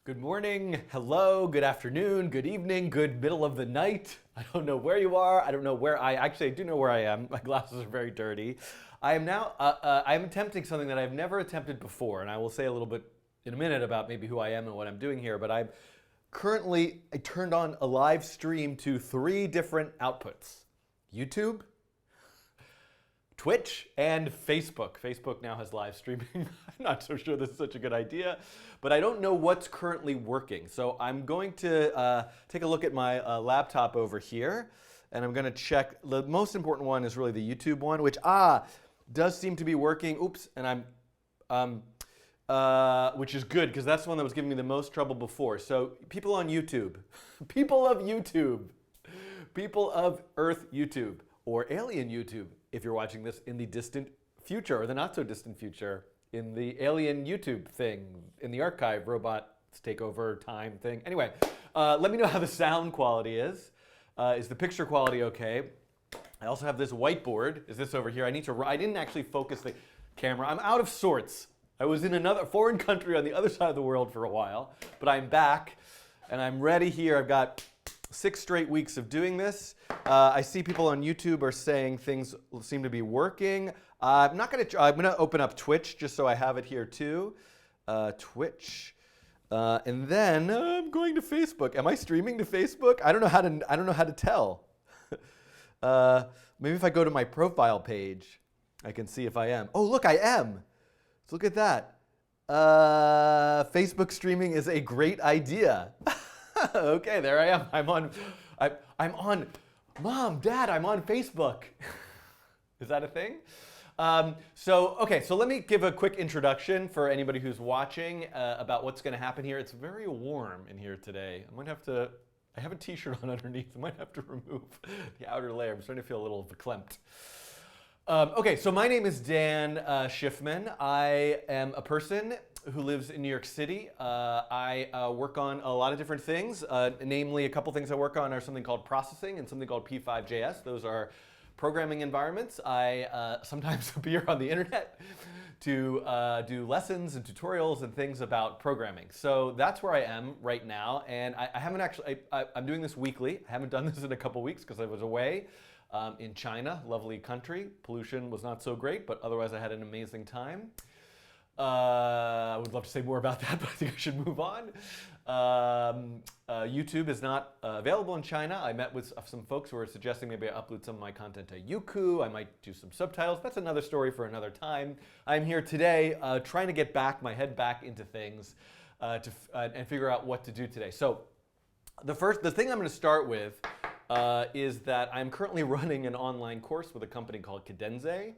Good morning, hello, good afternoon, good evening, good middle of the night. I don't know where you are. I don't know where I do know where I am. My glasses are very dirty. I am now, I'm attempting something that I've never attempted before, and I will say a little bit in a minute about maybe who I am and what I'm doing here, but I turned on a live stream to 3 different outputs: YouTube, Twitch, and Facebook. Facebook now has live streaming. I'm not so sure this is such a good idea, but I don't know what's currently working. So I'm going to take a look at my laptop over here, and I'm going to check. The most important one is really the YouTube one, which does seem to be working. Oops, and which is good because that's the one that was giving me the most trouble before. So people on YouTube, people of YouTube, people of Earth YouTube, or alien YouTube, if you're watching this in the distant future or the not so distant future, in the alien YouTube thing, in the archive, robots take over time thing. Anyway, let me know how the sound quality is. Is the picture quality okay? I also have this whiteboard. Is this over here? I didn't actually focus the camera. I'm out of sorts. I was in another foreign country on the other side of the world for a while, but I'm back and I'm ready here. I've got 6 straight weeks of doing this. I see people on YouTube are saying things seem to be working. I'm gonna open up Twitch just so I have it here too. Twitch, and then I'm going to Facebook. Am I streaming to Facebook? I don't know how to tell. Maybe if I go to my profile page, I can see if I am. Oh, look, I am. So look at that. Facebook streaming is a great idea. Okay, there I am. I'm on. Mom, Dad, I'm on Facebook. Is that a thing? So let me give a quick introduction for anybody who's watching about what's going to happen here. It's very warm in here today. I have a t-shirt on underneath. I might have to remove the outer layer. I'm starting to feel a little verklempt. So my name is Dan Schiffman. I am a person who lives in New York City. I work on a lot of different things. Namely, a couple things I work on are something called processing and something called P5JS. Those are programming environments. I sometimes appear on the internet to do lessons and tutorials and things about programming. So that's where I am right now. And I haven't actually, I'm doing this weekly. I haven't done this in a couple weeks because I was away in China, lovely country. Pollution was not so great, but otherwise I had an amazing time. I would love to say more about that, but I think I should move on. YouTube is not available in China. I met with some folks who were suggesting maybe I upload some of my content to Youku. I might do some subtitles. That's another story for another time. I'm here today trying to get my head back into things and figure out what to do today. So the thing I'm going to start with is that I'm currently running an online course with a company called Cadenze.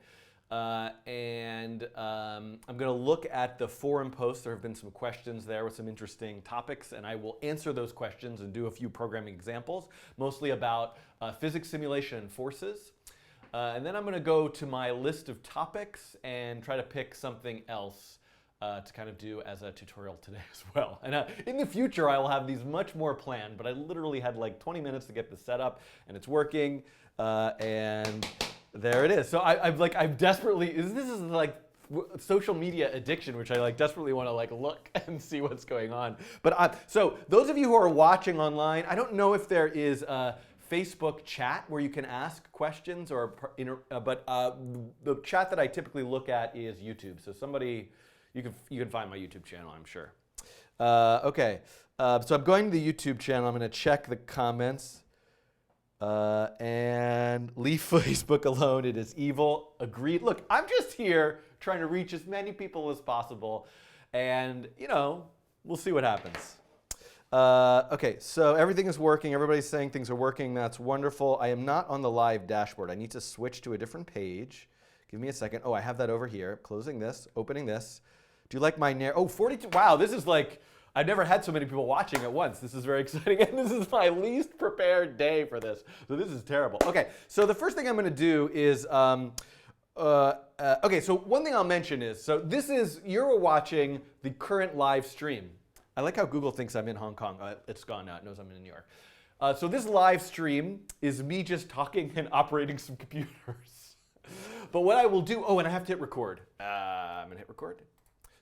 And I'm going to look at the forum posts. There have been some questions there with some interesting topics, and I will answer those questions and do a few programming examples, mostly about physics simulation and forces. And then I'm going to go to my list of topics and try to pick something else to kind of do as a tutorial today as well. And in the future, I will have these much more planned, but I literally had like 20 minutes to get this set up, and it's working. And there it is. So I've desperately, this is like social media addiction, which I desperately want to look and see what's going on. But so those of you who are watching online, I don't know if there is a Facebook chat where you can ask questions but the chat that I typically look at is YouTube. So you can find my YouTube channel, I'm sure. So I'm going to the YouTube channel. I'm going to check the comments. And leave Facebook alone. It is evil. Agreed. Look, I'm just here trying to reach as many people as possible. And, we'll see what happens. So everything is working. Everybody's saying things are working. That's wonderful. I am not on the live dashboard. I need to switch to a different page. Give me a second. Oh, I have that over here. Closing this, opening this. Do you like my 42? Wow, this is I've never had so many people watching at once. This is very exciting, and this is my least prepared day for this. So this is terrible. Okay, so the first thing I'm going to do is, so one thing I'll mention is, you're watching the current live stream. I like how Google thinks I'm in Hong Kong. It's gone now. It knows I'm in New York. So this live stream is me just talking and operating some computers. But what I will do, and I have to hit record. I'm going to hit record.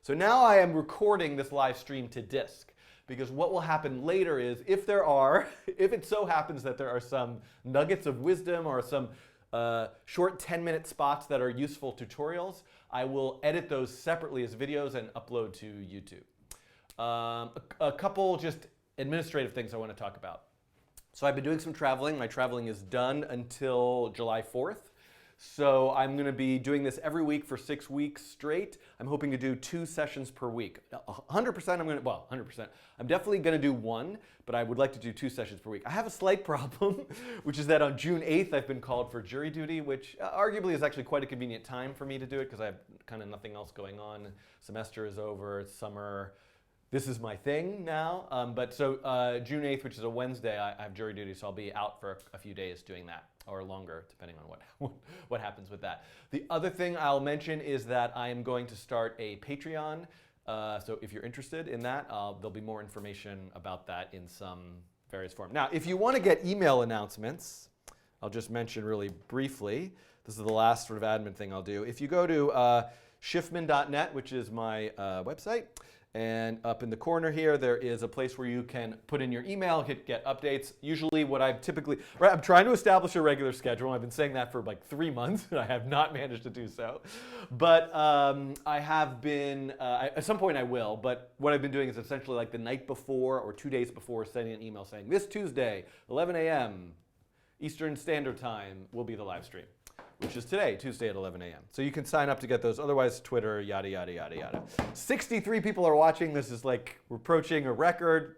So now I am recording this live stream to disk. because what will happen later is if it so happens that there are some nuggets of wisdom or some short 10-minute spots that are useful tutorials, I will edit those separately as videos and upload to YouTube. A couple just administrative things I want to talk about. So I've been doing some traveling. My traveling is done until July 4th. So I'm going to be doing this every week for 6 weeks straight. I'm hoping to do 2 sessions per week. 100%, I'm definitely going to do 1, but I would like to do 2 sessions per week. I have a slight problem, which is that on June 8th, I've been called for jury duty, which arguably is actually quite a convenient time for me to do it because I have kind of nothing else going on. Semester is over, it's summer. This is my thing now. June 8th, which is a Wednesday, I have jury duty, so I'll be out for a few days doing that, or longer, depending on what happens with that. The other thing I'll mention is that I am going to start a Patreon. So if you're interested in that, there'll be more information about that in some various form. Now, if you want to get email announcements, I'll just mention really briefly. This is the last sort of admin thing I'll do. If you go to schiffman.net, which is my website, and up in the corner here, there is a place where you can put in your email, hit get updates. Usually what I'm I'm trying to establish a regular schedule. I've been saying that for like 3 months, and I have not managed to do so. But I have been, at some point I will, but what I've been doing is essentially like the night before or 2 days before sending an email saying, this Tuesday, 11 a.m. Eastern Standard Time will be the live stream, which is today, Tuesday at 11 a.m. So you can sign up to get those. Otherwise, Twitter, yada, yada, yada, yada. 63 people are watching. This is like, we're approaching a record.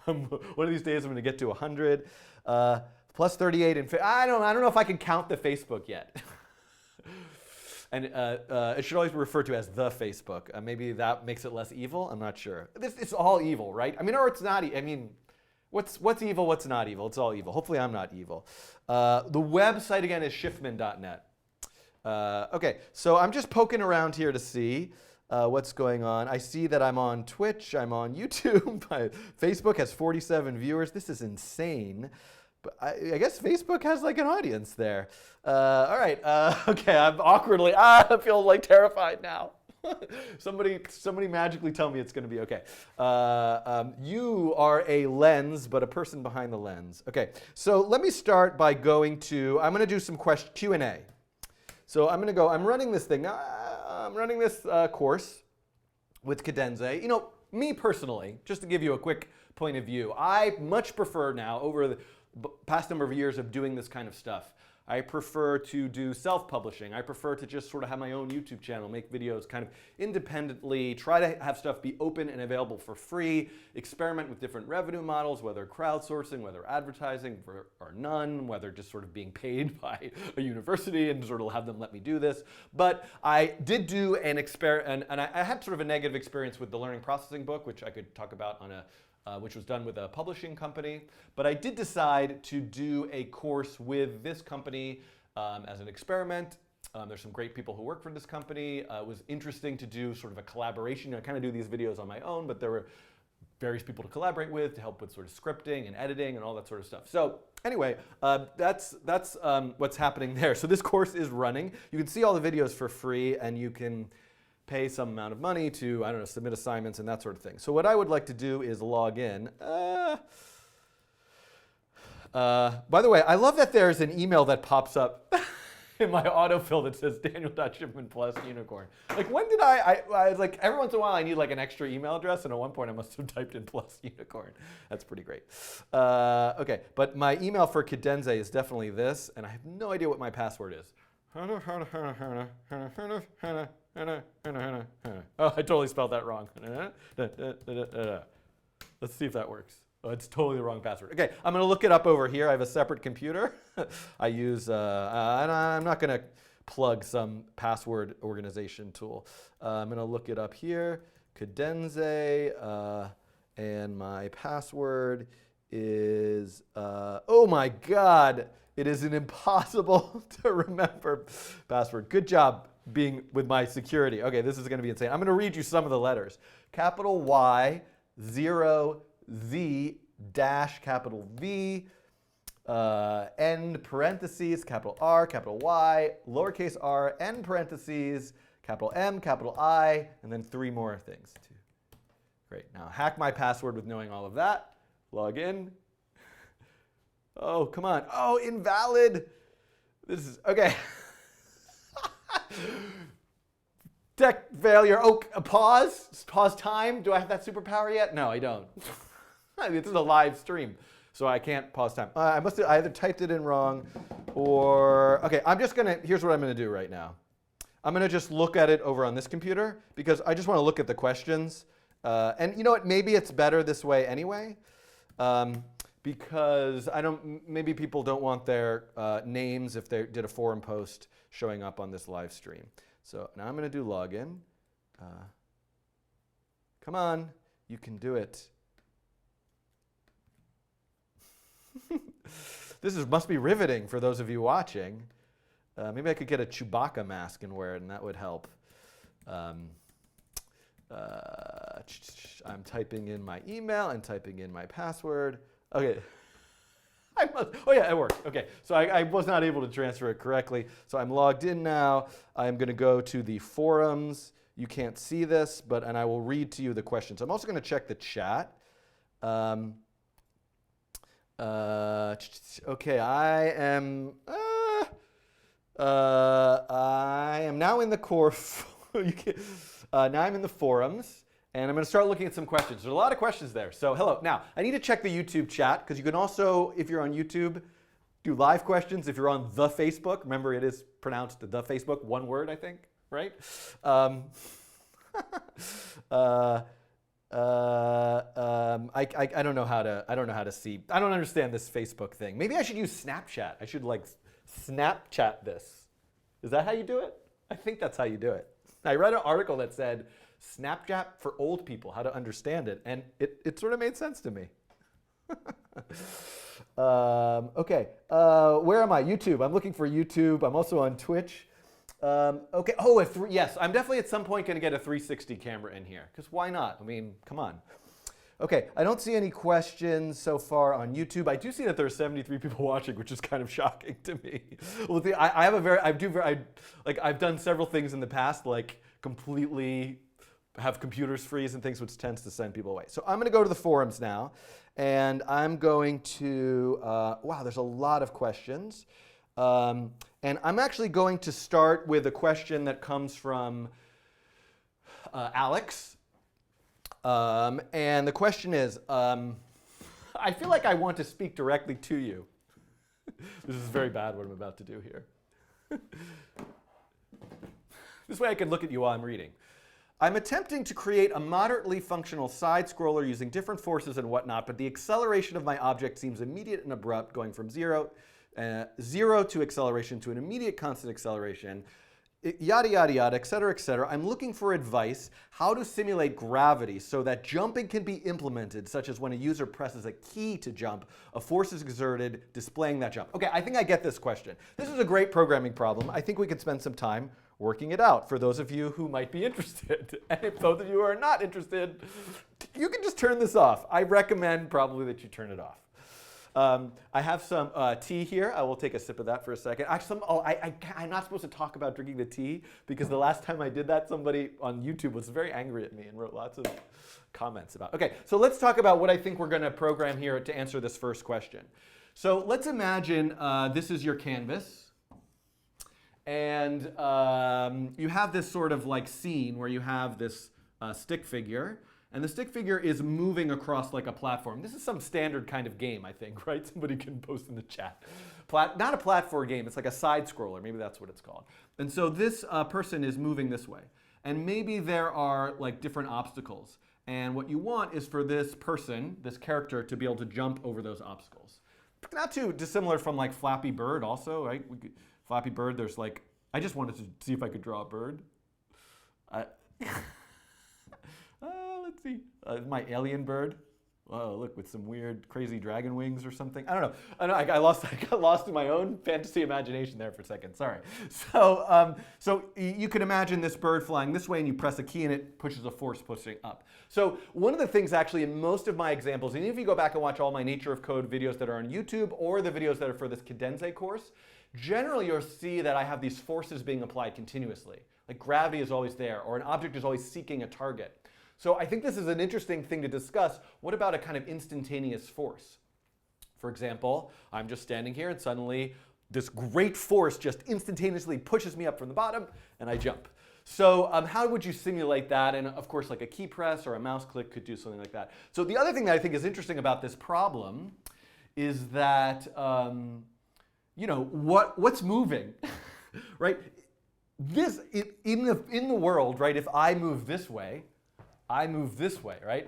One of these days, I'm going to get to 100. Plus 38 in I don't know if I can count the Facebook yet. And it should always be referred to as the Facebook. Maybe that makes it less evil. I'm not sure. It's all evil, right? I mean, or it's not. I mean, what's evil? What's not evil? It's all evil. Hopefully, I'm not evil. The website again is schiffman.net. Okay, so I'm just poking around here to see what's going on. I see that I'm on Twitch. I'm on YouTube. Facebook has 47 viewers. This is insane. But I guess Facebook has like an audience there. All right. Okay. I'm awkwardly. I feel like terrified now. Somebody magically tell me it's going to be okay. You are a lens, but a person behind the lens. Okay. So let me start by going to. I'm going to do some Q&A. So I'm going to go. I'm running this thing. I'm running this course with Cadenza. You know, me personally, just to give you a quick point of view, I much prefer now over the past number of years of doing this kind of stuff. I prefer to do self-publishing. I prefer to just sort of have my own YouTube channel, make videos kind of independently, try to have stuff be open and available for free, experiment with different revenue models, whether crowdsourcing, whether advertising, or none, whether just sort of being paid by a university and sort of have them let me do this. But I did do an experiment, and I had sort of a negative experience with the learning processing book, which I could talk about on which was done with a publishing company. But I did decide to do a course with this company as an experiment. There's some great people who work for this company. It was interesting to do sort of a collaboration. I kind of do these videos on my own, but there were various people to collaborate with to help with sort of scripting and editing and all that sort of stuff. So anyway, that's what's happening there. So this course is running. You can see all the videos for free, and you can pay some amount of money to, I don't know, submit assignments and that sort of thing. So what I would like to do is log in. By the way, I love that there's an email that pops up in my autofill that says Daniel.Shipman plus unicorn. Like when did I like every once in a while I need like an extra email address, and at one point I must have typed in plus unicorn. That's pretty great. Okay, but my email for Cadenza is definitely this, and I have no idea what my password is. Oh, I totally spelled that wrong. Let's see if that works. Oh, it's totally the wrong password. Okay, I'm going to look it up over here. I have a separate computer. I use, and I'm not going to plug some password organization tool. I'm going to look it up here, Cadenza, and my password is, oh my God, it is an impossible to remember password. Good job being with my security. Okay, this is going to be insane. I'm going to read you some of the letters. Capital Y, 0, Z, dash, capital V, end parentheses, capital R, capital Y, lowercase r, end parentheses, capital M, capital I, and then 3 more things. Great. Now hack my password with knowing all of that. Log in. Oh, come on. Oh, invalid. This is, okay. Tech failure. Oh, pause. Pause time. Do I have that superpower yet? No, I don't. This is a live stream, so I can't pause time. I either typed it in wrong or, okay, here's what I'm gonna do right now. I'm gonna just look at it over on this computer because I just wanna look at the questions. And you know what, maybe it's better this way anyway. Because maybe people don't want their names if they did a forum post showing up on this live stream. So now I'm going to do login. Come on, you can do it. Must be riveting for those of you watching. Maybe I could get a Chewbacca mask and wear it, and that would help. I'm typing in my email and typing in my password. Okay. Oh yeah, it worked. Okay, so I was not able to transfer it correctly. So I'm logged in now. I'm going to go to the forums. You can't see this, and I will read to you the questions. I'm also going to check the chat. Okay, I am now in the core. Now I'm in the forums. And I'm going to start looking at some questions. There's a lot of questions there. So hello. Now, I need to check the YouTube chat, because you can also, if you're on YouTube, do live questions. If you're on the Facebook, remember it is pronounced the Facebook, one word, I think, right? I don't know how to see. I don't understand this Facebook thing. Maybe I should use Snapchat. I should like Snapchat this. Is that how you do it? I think that's how you do it. I read an article that said, Snapchat for old people, how to understand it. And it sort of made sense to me. Okay, where am I? YouTube. I'm looking for YouTube. I'm also on Twitch. Okay, yes, I'm definitely at some point going to get a 360 camera in here. Because why not? I mean, come on. Okay, I don't see any questions so far on YouTube. I do see that there are 73 people watching, which is kind of shocking to me. Well, I've done several things in the past, like completely have computers freeze and things, which tends to send people away. So I'm going to go to the forums now, and I'm going to, wow, there's a lot of questions. And I'm actually going to start with a question that comes from Alex. And the question is, I feel like I want to speak directly to you. This is very bad what I'm about to do here. This way I can look at you while I'm reading. I'm attempting to create a moderately functional side scroller using different forces and whatnot, but the acceleration of my object seems immediate and abrupt, going from zero to acceleration to an immediate constant acceleration, yada, yada, yada, et cetera, et cetera. I'm looking for advice how to simulate gravity so that jumping can be implemented, such as when a user presses a key to jump, a force is exerted, displaying that jump. Okay, I think I get this question. This is a great programming problem. I think we could spend some time working it out for those of you who might be interested. And if those of you who are not interested, you can just turn this off. I recommend probably that you turn it off. I have some tea here. I will take a sip of that for a second. Actually, I'm not supposed to talk about drinking the tea because the last time I did that, somebody on YouTube was very angry at me and wrote lots of comments about it. Okay, so let's talk about what I think we're going to program here to answer this first question. So let's imagine this is your canvas. And you have this sort of like scene where you have this stick figure. And the stick figure is moving across like a platform. This is some standard kind of game, I think, right? Somebody can post in the chat. Not a platform game, it's like a side scroller. Maybe that's what it's called. And so this person is moving this way. And maybe there are like different obstacles. And what you want is for this person, this character, to be able to jump over those obstacles. Not too dissimilar from like Flappy Bird also, right? Flappy Bird, there's like, I just wanted to see if I could draw a bird. Let's see, my alien bird. Oh, look, with some weird, crazy dragon wings or something. I don't know. I got lost in my own fantasy imagination there for a second. Sorry. So you can imagine this bird flying this way, and you press a key, and it pushes a force pushing up. So one of the things actually in most of my examples, and if you go back and watch all my Nature of Code videos that are on YouTube or the videos that are for this Cadenze course, generally you'll see that I have these forces being applied continuously. Like gravity is always there, or an object is always seeking a target. So I think this is an interesting thing to discuss. What about a kind of instantaneous force? For example, I'm just standing here and suddenly this great force just instantaneously pushes me up from the bottom and I jump. So how would you simulate that? And of course, like a key press or a mouse click could do something like that. So the other thing that I think is interesting about this problem is that, what's moving, right? This, in the world, right, if I move this way, right?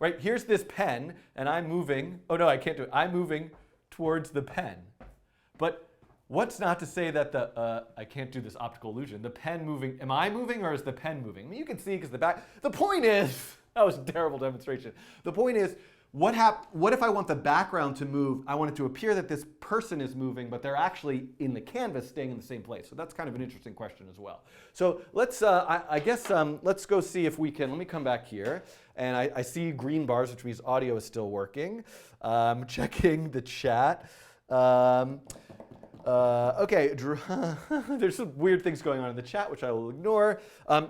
Right, here's this pen, and I'm moving, oh no, I can't do it. I'm moving towards the pen. But what's not to say that I can't do this optical illusion. The pen moving, am I moving or is the pen moving? I mean, you can see because the point is, that was a terrible demonstration. The point is, what if I want the background to move? I want it to appear that this person is moving, but they're actually in the canvas staying in the same place. So that's kind of an interesting question as well. So let's, let's go see if we can, let me come back here. And I see green bars, which means audio is still working. Checking the chat. Okay, there's some weird things going on in the chat, which I will ignore.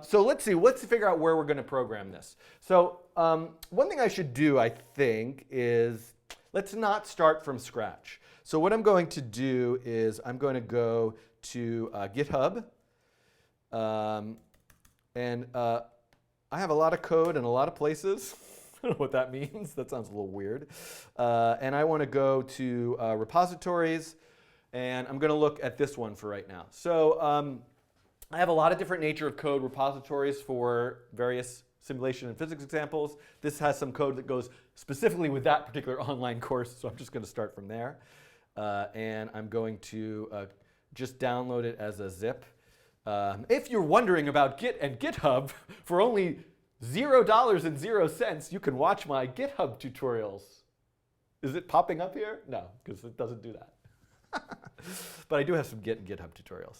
So let's see, let's figure out where we're going to program this. So one thing I should do, I think, is let's not start from scratch. So what I'm going to do is I'm going to go to GitHub. I have a lot of code in a lot of places. I don't know what that means. That sounds a little weird. And I want to go to repositories. And I'm going to look at this one for right now. So I have a lot of different nature of code repositories for various simulation and physics examples. This has some code that goes specifically with that particular online course, so I'm just going to start from there. And I'm going to just download it as a zip. If you're wondering about Git and GitHub, for only $0.00, you can watch my GitHub tutorials. Is it popping up here? No, because it doesn't do that. But I do have some Git and GitHub tutorials.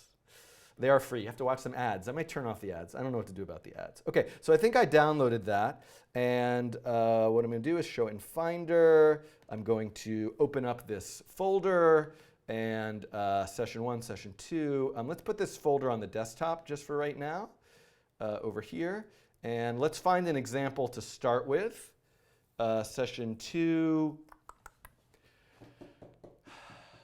They are free. You have to watch some ads. I might turn off the ads. I don't know what to do about the ads. OK, so I think I downloaded that. And what I'm going to do is show in Finder. I'm going to open up this folder. And session 1, session 2. Let's put this folder on the desktop just for right now, over here. And let's find an example to start with. Session 2.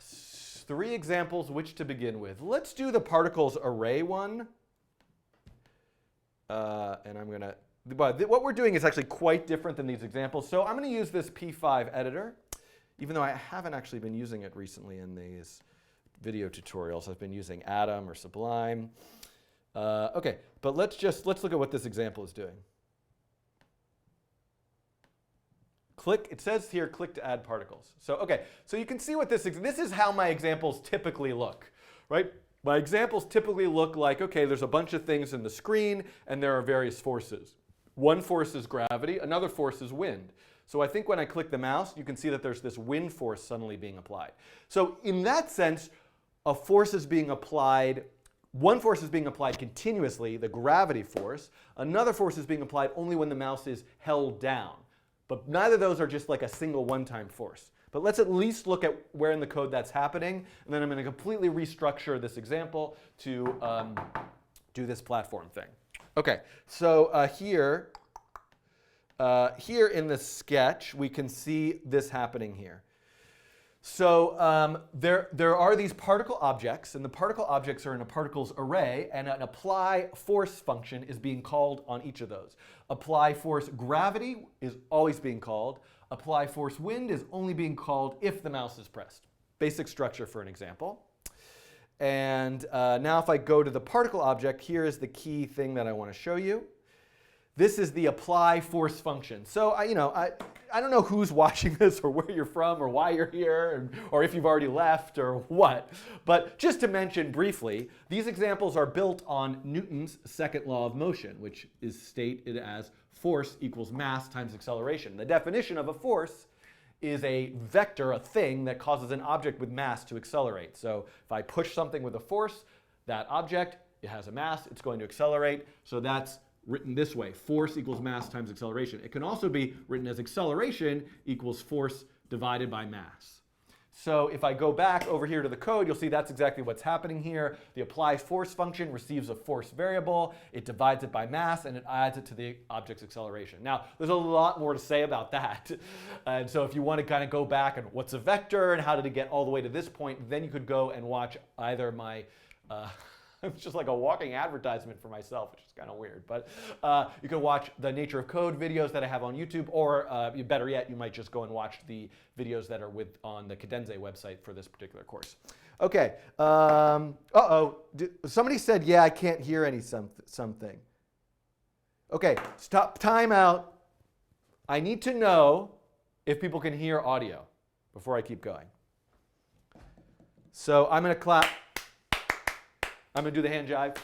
3 examples which to begin with. Let's do the particles array one. And I'm going to, what we're doing is actually quite different than these examples. So I'm going to use this P5 editor, even though I haven't actually been using it recently in these video tutorials. I've been using Atom or Sublime. OK, but let's look at what this example is doing. Click, it says here, click to add particles. So, OK, so you can see what this is how my examples typically look, right? My examples typically look like, OK, there's a bunch of things in the screen, and there are various forces. One force is gravity. Another force is wind. So I think when I click the mouse, you can see that there's this wind force suddenly being applied. So in that sense, a force is being applied. One force is being applied continuously, the gravity force. Another force is being applied only when the mouse is held down. But neither of those are just like a single one-time force. But let's at least look at where in the code that's happening. And then I'm going to completely restructure this example to do this platform thing. OK, so here in the sketch, we can see this happening here. So there are these particle objects, and the particle objects are in a particles array, and an apply force function is being called on each of those. Apply force gravity is always being called. Apply force wind is only being called if the mouse is pressed. Basic structure for an example. And now if I go to the particle object, here is the key thing that I want to show you. This is the apply force function. So I don't know who's watching this or where you're from or why you're here or if you've already left or what. But just to mention briefly, these examples are built on Newton's second law of motion, which is stated as force equals mass times acceleration. The definition of a force is a vector, a thing that causes an object with mass to accelerate. So if I push something with a force, that object, it has a mass, it's going to accelerate. So that's written this way, force equals mass times acceleration. It can also be written as acceleration equals force divided by mass. So if I go back over here to the code, you'll see that's exactly what's happening here. The apply force function receives a force variable, it divides it by mass, and it adds it to the object's acceleration. Now, there's a lot more to say about that. And so if you want to kind of go back and what's a vector and how did it get all the way to this point, then you could go and watch either my it's just like a walking advertisement for myself, which is kind of weird. But you can watch the Nature of Code videos that I have on YouTube, or better yet, you might just go and watch the videos that are on the Cadenza website for this particular course. Okay. Somebody said, yeah, I can't hear something. Okay, stop, time out. I need to know if people can hear audio before I keep going. So I'm going to clap. I'm going to do the hand jive.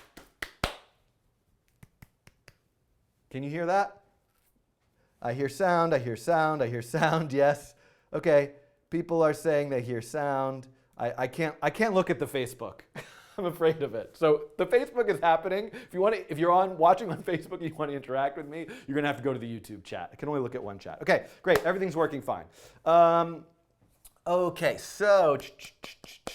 Can you hear that? I hear sound, I hear sound, I hear sound, yes. Okay, people are saying they hear sound. I can't look at the Facebook. I'm afraid of it. So the Facebook is happening. If you're watching on Facebook and you want to interact with me, you're going to have to go to the YouTube chat. I can only look at one chat. Okay, great, everything's working fine. Okay, so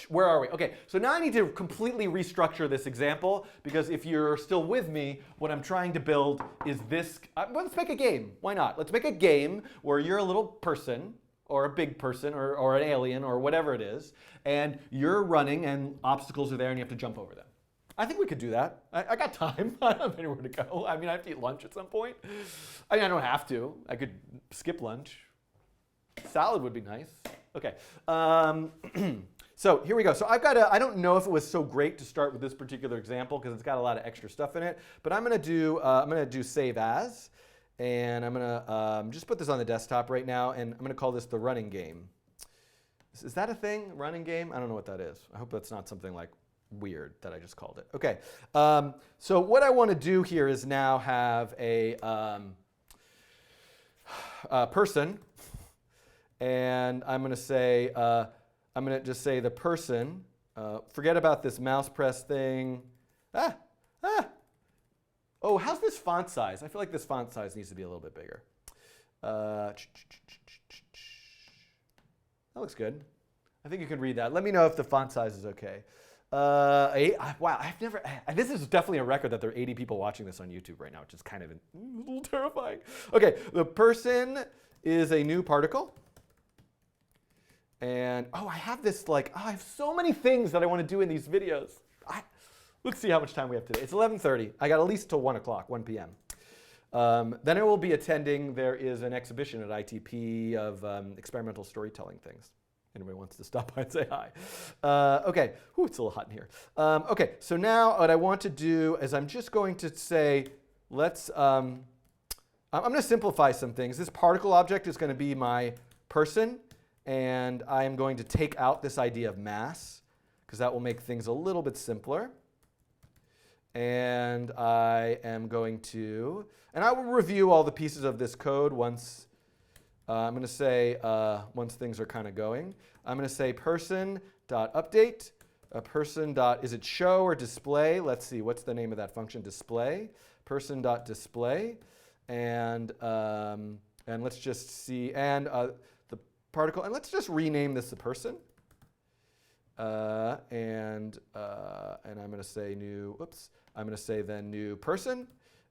where are we? Okay, so now I need to completely restructure this example, because if you're still with me, what I'm trying to build is this. Let's make a game. Why not? Let's make a game where you're a little person, or a big person, or an alien, or whatever it is, and you're running and obstacles are there and you have to jump over them. I think we could do that. I got time. I don't have anywhere to go. I mean, I have to eat lunch at some point. I mean, I don't have to. I could skip lunch. Salad would be nice. Okay, so here we go. So I don't know if it was so great to start with this particular example because it's got a lot of extra stuff in it, but I'm gonna do save as, and I'm gonna just put this on the desktop right now, and I'm gonna call this the running game. Is that a thing, running game? I don't know what that is. I hope that's not something like weird that I just called it. Okay, so what I wanna do here is now have a person. And I'm going to say, I'm going to just say the person. Forget about this mouse press thing. Oh, how's this font size? I feel like this font size needs to be a little bit bigger. That looks good. I think you can read that. Let me know if the font size is okay. Wow, this is definitely a record that there are 80 people watching this on YouTube right now, which is kind of a little terrifying. Okay, the person is a new particle. And, I have this, I have so many things that I want to do in these videos. Let's see how much time we have today. It's 11:30. I got at least till 1 o'clock, 1 p.m. Then I will be attending, there is an exhibition at ITP of experimental storytelling things. Anybody wants to stop by and say hi. Okay, ooh, it's a little hot in here. Okay, so now what I want to do is I'm just going to say, I'm going to simplify some things. This particle object is going to be my person. And I am going to take out this idea of mass, because that will make things a little bit simpler. And I am going to, and I will review all the pieces of this code once, I'm going to say, once things are kind of going. I'm going to say person.update, is it show or display? Let's see, what's the name of that function? Display, person.display. And let's just see, and particle, and let's just rename this a person. And I'm going to say new, I'm going to say then new person.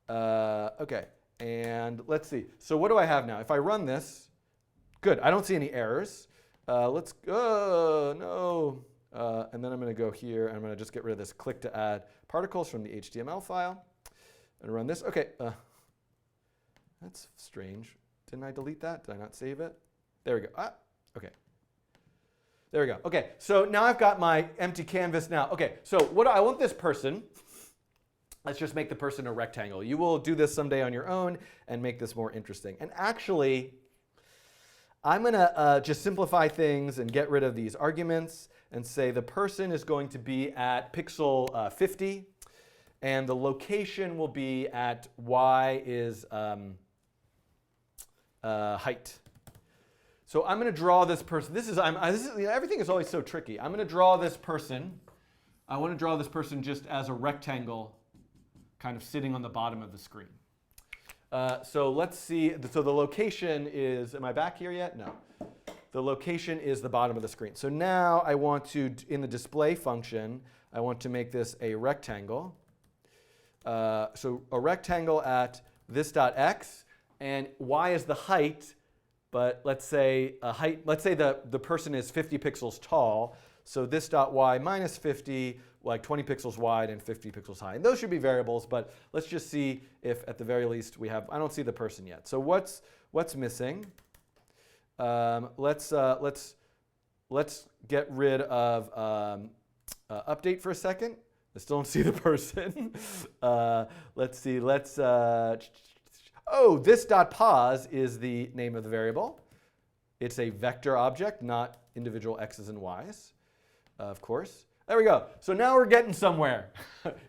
Okay, and let's see. So what do I have now? If I run this, good, I don't see any errors. Let's go, no. And then I'm going to go here, and I'm going to just get rid of this click to add particles from the HTML file. And run this. Okay, that's strange. Didn't I delete that? Did I not save it? There we go. Okay. There we go. Okay, so now I've got my empty canvas now. Okay, so what I want this person. Let's just make the person a rectangle. You will do this someday on your own and make this more interesting. And actually, I'm going to just simplify things and get rid of these arguments and say the person is going to be at pixel 50, and the location will be at y is height. So I'm going to draw this person. Everything is always so tricky. I'm going to draw this person. I want to draw this person just as a rectangle kind of sitting on the bottom of the screen. So let's see. So the location is, am I back here yet? No. the location is the bottom of the screen. So now I want to, in the display function, I want to make this a rectangle. So a rectangle at this dot x, and y is the height, but let's say the person is 50 pixels tall, so this dot y minus 50, like 20 pixels wide and 50 pixels high. And those should be variables, but let's just see if at the very least we have, I don't see the person yet. So what's missing? Let's get rid of update for a second. I still don't see the person. Let's see, oh, this dot pos is the name of the variable. It's a vector object, not individual x's and y's, of course. There we go. So now we're getting somewhere.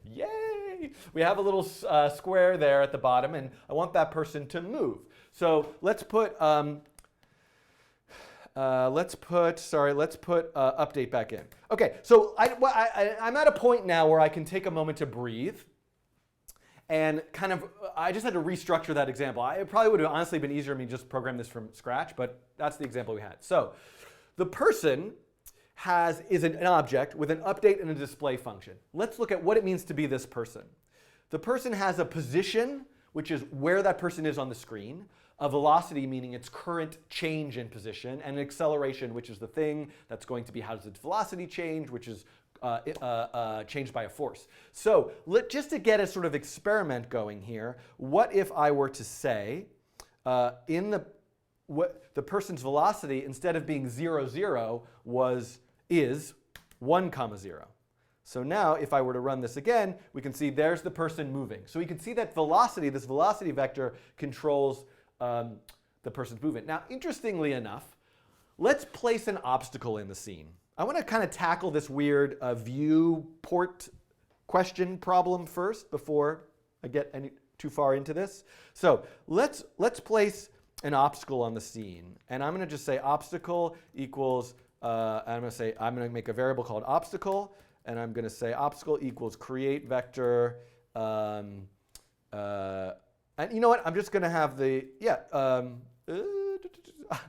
Yay! We have a little square there at the bottom, and I want that person to move. So let's put update back in. Okay, so I'm at a point now where I can take a moment to breathe. And kind of, I just had to restructure that example. It probably would have honestly been easier for me to just program this from scratch, but that's the example we had. So the person is an object with an update and a display function. Let's look at what it means to be this person. The person has a position, which is where that person is on the screen, a velocity, meaning its current change in position, and an acceleration, which is the thing that's going to be how does its velocity change, which is changed by a force. So just to get a sort of experiment going here, what if I were to say the person's velocity, instead of being 0, 0, is 1, 0. So now if I were to run this again, we can see there's the person moving. So we can see that velocity, this velocity vector, controls the person's movement. Now, interestingly enough, let's place an obstacle in the scene. I want to kind of tackle this weird viewport question problem first before I get too far into this. So let's place an obstacle on the scene, and I'm going to just say obstacle equals. I'm going to make a variable called obstacle, and I'm going to say obstacle equals create vector. And you know what? I'm just going to have the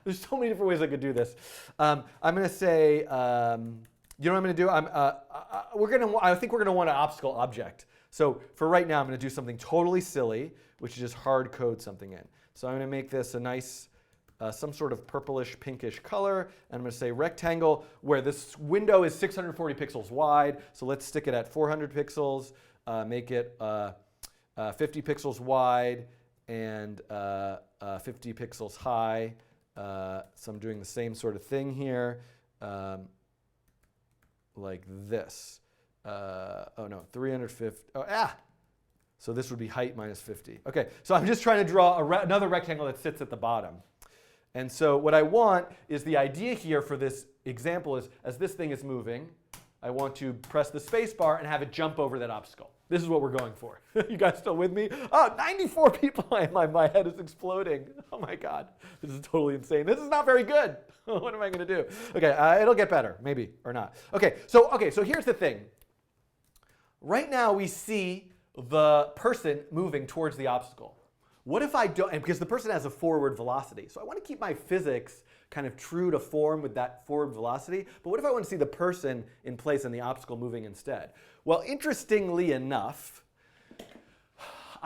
there's so many different ways I could do this. I'm going to say, you know what I'm going to do? I think we're going to want an obstacle object. So for right now, I'm going to do something totally silly, which is just hard code something in. So I'm going to make this a nice, some sort of purplish pinkish color. And I'm going to say rectangle, where this window is 640 pixels wide. So let's stick it at 400 pixels, make it 50 pixels wide and 50 pixels high. So I'm doing the same sort of thing here, like this. 350. So this would be height minus 50. Okay, so I'm just trying to draw another rectangle that sits at the bottom. And so what I want is the idea here for this example is, as this thing is moving, I want to press the space bar and have it jump over that obstacle. This is what we're going for. You guys still with me? Oh, 94 people. My head is exploding. Oh my God. This is totally insane. This is not very good. What am I going to do? Okay, it'll get better, maybe, or not. Okay, so here's the thing. Right now we see the person moving towards the obstacle. What if I don't, and because the person has a forward velocity, so I want to keep my physics kind of true to form with that forward velocity, but what if I want to see the person in place and the obstacle moving instead? Well, interestingly enough,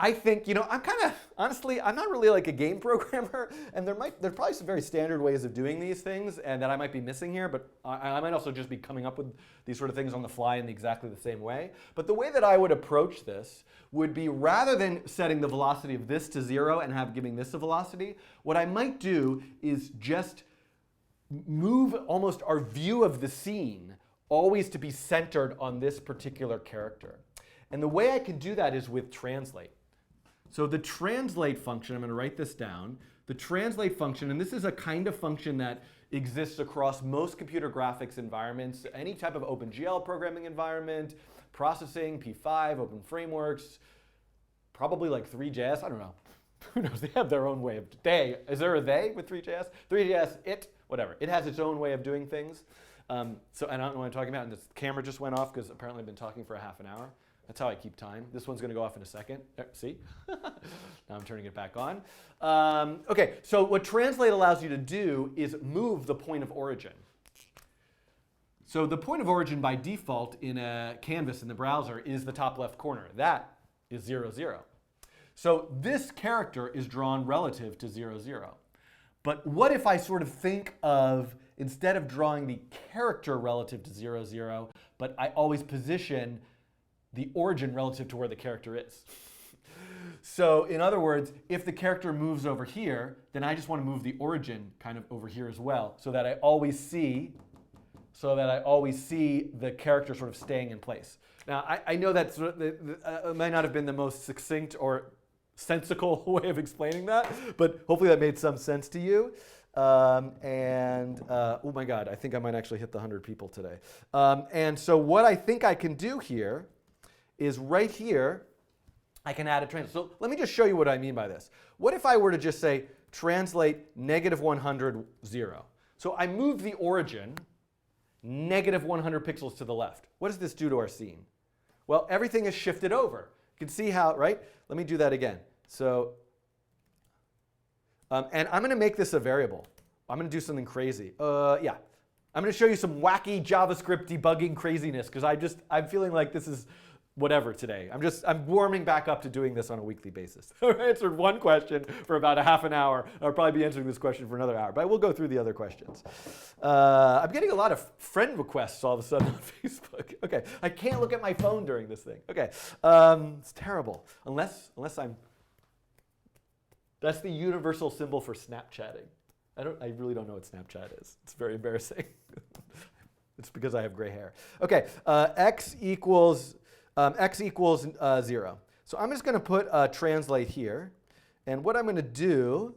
I think, I'm kind of, honestly, I'm not really like a game programmer, and there's probably some very standard ways of doing these things, and that I might be missing here, but I might also just be coming up with these sort of things on the fly in exactly the same way. But the way that I would approach this would be, rather than setting the velocity of this to 0 and giving this a velocity, what I might do is just move almost our view of the scene always to be centered on this particular character. And the way I can do that is with translate. So the translate function, I'm going to write this down. The translate function, and this is a kind of function that exists across most computer graphics environments, any type of OpenGL programming environment, processing, P5, open frameworks, probably like 3JS, I don't know. Who knows? They have their own way of, is there a they with 3JS? 3JS, whatever. It has its own way of doing things. And I don't know what I'm talking about, and this camera just went off because apparently I've been talking for a half an hour. That's how I keep time. This one's going to go off in a second. There, see? Now I'm turning it back on. OK, so what translate allows you to do is move the point of origin. So the point of origin by default in a canvas in the browser is the top left corner. That is 0, 0. So this character is drawn relative to 0, 0. But what if I sort of think of, instead of drawing the character relative to 0, 0, but I always position the origin relative to where the character is. So in other words, if the character moves over here, then I just want to move the origin kind of over here as well, so that I always see the character sort of staying in place. Now, I know that might not have been the most succinct or sensical way of explaining that, but hopefully that made some sense to you. Oh my God, I think I might actually hit the 100 people today. And so what I think I can do here is right here, I can add a translate. So let me just show you what I mean by this. What if I were to just say translate -100, 0? So I move the origin -100 pixels to the left. What does this do to our scene? Well, everything is shifted over. You can see how, right? Let me do that again. So, and I'm going to make this a variable. I'm going to do something crazy. Yeah. I'm going to show you some wacky JavaScript debugging craziness because I'm feeling like this is whatever today. I'm warming back up to doing this on a weekly basis. I answered one question for about a half an hour. I'll probably be answering this question for another hour, but we'll go through the other questions. I'm getting a lot of friend requests all of a sudden on Facebook. OK, I can't look at my phone during this thing. OK, it's terrible. Unless I'm, that's the universal symbol for Snapchatting. I really don't know what Snapchat is. It's very embarrassing. It's because I have gray hair. OK, x equals 0. So I'm just going to put translate here. And what I'm going to do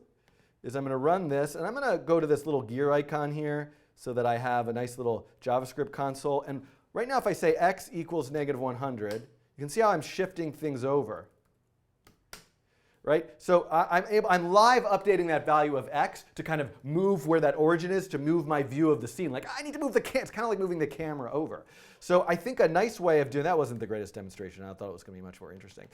is I'm going to run this. And I'm going to go to this little gear icon here so that I have a nice little JavaScript console. And right now, if I say x equals -100, you can see how I'm shifting things over. Right? So I'm live updating that value of x to kind of move where that origin is, to move my view of the scene. Like, I need to move the camera. It's kind of like moving the camera over. So I think a nice way of doing that wasn't the greatest demonstration. I thought it was going to be much more interesting.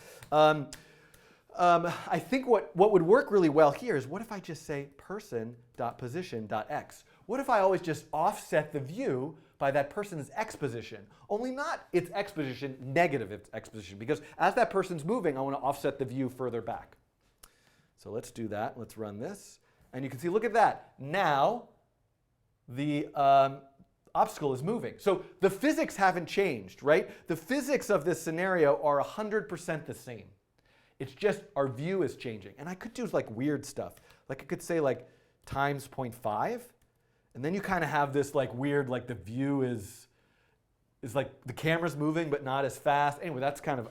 I think what would work really well here is, what if I just say person.position.x? What if I always just offset the view by that person's x position, only not its x position, negative its x position, because as that person's moving, I want to offset the view further back. So let's do that. Let's run this. And you can see, look at that. Now the obstacle is moving. So the physics haven't changed, right? The physics of this scenario are 100% the same. It's just our view is changing. And I could do like weird stuff. Like I could say like times 0.5. And then you kind of have this like weird, like the view is like the camera's moving but not as fast. Anyway, that's kind of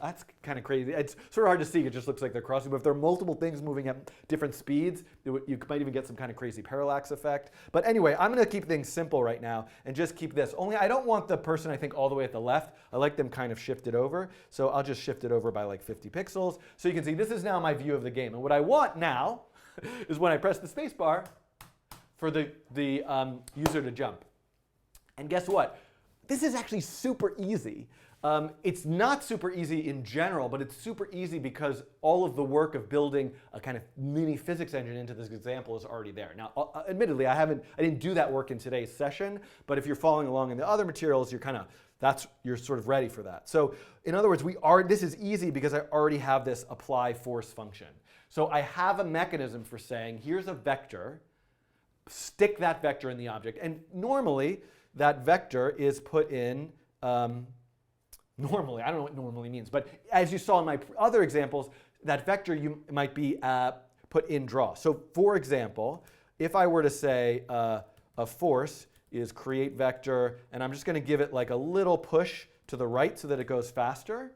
crazy. It's sort of hard to see. It just looks like they're crossing. But if there are multiple things moving at different speeds, you might even get some kind of crazy parallax effect. But anyway, I'm going to keep things simple right now and just keep this. Only I don't want the person, I think, all the way at the left. I like them kind of shifted over. So I'll just shift it over by like 50 pixels. So you can see this is now my view of the game. And what I want now is when I press the space bar for the user to jump. And guess what? This is actually super easy. It's not super easy in general, but it's super easy because all of the work of building a kind of mini physics engine into this example is already there. Now, admittedly, I didn't do that work in today's session, but if you're following along in the other materials, you're sort of ready for that. So in other words, this is easy because I already have this apply force function. So I have a mechanism for saying, here's a vector, stick that vector in the object, and normally, that vector is put in, normally, I don't know what normally means, but as you saw in my other examples, that vector might be put in draw. So for example, if I were to say a force is create vector, and I'm just going to give it like a little push to the right so that it goes faster.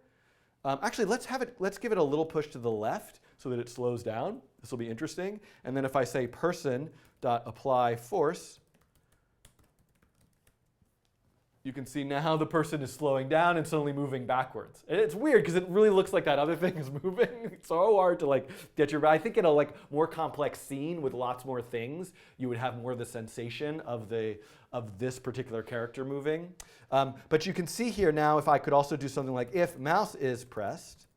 Actually, let's give it a little push to the left so that it slows down. This will be interesting. And then if I say person.apply force, you can see now the person is slowing down and suddenly moving backwards. And it's weird because it really looks like that other thing is moving. It's so hard to like get your, I think in a like more complex scene with lots more things, you would have more of the sensation of this particular character moving. But you can see here now if I could also do something like if mouse is pressed,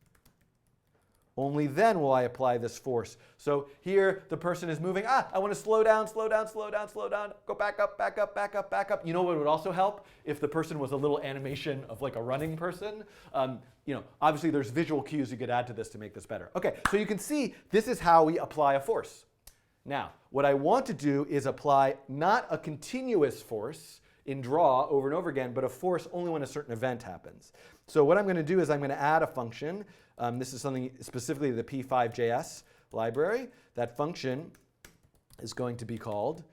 only then will I apply this force. So here the person is moving. I want to slow down, slow down, slow down, slow down. Go back up, back up, back up, back up. You know what would also help? If the person was a little animation of like a running person. Obviously there's visual cues you could add to this to make this better. Okay, so you can see this is how we apply a force. Now, what I want to do is apply not a continuous force in draw over and over again, but a force only when a certain event happens. So what I'm going to do is I'm going to add a function. This is something specifically the P5JS library. That function is going to be called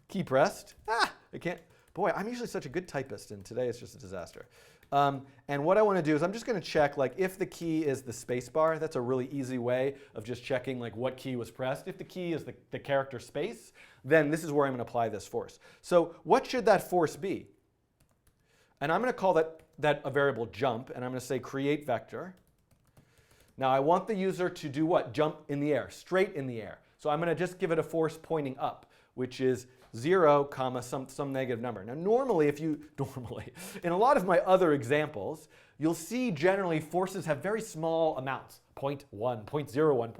key pressed. I can't. Boy, I'm usually such a good typist, and today it's just a disaster. And what I want to do is I'm just going to check like if the key is the space bar. That's a really easy way of just checking like what key was pressed. If the key is the character space, then this is where I'm going to apply this force. So what should that force be? And I'm going to call that a variable jump, and I'm going to say create vector. Now I want the user to do what? Jump in the air, straight in the air. So I'm going to just give it a force pointing up, which is 0, comma, some negative number. Now normally, in a lot of my other examples, you'll see generally forces have very small amounts, 0.1, 0.01,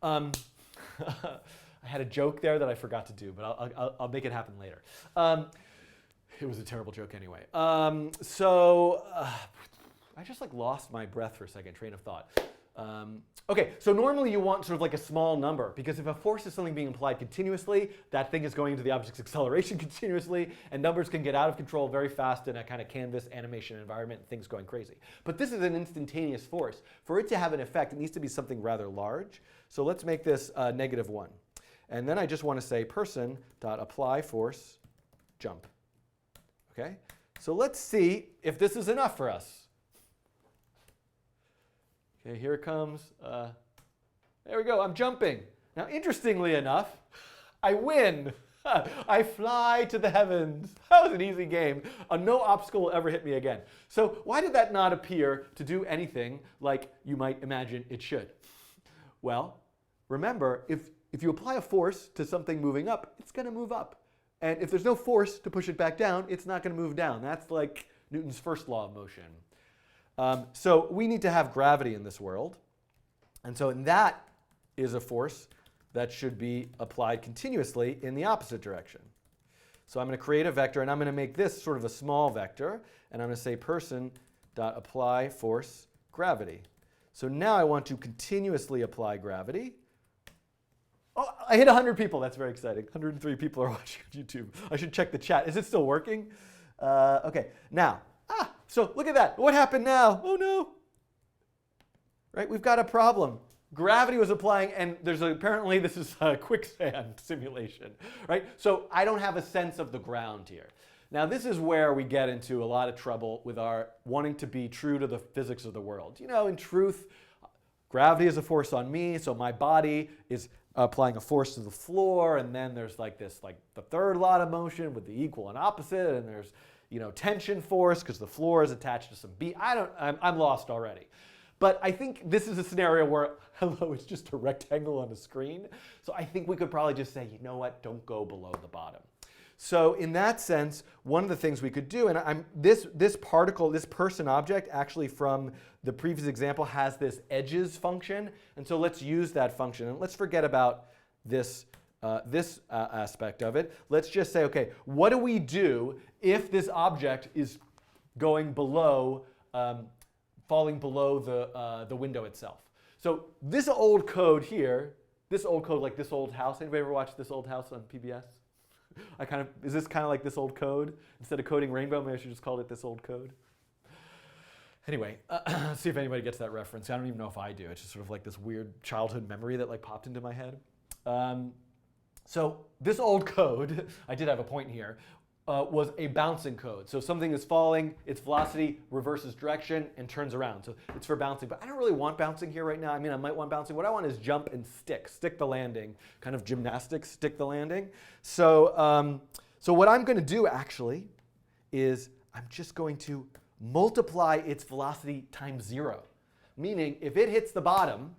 0.002379841. I had a joke there that I forgot to do, but I'll make it happen later. It was a terrible joke anyway. I just like lost my breath for a second, train of thought. Okay, so normally you want sort of like a small number, because if a force is something being applied continuously, that thing is going into the object's acceleration continuously, and numbers can get out of control very fast in a kind of canvas animation environment, things going crazy. But this is an instantaneous force. For it to have an effect, it needs to be something rather large. So let's make this -1. And then I just want to say person.apply force jump. Okay, so let's see if this is enough for us. Okay, here it comes. There we go, I'm jumping. Now, interestingly enough, I win. I fly to the heavens. That was an easy game. No obstacle will ever hit me again. So why did that not appear to do anything like you might imagine it should? Well, remember, if you apply a force to something moving up, it's going to move up. And if there's no force to push it back down, it's not going to move down. That's like Newton's first law of motion. So we need to have gravity in this world. And so that is a force that should be applied continuously in the opposite direction. So I'm going to create a vector, and I'm going to make this sort of a small vector. And I'm going to say person.apply force gravity. So now I want to continuously apply gravity. Oh, I hit 100 people. That's very exciting. 103 people are watching on YouTube. I should check the chat. Is it still working? OK, now. So look at that. What happened now? Oh, no. Right? We've got a problem. Gravity was applying, and apparently this is a quicksand simulation. Right? So I don't have a sense of the ground here. Now, this is where we get into a lot of trouble with our wanting to be true to the physics of the world. You know, in truth, gravity is a force on me, so my body is applying a force to the floor, and then there's like this, like the third law of motion with the equal and opposite, and there's, tension force because the floor is attached to some beam. I'm lost already. But I think this is a scenario where, hello, it's just a rectangle on the screen. So I think we could probably just say, you know what, don't go below the bottom. So in that sense, one of the things we could do, and this particle, this person object, actually from the previous example has this edges function. And so let's use that function. And let's forget about this aspect of it. Let's just say, OK, what do we do if this object is going below, falling below the window itself? So this old code here, like this old house. Anybody ever watch This Old House on PBS? Is this kind of like This Old Code? Instead of coding rainbow, maybe I should just call it This Old Code. Anyway, see if anybody gets that reference. I don't even know if I do. It's just sort of like this weird childhood memory that like popped into my head. So this old code, I did have a point here. was a bouncing code. So something is falling, its velocity reverses direction and turns around. So it's for bouncing, but I don't really want bouncing here right now. I mean, I might want bouncing. What I want is jump and stick the landing, kind of gymnastics, stick the landing. So, so what I'm going to do actually is I'm just going to multiply its velocity times 0. Meaning, if it hits the bottom,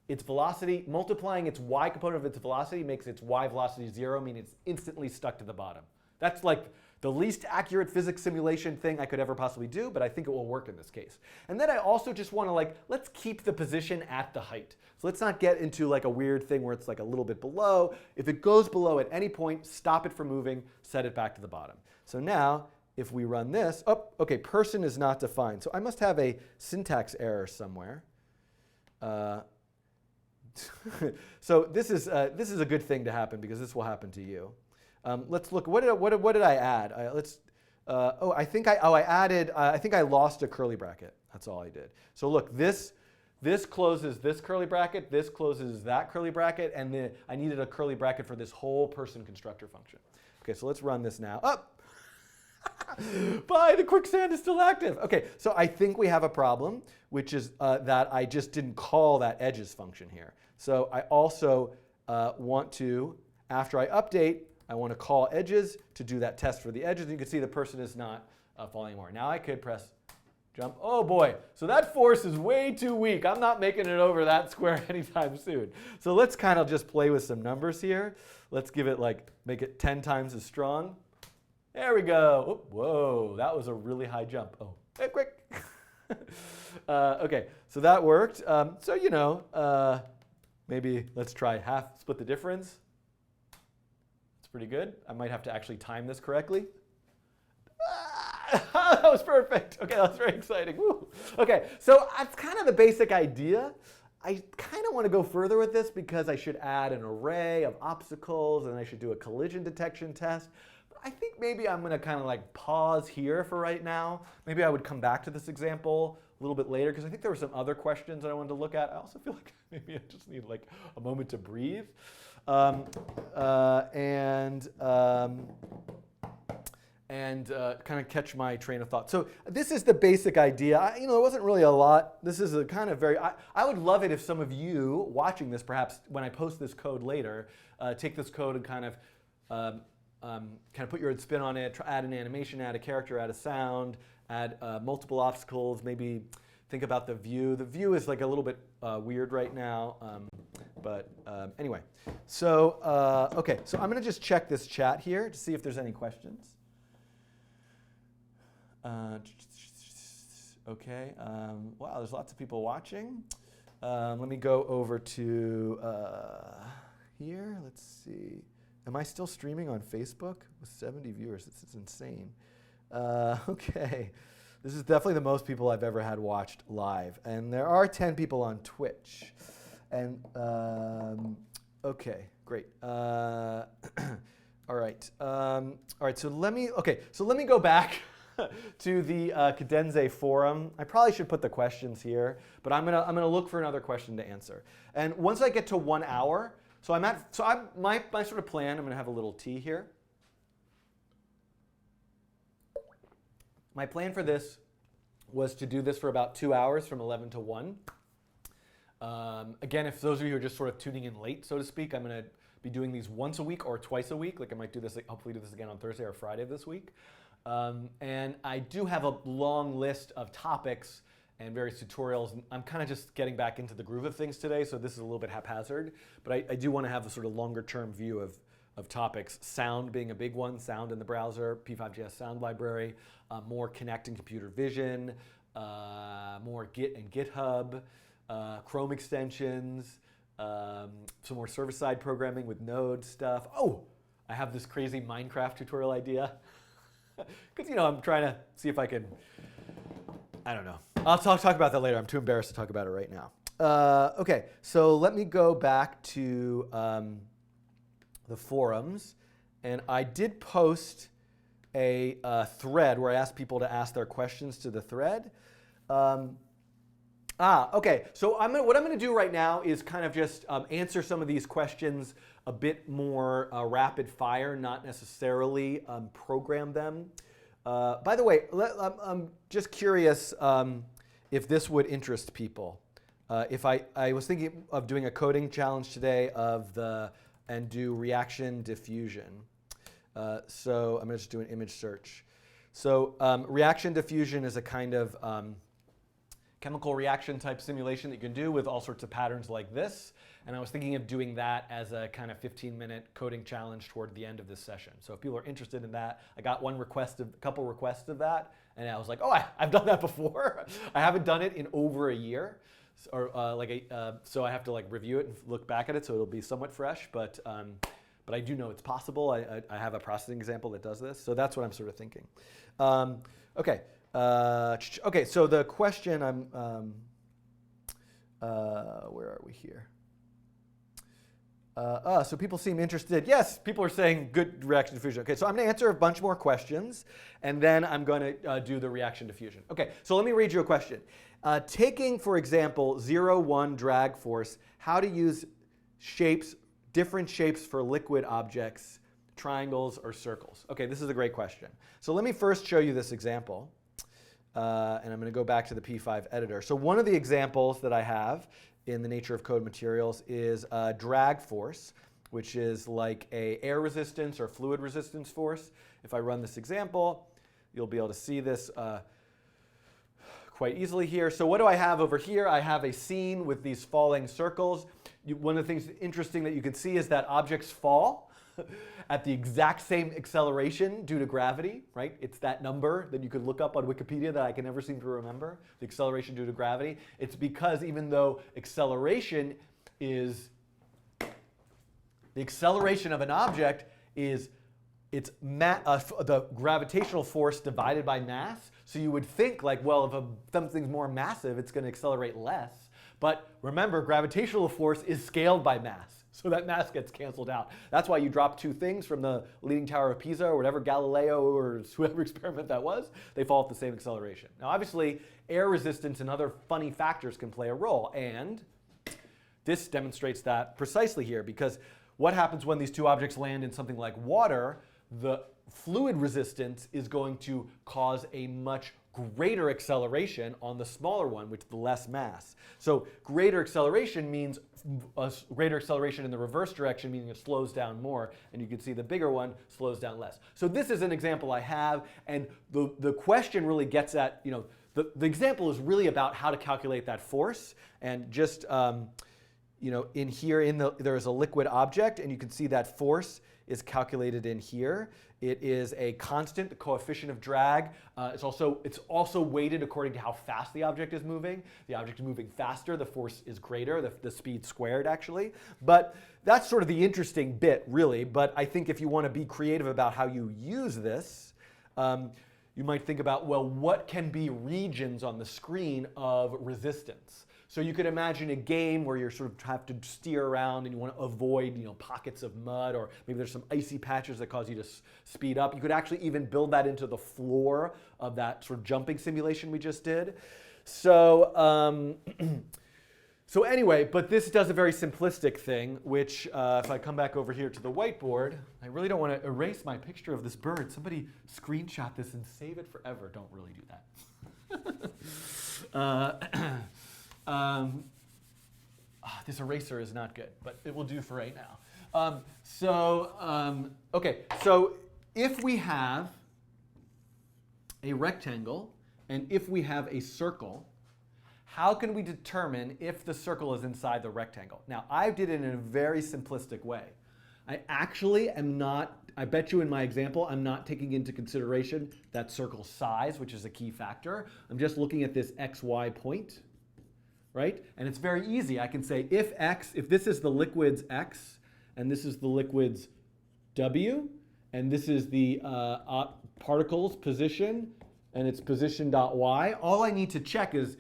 its velocity, multiplying its y component of its velocity makes its y velocity 0, meaning it's instantly stuck to the bottom. That's like the least accurate physics simulation thing I could ever possibly do, but I think it will work in this case. And then I also just want to let's keep the position at the height. So let's not get into like a weird thing where it's like a little bit below. If it goes below at any point, stop it from moving, set it back to the bottom. So now, if we run this, oh, okay, person is not defined. So I must have a syntax error somewhere. So this is a good thing to happen because this will happen to you. Let's look. What did I add? I think I lost a curly bracket. That's all I did. So look, this closes this curly bracket. This closes that curly bracket, and then I needed a curly bracket for this whole person constructor function. Okay, so let's run this now. Up. Bye. The quicksand is still active. Okay, so I think we have a problem, which is that I just didn't call that edges function here. So I also want to, after I update, I want to call edges to do that test for the edges. And you can see the person is not falling anymore. Now I could press jump. Oh boy, so that force is way too weak. I'm not making it over that square anytime soon. So let's kind of just play with some numbers here. Let's give it make it 10 times as strong. There we go. Oh, whoa, that was a really high jump. Oh, hey, quick. Okay, so that worked. So, maybe let's try half, split the difference. Pretty good. I might have to actually time this correctly. That was perfect. Okay, that was very exciting. Woo. Okay, so that's kind of the basic idea. I kind of want to go further with this because I should add an array of obstacles and I should do a collision detection test. But I think maybe I'm going to kind of pause here for right now. Maybe I would come back to this example a little bit later because I think there were some other questions that I wanted to look at. I also feel like maybe I just need a moment to breathe. And kind of catch my train of thought. So this is the basic idea. There wasn't really a lot. This is a kind of very, I would love it if some of you watching this, perhaps when I post this code later, take this code and kind of put your own spin on it, add an animation, add a character, add a sound, add multiple obstacles, maybe think about the view. The view is a little bit weird right now. But anyway, so okay, so I'm going to just check this chat here to see if there's any questions. Okay, wow, there's lots of people watching. Let me go over to here. Let's see. Am I still streaming on Facebook with 70 viewers? This is insane. Okay, this is definitely the most people I've ever had watched live, and there are 10 people on Twitch. And okay, great. All right. All right. So let me go back to the Cadenze forum. I probably should put the questions here, but I'm gonna look for another question to answer. And once I get to 1 hour, my sort of plan. I'm gonna have a little tea here. My plan for this was to do this for about 2 hours from 11 to 1. Again, if those of you are just sort of tuning in late, so to speak, I'm going to be doing these once a week or twice a week. I might do this, hopefully do this again on Thursday or Friday this week. And I do have a long list of topics and various tutorials. And I'm kind of just getting back into the groove of things today, so this is a little bit haphazard. But I do want to have a sort of longer term view of topics. Sound being a big one, sound in the browser, P5JS sound library, more connecting computer vision, more Git and GitHub, Chrome extensions, some more server-side programming with Node stuff. Oh, I have this crazy Minecraft tutorial idea. Because, I'm trying to see if I can, I don't know. I'll talk about that later. I'm too embarrassed to talk about it right now. Okay, so let me go back to the forums. And I did post a thread where I asked people to ask their questions to the thread. Okay. So what I'm going to do right now is kind of just answer some of these questions a bit more rapid fire, not necessarily program them. By the way, I'm just curious if this would interest people. If I was thinking of doing a coding challenge today and do reaction diffusion. So I'm going to just do an image search. So reaction diffusion is a kind of chemical reaction type simulation that you can do with all sorts of patterns like this. And I was thinking of doing that as a kind of 15-minute coding challenge toward the end of this session. So if people are interested in that, I got a couple requests of that. And I was like, oh, I've done that before. I haven't done it in over a year. So I have to review it and look back at it, so it'll be somewhat fresh. But I do know it's possible. I have a processing example that does this. So that's what I'm sort of thinking. Okay. Okay, so the question where are we here? So people seem interested. Yes, people are saying good reaction diffusion. Okay, so I'm going to answer a bunch more questions, and then I'm going to do the reaction diffusion. Okay, so let me read you a question. Taking, for example, 0, 1 drag force, how to use different shapes for liquid objects, triangles or circles. Okay, this is a great question. So let me first show you this example. And I'm going to go back to the P5 editor. So one of the examples that I have in the Nature of Code materials is a drag force, which is like a air resistance or fluid resistance force. If I run this example, you'll be able to see this quite easily here. So what do I have over here? I have a scene with these falling circles. One of the things interesting that you can see is that objects fall at the exact same acceleration due to gravity, right? It's that number that you could look up on Wikipedia that I can never seem to remember, the acceleration due to gravity. It's because even though acceleration of an object is the gravitational force divided by mass. So you would think well, if something's more massive, it's going to accelerate less. But remember, gravitational force is scaled by mass. So that mass gets canceled out. That's why you drop two things from the Leaning Tower of Pisa or whatever Galileo or whoever experiment that was, they fall at the same acceleration. Now obviously, air resistance and other funny factors can play a role. And this demonstrates that precisely here, because what happens when these two objects land in something like water? The fluid resistance is going to cause a much greater acceleration on the smaller one, with the less mass. So greater acceleration means a greater acceleration in the reverse direction, meaning it slows down more, and you can see the bigger one slows down less. So this is an example I have, and the question really gets at, the example is really about how to calculate that force, and just in here there is a liquid object, and you can see that force is calculated in here. It is a constant, the coefficient of drag. It's also weighted according to how fast the object is moving. The object is moving faster, the force is greater, the speed squared actually. But that's sort of the interesting bit, really. But I think if you want to be creative about how you use this, you might think about, well, what can be regions on the screen of resistance? So you could imagine a game where you sort of have to steer around and you want to avoid, pockets of mud, or maybe there's some icy patches that cause you to speed up. You could actually even build that into the floor of that sort of jumping simulation we just did. So, so anyway, but this does a very simplistic thing, which if I come back over here to the whiteboard, I really don't want to erase my picture of this bird. Somebody screenshot this and save it forever. Don't really do that. This eraser is not good, but it will do for right now. Okay, so if we have a rectangle and if we have a circle, how can we determine if the circle is inside the rectangle? Now, I did it in a very simplistic way. I actually am not, I bet you in my example, I'm not taking into consideration that circle size, which is a key factor. I'm just looking at this xy point. Right? And it's very easy. I can say if this is the liquid's x, and this is the liquid's w, and this is the particle's position, and it's position.y, all I need to check is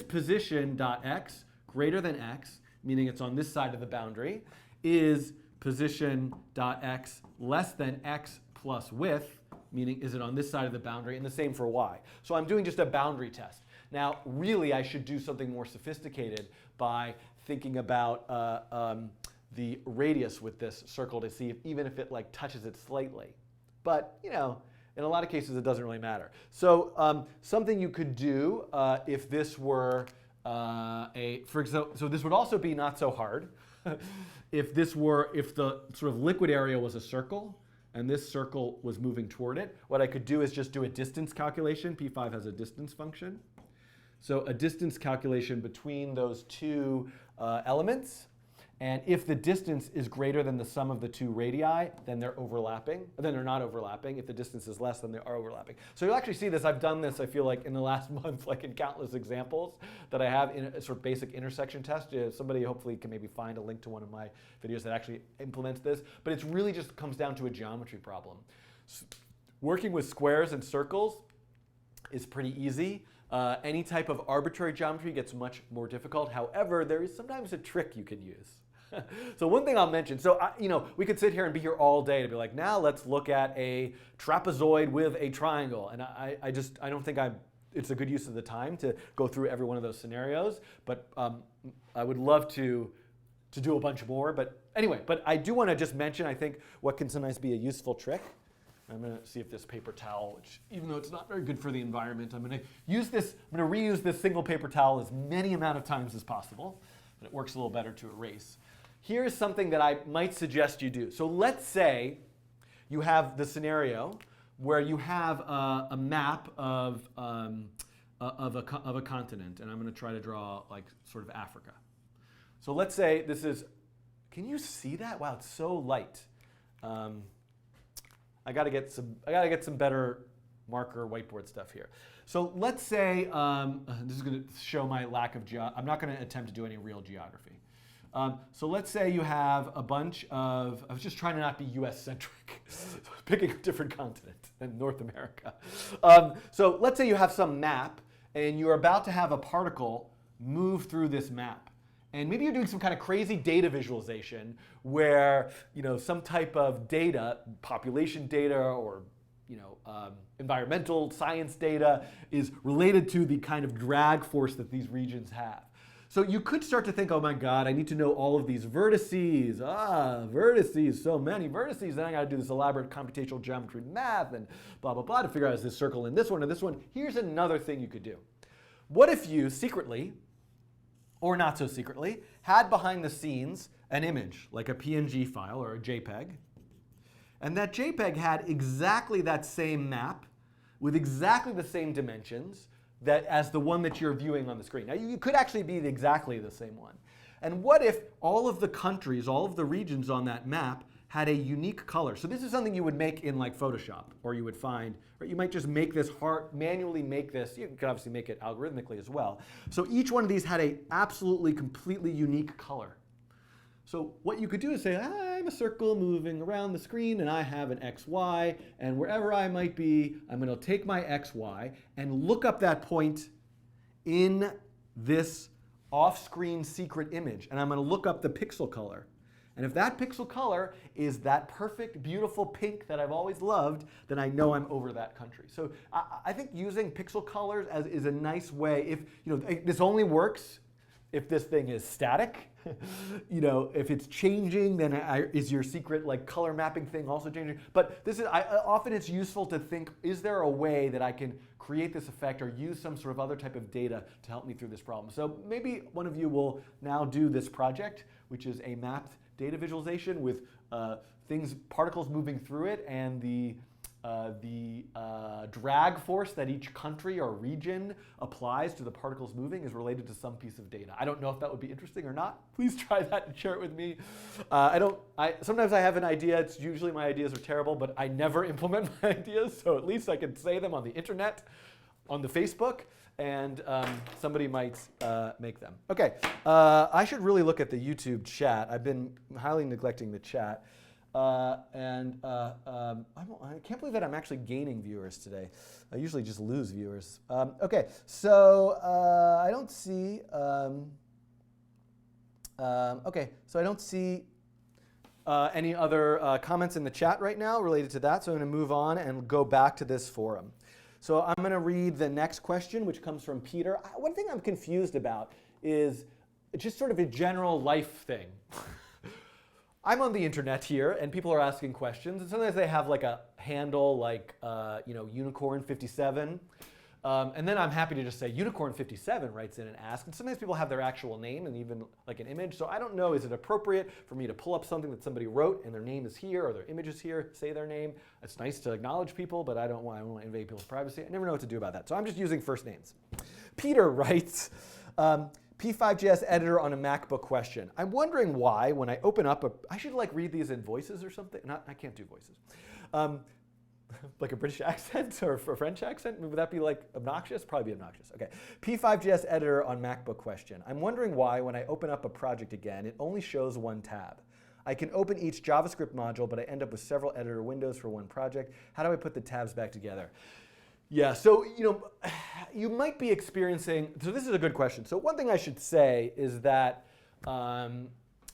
position.x greater than x, meaning it's on this side of the boundary, is position.x less than x plus width, meaning is it on this side of the boundary, and the same for y. So I'm doing just a boundary test. Now, really, I should do something more sophisticated by thinking about the radius with this circle to see if even if it like touches it slightly. But in a lot of cases, it doesn't really matter. So something you could do if this were for example, so this would also be not so hard if the sort of liquid area was a circle and this circle was moving toward it. What I could do is just do a distance calculation. P5 has a distance function. So a distance calculation between those two elements. And if the distance is greater than the sum of the two radii, then they're overlapping. Then they're not overlapping. If the distance is less, then they are overlapping. So you'll actually see this. I've done this, I feel like, in the last month, like in countless examples that I have in a sort of basic intersection test. Somebody hopefully can maybe find a link to one of my videos that actually implements this. But it's really just comes down to a geometry problem. Working with squares and circles is pretty easy. Any type of arbitrary geometry gets much more difficult. However, there is sometimes a trick you can use. So one thing I'll mention, so we could sit here and be here all day to be like, now let's look at a trapezoid with a triangle. And I don't think it's a good use of the time to go through every one of those scenarios. But I would love to do a bunch more. But anyway, I do want to just mention, I think, what can sometimes be a useful trick. I'm going to see if this paper towel, which even though it's not very good for the environment, I'm going to reuse this single paper towel as many amount of times as possible. But it works a little better to erase. Here's something that I might suggest you do. So let's say you have the scenario where you have a map of a continent, and I'm going to try to draw like sort of Africa. So let's say this is. Can you see that? Wow, it's so light. I got to get some better marker whiteboard stuff here. So let's say this is going to show my lack of I'm not going to attempt to do any real geography. So let's say you have a bunch of, I was just trying to not be US-centric, so picking a different continent than North America. So let's say you have some map and you're about to have a particle move through this map. And maybe you're doing some kind of crazy data visualization where some type of data, population data or environmental science data is related to the kind of drag force that these regions have. So you could start to think, oh my God, I need to know all of these vertices. Vertices, so many vertices. Then I got to do this elaborate computational geometry math and blah, blah, blah to figure out is this circle in this one or this one. Here's another thing you could do. What if you secretly, or not so secretly, had behind the scenes an image, like a PNG file or a JPEG, and that JPEG had exactly that same map with exactly the same dimensions as the one that you're viewing on the screen. Now, you could actually be exactly the same one. And what if all of the countries, all of the regions on that map had a unique color? So this is something you would make in like Photoshop, or you would find, or you might just make this manually make this. You could obviously make it algorithmically as well. So each one of these had a absolutely, completely unique color. So what you could do is say, I'm a circle moving around the screen and I have an XY, and wherever I might be, I'm going to take my XY and look up that point in this off-screen secret image, and I'm going to look up the pixel color. And if that pixel color is that perfect, beautiful pink that I've always loved, then I know I'm over that country. So I think using pixel colors is a nice way. If this only works if this thing is static. If it's changing, then is your secret like color mapping thing also changing? But this is often it's useful to think: is there a way that I can create this effect or use some sort of other type of data to help me through this problem? So maybe one of you will now do this project, which is a mapped data visualization with particles moving through it, and the drag force that each country or region applies to the particles moving is related to some piece of data. I don't know if that would be interesting or not. Please try that and share it with me. Sometimes I have an idea. It's usually my ideas are terrible, but I never implement my ideas, so at least I can say them on the internet, on the Facebook, and somebody might make them. Okay, I should really look at the YouTube chat. I've been highly neglecting the chat. I can't believe that I'm actually gaining viewers today. I usually just lose viewers. Okay, so I don't see. So I don't see any other comments in the chat right now related to that. So I'm going to move on and go back to this forum. So I'm going to read the next question, which comes from Peter. One thing I'm confused about is just sort of a general life thing. I'm on the internet here, and people are asking questions, and sometimes they have like a handle like Unicorn 57. And then I'm happy to just say Unicorn 57 writes in and asks. And sometimes people have their actual name and even like an image. So I don't know, is it appropriate for me to pull up something that somebody wrote and their name is here or their image is here, say their name? It's nice to acknowledge people, but I don't want to invade people's privacy. I never know what to do about that. So I'm just using first names. Peter writes, P5JS editor on a MacBook question. I'm wondering why when I open up I should like read these in voices or something. I can't do voices. Like a British accent or a French accent? Would that be like obnoxious? Probably be obnoxious. Okay. P5JS editor on MacBook question. I'm wondering why when I open up a project again, it only shows one tab. I can open each JavaScript module, but I end up with several editor windows for one project. How do I put the tabs back together? Yeah, so you might be experiencing, so this is a good question. So one thing I should say is that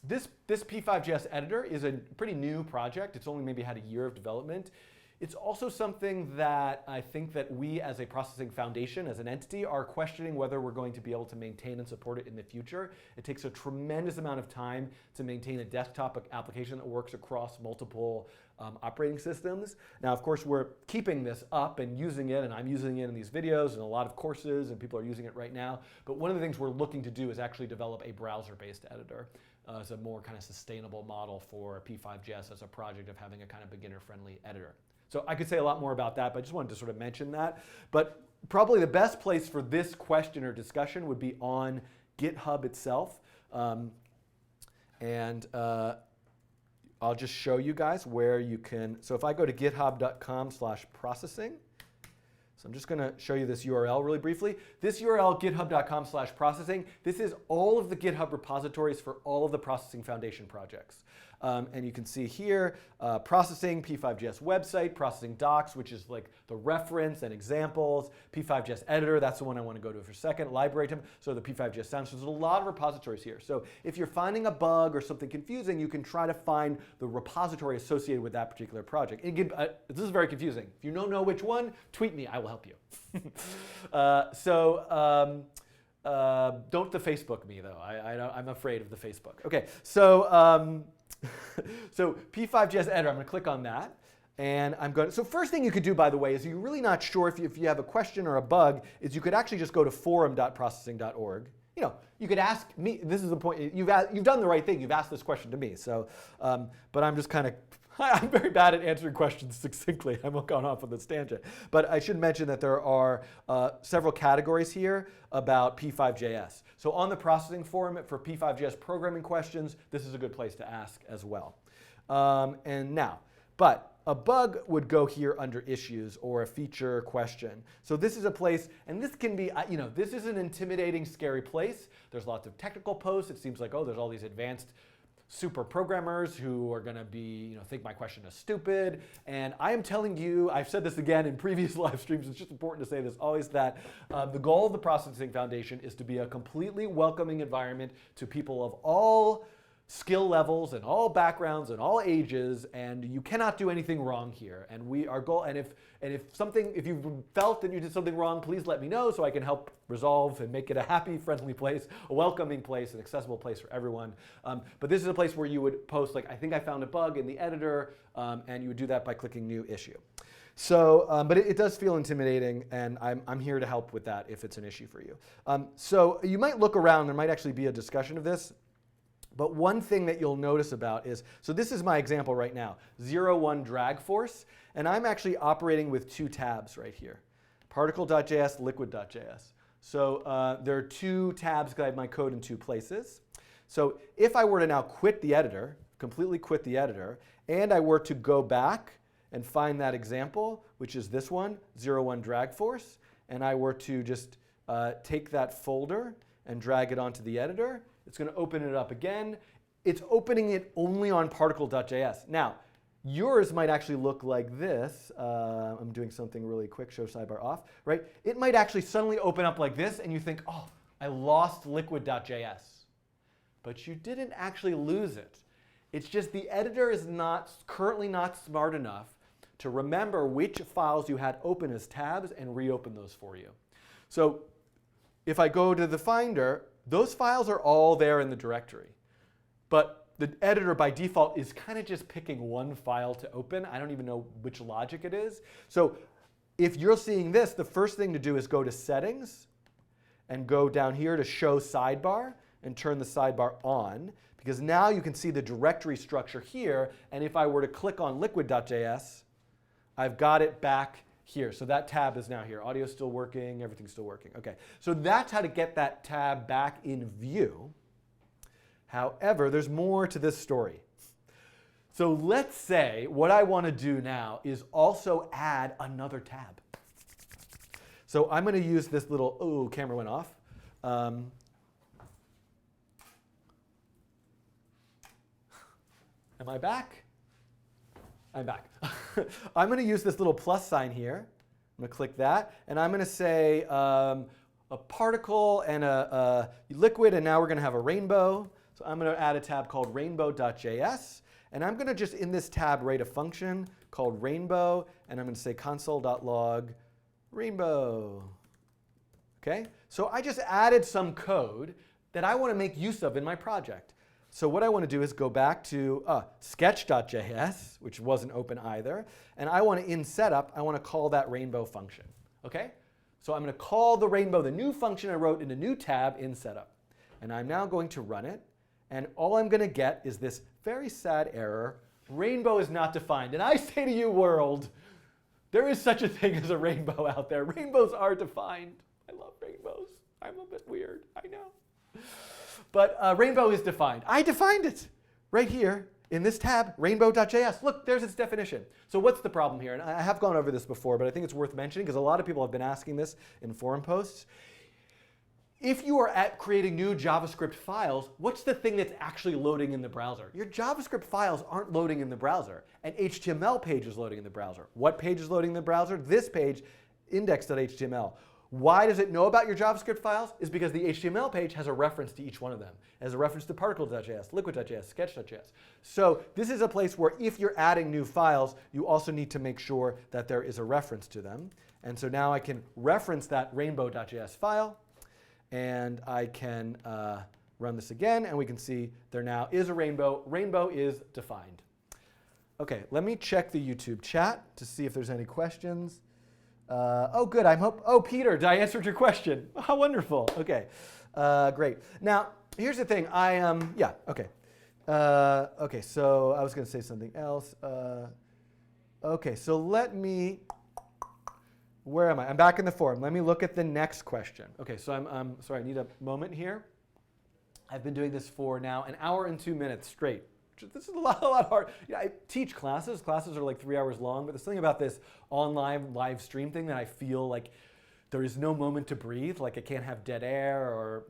this P5JS editor is a pretty new project. It's only maybe had a year of development. It's also something that I think that we as a processing foundation, as an entity, are questioning whether we're going to be able to maintain and support it in the future. It takes a tremendous amount of time to maintain a desktop application that works across multiple operating systems. Now, of course, we're keeping this up and using it, and I'm using it in these videos and a lot of courses, and people are using it right now. But one of the things we're looking to do is actually develop a browser-based editor as a more kind of sustainable model for P5JS as a project of having a kind of beginner-friendly editor. So I could say a lot more about that, but I just wanted to sort of mention that. But probably the best place for this question or discussion would be on GitHub itself. I'll just show you guys where you can. So if I go to github.com/processing, so I'm just going to show you this URL really briefly. This URL, github.com/processing, this is all of the GitHub repositories for all of the Processing Foundation projects. And you can see here, processing, P5JS website, processing docs, which is like the reference and examples, P5JS editor, that's the one I want to go to for a second, library item, so the P5JS sounds. So there's a lot of repositories here. So if you're finding a bug or something confusing, you can try to find the repository associated with that particular project. This is very confusing. If you don't know which one, tweet me, I will help you. Don't the Facebook me though. I'm afraid of the Facebook. Okay, so so P5JS editor, I'm going to click on that. And I'm going to, so first thing you could do, by the way, is you're really not sure if you have a question or a bug, is you could actually just go to forum.processing.org. You could ask me, this is the point, you've done the right thing, you've asked this question to me. So, but I'm just kind of, I'm very bad at answering questions succinctly. I'm going off on this tangent. But I should mention that there are several categories here about P5JS. So on the processing forum for P5JS programming questions, this is a good place to ask as well. But a bug would go here under issues or a feature question. So this is a place, and this can be, this is an intimidating, scary place. There's lots of technical posts. It seems like, oh, there's all these advanced super programmers who are going to be, think my question is stupid. And I am telling you, I've said this again in previous live streams, it's just important to say this always, that the goal of the Processing Foundation is to be a completely welcoming environment to people of all skill levels and all backgrounds and all ages, and you cannot do anything wrong here. And our goal, and if you felt that you did something wrong, please let me know so I can help resolve and make it a happy, friendly place, a welcoming place, an accessible place for everyone. But this is a place where you would post, like, I think I found a bug in the editor, and you would do that by clicking New Issue. So, but it does feel intimidating, and I'm here to help with that if it's an issue for you. So you might look around, there might actually be a discussion of this. But one thing that you'll notice about is, so this is my example right now, 0.1 drag force, and I'm actually operating with two tabs right here, particle.js, liquid.js. So there are two tabs because I have my code in two places. So if I were to now quit the editor, completely quit the editor, and I were to go back and find that example, which is this one, 0.1 drag force, and I were to just take that folder and drag it onto the editor, it's going to open it up again. It's opening it only on particle.js. Now, yours might actually look like this. I'm doing something really quick, show sidebar off, right? It might actually suddenly open up like this, and you think, oh, I lost liquid.js. But you didn't actually lose it. It's just the editor is currently not smart enough to remember which files you had open as tabs and reopen those for you. So if I go to the Finder, those files are all there in the directory. But the editor by default is kind of just picking one file to open. I don't even know which logic it is. So if you're seeing this, the first thing to do is go to Settings and go down here to Show Sidebar and turn the sidebar on, because now you can see the directory structure here. And if I were to click on liquid.js, I've got it back here. So that tab is now here. Audio's still working, everything's still working. OK, so that's how to get that tab back in view. However, there's more to this story. So let's say what I want to do now is also add another tab. So I'm going to use this little, oh, camera went off. Am I back? I'm back. I'm going to use this little plus sign here. I'm going to click that. And I'm going to say a particle and a liquid. And now we're going to have a rainbow. So I'm going to add a tab called rainbow.js. And I'm going to just in this tab write a function called rainbow. And I'm going to say console.log rainbow. OK? So I just added some code that I want to make use of in my project. So what I want to do is go back to sketch.js, which wasn't open either. And I want to, in setup, I want to call that rainbow function. OK? So I'm going to call the rainbow, the new function I wrote in a new tab in setup. And I'm now going to run it. And all I'm going to get is this very sad error. Rainbow is not defined. And I say to you, world, there is such a thing as a rainbow out there. Rainbows are defined. I love rainbows. I'm a bit weird. I know. But rainbow is defined. I defined it right here in this tab, rainbow.js. Look, there's its definition. So what's the problem here? And I have gone over this before, but I think it's worth mentioning because a lot of people have been asking this in forum posts. If you are creating new JavaScript files, what's the thing that's actually loading in the browser? Your JavaScript files aren't loading in the browser. An HTML page is loading in the browser. What page is loading in the browser? This page, index.html. Why does it know about your JavaScript files? Is because the HTML page has a reference to each one of them. It has a reference to particle.js, liquid.js, sketch.js. So this is a place where if you're adding new files, you also need to make sure that there is a reference to them. And so now I can reference that rainbow.js file. And I can run this again. And we can see there now is a rainbow. Rainbow is defined. OK, let me check the YouTube chat to see if there's any questions. Oh, good. Oh, Peter, did I answer your question? How wonderful. OK, great. Now, here's the thing. Yeah, OK. OK, so I was going to say something else. OK, so let me. Where am I? I'm back in the forum. Let me look at the next question. OK, so I'm sorry, I need a moment here. I've been doing this for now an hour and 2 minutes straight. This is a lot hard. You know, I teach classes. Classes are like 3 hours long, but there's something about this online live stream thing that I feel like there is no moment to breathe. Like I can't have dead air or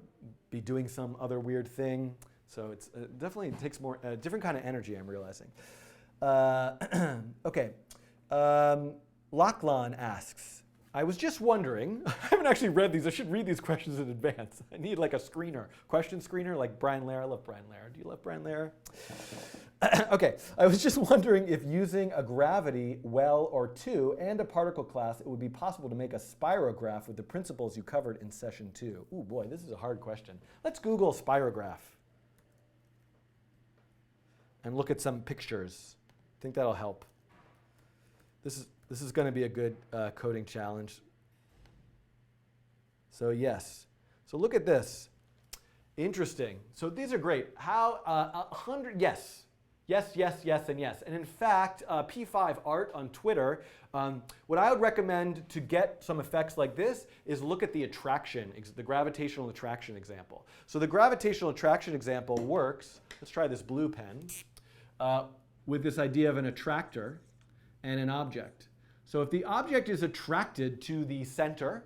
be doing some other weird thing. So it's definitely takes more different kind of energy, I'm realizing. OK. Lachlan asks, I was just wondering, I haven't actually read these. I should read these questions in advance. I need like a screener, question screener like Brian Lehrer. I love Brian Lehrer. Do you love Brian Lehrer? OK, I was just wondering if using a gravity well or two and a particle class, it would be possible to make a spirograph with the principles you covered in session 2. Ooh, boy, this is a hard question. Let's Google spirograph and look at some pictures. I think that'll help. This is going to be a good coding challenge. So yes. So look at this. Interesting. So these are great. How 100? Yes. Yes, yes, yes, and yes. And in fact, P5 Art on Twitter, what I would recommend to get some effects like this is look at the attraction, the gravitational attraction example. So the gravitational attraction example works. Let's try this blue pen with this idea of an attractor and an object. So if the object is attracted to the center,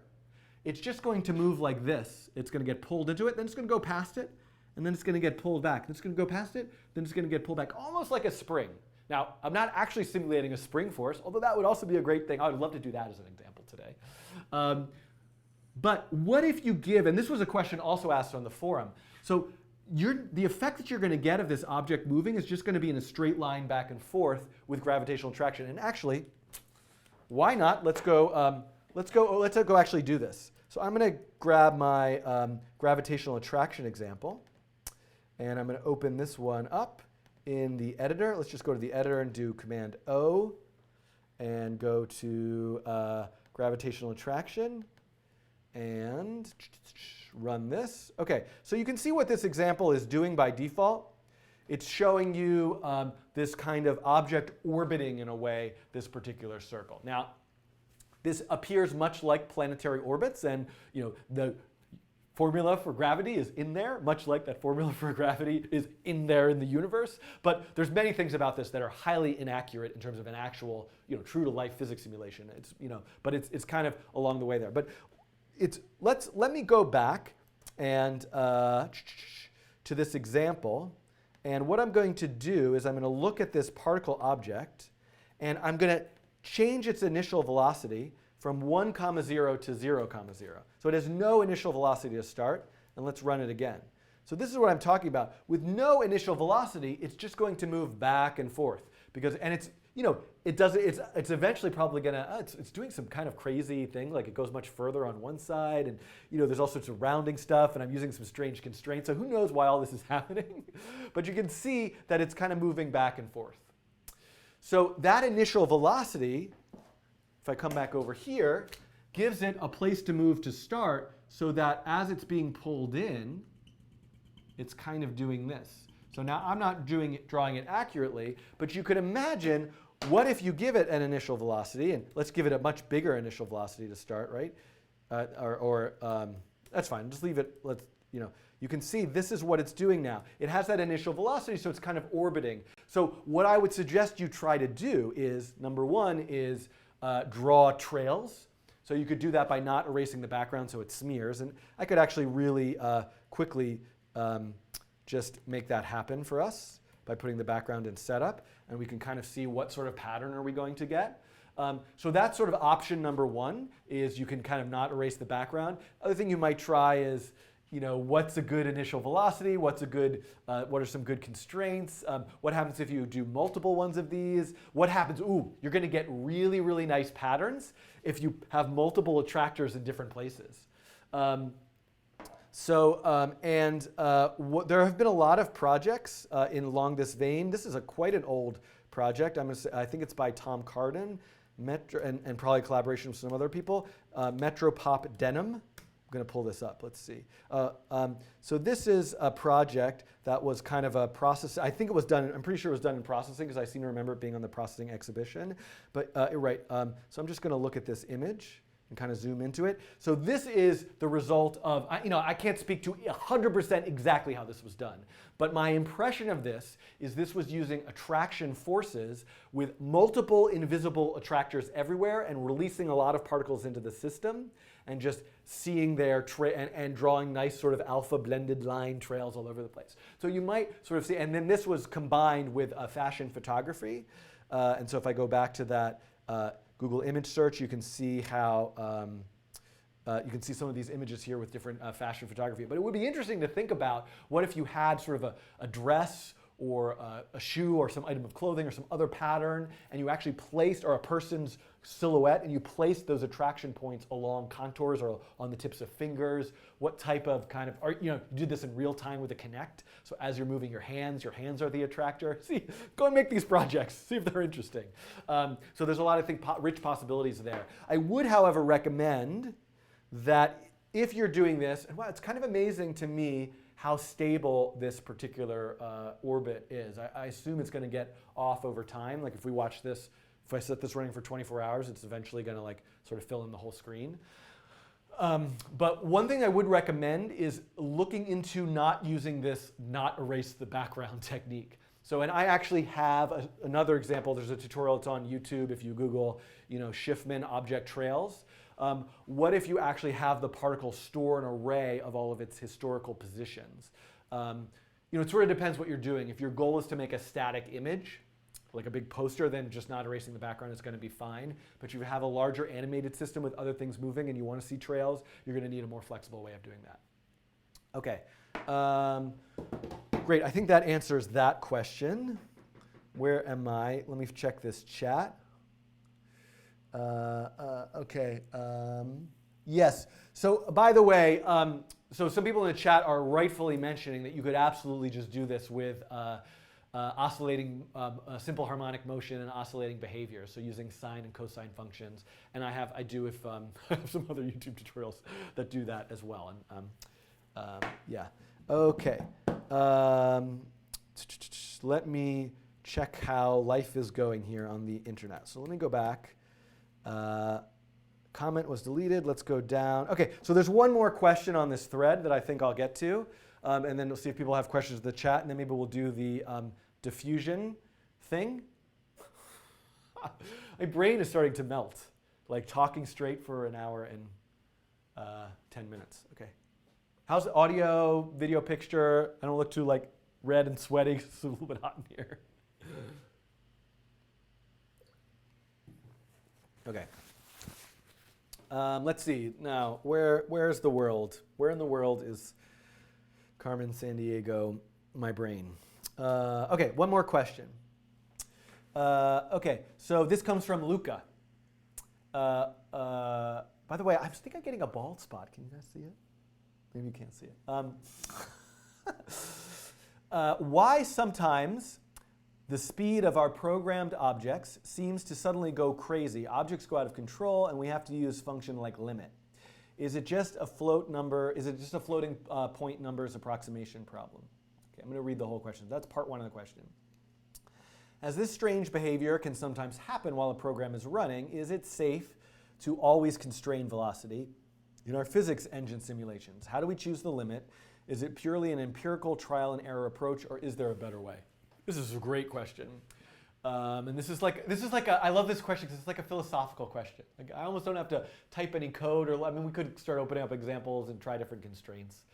it's just going to move like this. It's going to get pulled into it, then it's going to go past it, and then it's going to get pulled back. Then it's going to go past it, then it's going to get pulled back, almost like a spring. Now, I'm not actually simulating a spring force, although that would also be a great thing. I would love to do that as an example today. But what if you give, and this was a question also asked on the forum, so the effect that you're going to get of this object moving is just going to be in a straight line back and forth with gravitational attraction. And actually, why not? Let's go actually do this. So I'm going to grab my gravitational attraction example, and I'm going to open this one up in the editor. Let's just go to the editor and do Command O, and go to gravitational attraction, and run this. OK, so you can see what this example is doing by default. It's showing you this kind of object orbiting, in a way, this particular circle. Now, this appears much like planetary orbits, and the formula for gravity is in there, much like that formula for gravity is in there in the universe. But there's many things about this that are highly inaccurate in terms of an actual, true-to-life physics simulation. But it's kind of along the way there. But let me go back and to this example. And what I'm going to do is I'm going to look at this particle object, and I'm going to change its initial velocity from 1, 0 to 0, 0. So it has no initial velocity to start. And let's run it again. So this is what I'm talking about. With no initial velocity, it's just going to move back and forth. It's eventually probably going to, it's doing some kind of crazy thing, like it goes much further on one side, and there's all sorts of rounding stuff, and I'm using some strange constraints, so who knows why all this is happening. But you can see that it's kind of moving back and forth. So that initial velocity, if I come back over here, gives it a place to move to start, so that as it's being pulled in, it's kind of doing this. So now I'm not drawing it accurately, but you could imagine, what if you give it an initial velocity, and let's give it a much bigger initial velocity to start, right? That's fine. Just leave it. You can see this is what it's doing now. It has that initial velocity, so it's kind of orbiting. So what I would suggest you try to do is, number one, is draw trails. So you could do that by not erasing the background so it smears. And I could actually really quickly just make that happen for us by putting the background in setup. And we can kind of see what sort of pattern are we going to get. So that's sort of option number one, is you can kind of not erase the background. Other thing you might try is, what's a good initial velocity? What are some good constraints? What happens if you do multiple ones of these? What happens? You're going to get really, really nice patterns if you have multiple attractors in different places. There have been a lot of projects along this vein. This is quite an old project. I think it's by Tom Carden, and probably collaboration with some other people. Metropop Denim. I'm going to pull this up. Let's see. So this is a project that was kind of a process. I think it was done. I'm pretty sure it was done in processing, because I seem to remember it being on the processing exhibition. But right. So I'm just going to look at this image and kind of zoom into it. So this is the result of, I can't speak to 100% exactly how this was done, but my impression of this is this was using attraction forces with multiple invisible attractors everywhere and releasing a lot of particles into the system and just seeing their and drawing nice sort of alpha blended line trails all over the place. So you might sort of see, and then this was combined with fashion photography. And so if I go back to that Google image search, you can see how you can see some of these images here with different fashion photography. But it would be interesting to think about, what if you had sort of a dress or a shoe or some item of clothing or some other pattern, and you actually placed, or a person's silhouette, and you placed those attraction points along contours or on the tips of fingers. What type of kind of, you do this in real time with a Kinect. So as you're moving your hands are the attractor. See, go and make these projects, see if they're interesting. So there's a lot of rich possibilities there. I would, however, recommend that if you're doing this, and wow, it's kind of amazing to me how stable this particular orbit is. I assume it's going to get off over time. Like if we watch this, if I set this running for 24 hours, it's eventually going to sort of fill in the whole screen. But one thing I would recommend is looking into not using this not erase the background technique. So, and I actually have another example. There's a tutorial, it's on YouTube if you Google, Schiffman object trails. What if you actually have the particle store an array of all of its historical positions? It sort of depends what you're doing. If your goal is to make a static image, like a big poster, then just not erasing the background is going to be fine. But if you have a larger animated system with other things moving and you want to see trails, you're going to need a more flexible way of doing that. OK. Great. I think that answers that question. Where am I? Let me check this chat. Okay. Yes. So by the way, so some people in the chat are rightfully mentioning that you could absolutely just do this with oscillating simple harmonic motion and oscillating behavior. So using sine and cosine functions. And I do if I have some other YouTube tutorials that do that as well. And yeah. Okay. Let me check how life is going here on the internet. So let me go back. Comment was deleted. Let's go down. Okay, so there's one more question on this thread that I think I'll get to. And then we'll see if people have questions in the chat. And then maybe we'll do the diffusion thing. My brain is starting to melt. Like talking straight for an hour and 10 minutes. Okay. How's the audio, video, picture? I don't look too like red and sweaty. It's a little bit hot in here. Okay. Let's see. Now, where's the world? Where in the world is Carmen Sandiego, my brain? Okay, one more question. Okay, so this comes from Luca. By the way, I think I'm getting a bald spot. Can you guys see it? Maybe you can't see it. Why sometimes the speed of our programmed objects seems to suddenly go crazy. Objects go out of control, and we have to use function like limit. Is it just a float number? Is it just a floating point numbers approximation problem? Okay, I'm going to read the whole question. That's part one of the question. As this strange behavior can sometimes happen while a program is running, is it safe to always constrain velocity in our physics engine simulations? How do we choose the limit? Is it purely an empirical trial and error approach, or is there a better way? This is a great question, and this is like I love this question because it's like a philosophical question. Like I almost don't have to type any code, or I mean we could start opening up examples and try different constraints,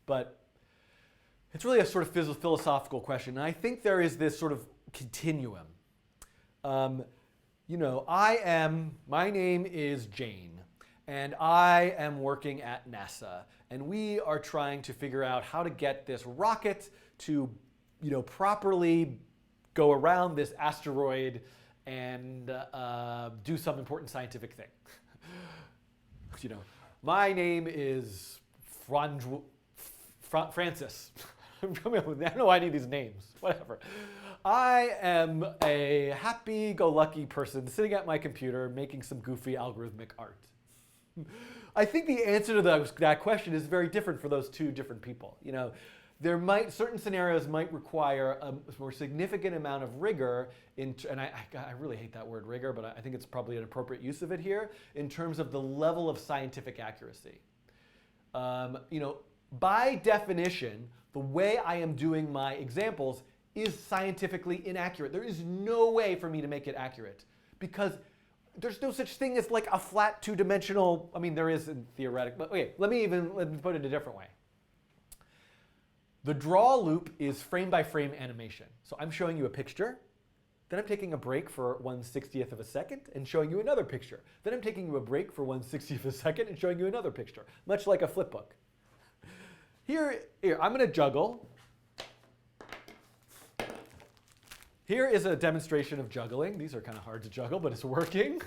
but it's really a sort of philosophical question. And I think there is this sort of continuum. You know, my name is Jane, and I am working at NASA, and we are trying to figure out how to get this rocket to properly go around this asteroid and do some important scientific thing. My name is Francis. I know I need these names, whatever. I am a happy-go-lucky person sitting at my computer making some goofy algorithmic art. I think the answer to that question is very different for those two different people. Certain scenarios might require a more significant amount of rigor, and I really hate that word rigor, but I think it's probably an appropriate use of it here, in terms of the level of scientific accuracy. By definition, the way I am doing my examples is scientifically inaccurate. There is no way for me to make it accurate, because there's no such thing as like a flat two-dimensional, I mean there is in theoretic, but okay, let me put it a different way. The draw loop is frame-by-frame animation. So I'm showing you a picture, then I'm taking a break for 1/60th of a second and showing you another picture. Then I'm taking you a break for 1/60th of a second and showing you another picture, much like a flip book. Here, I'm going to juggle. Here is a demonstration of juggling. These are kind of hard to juggle, but it's working.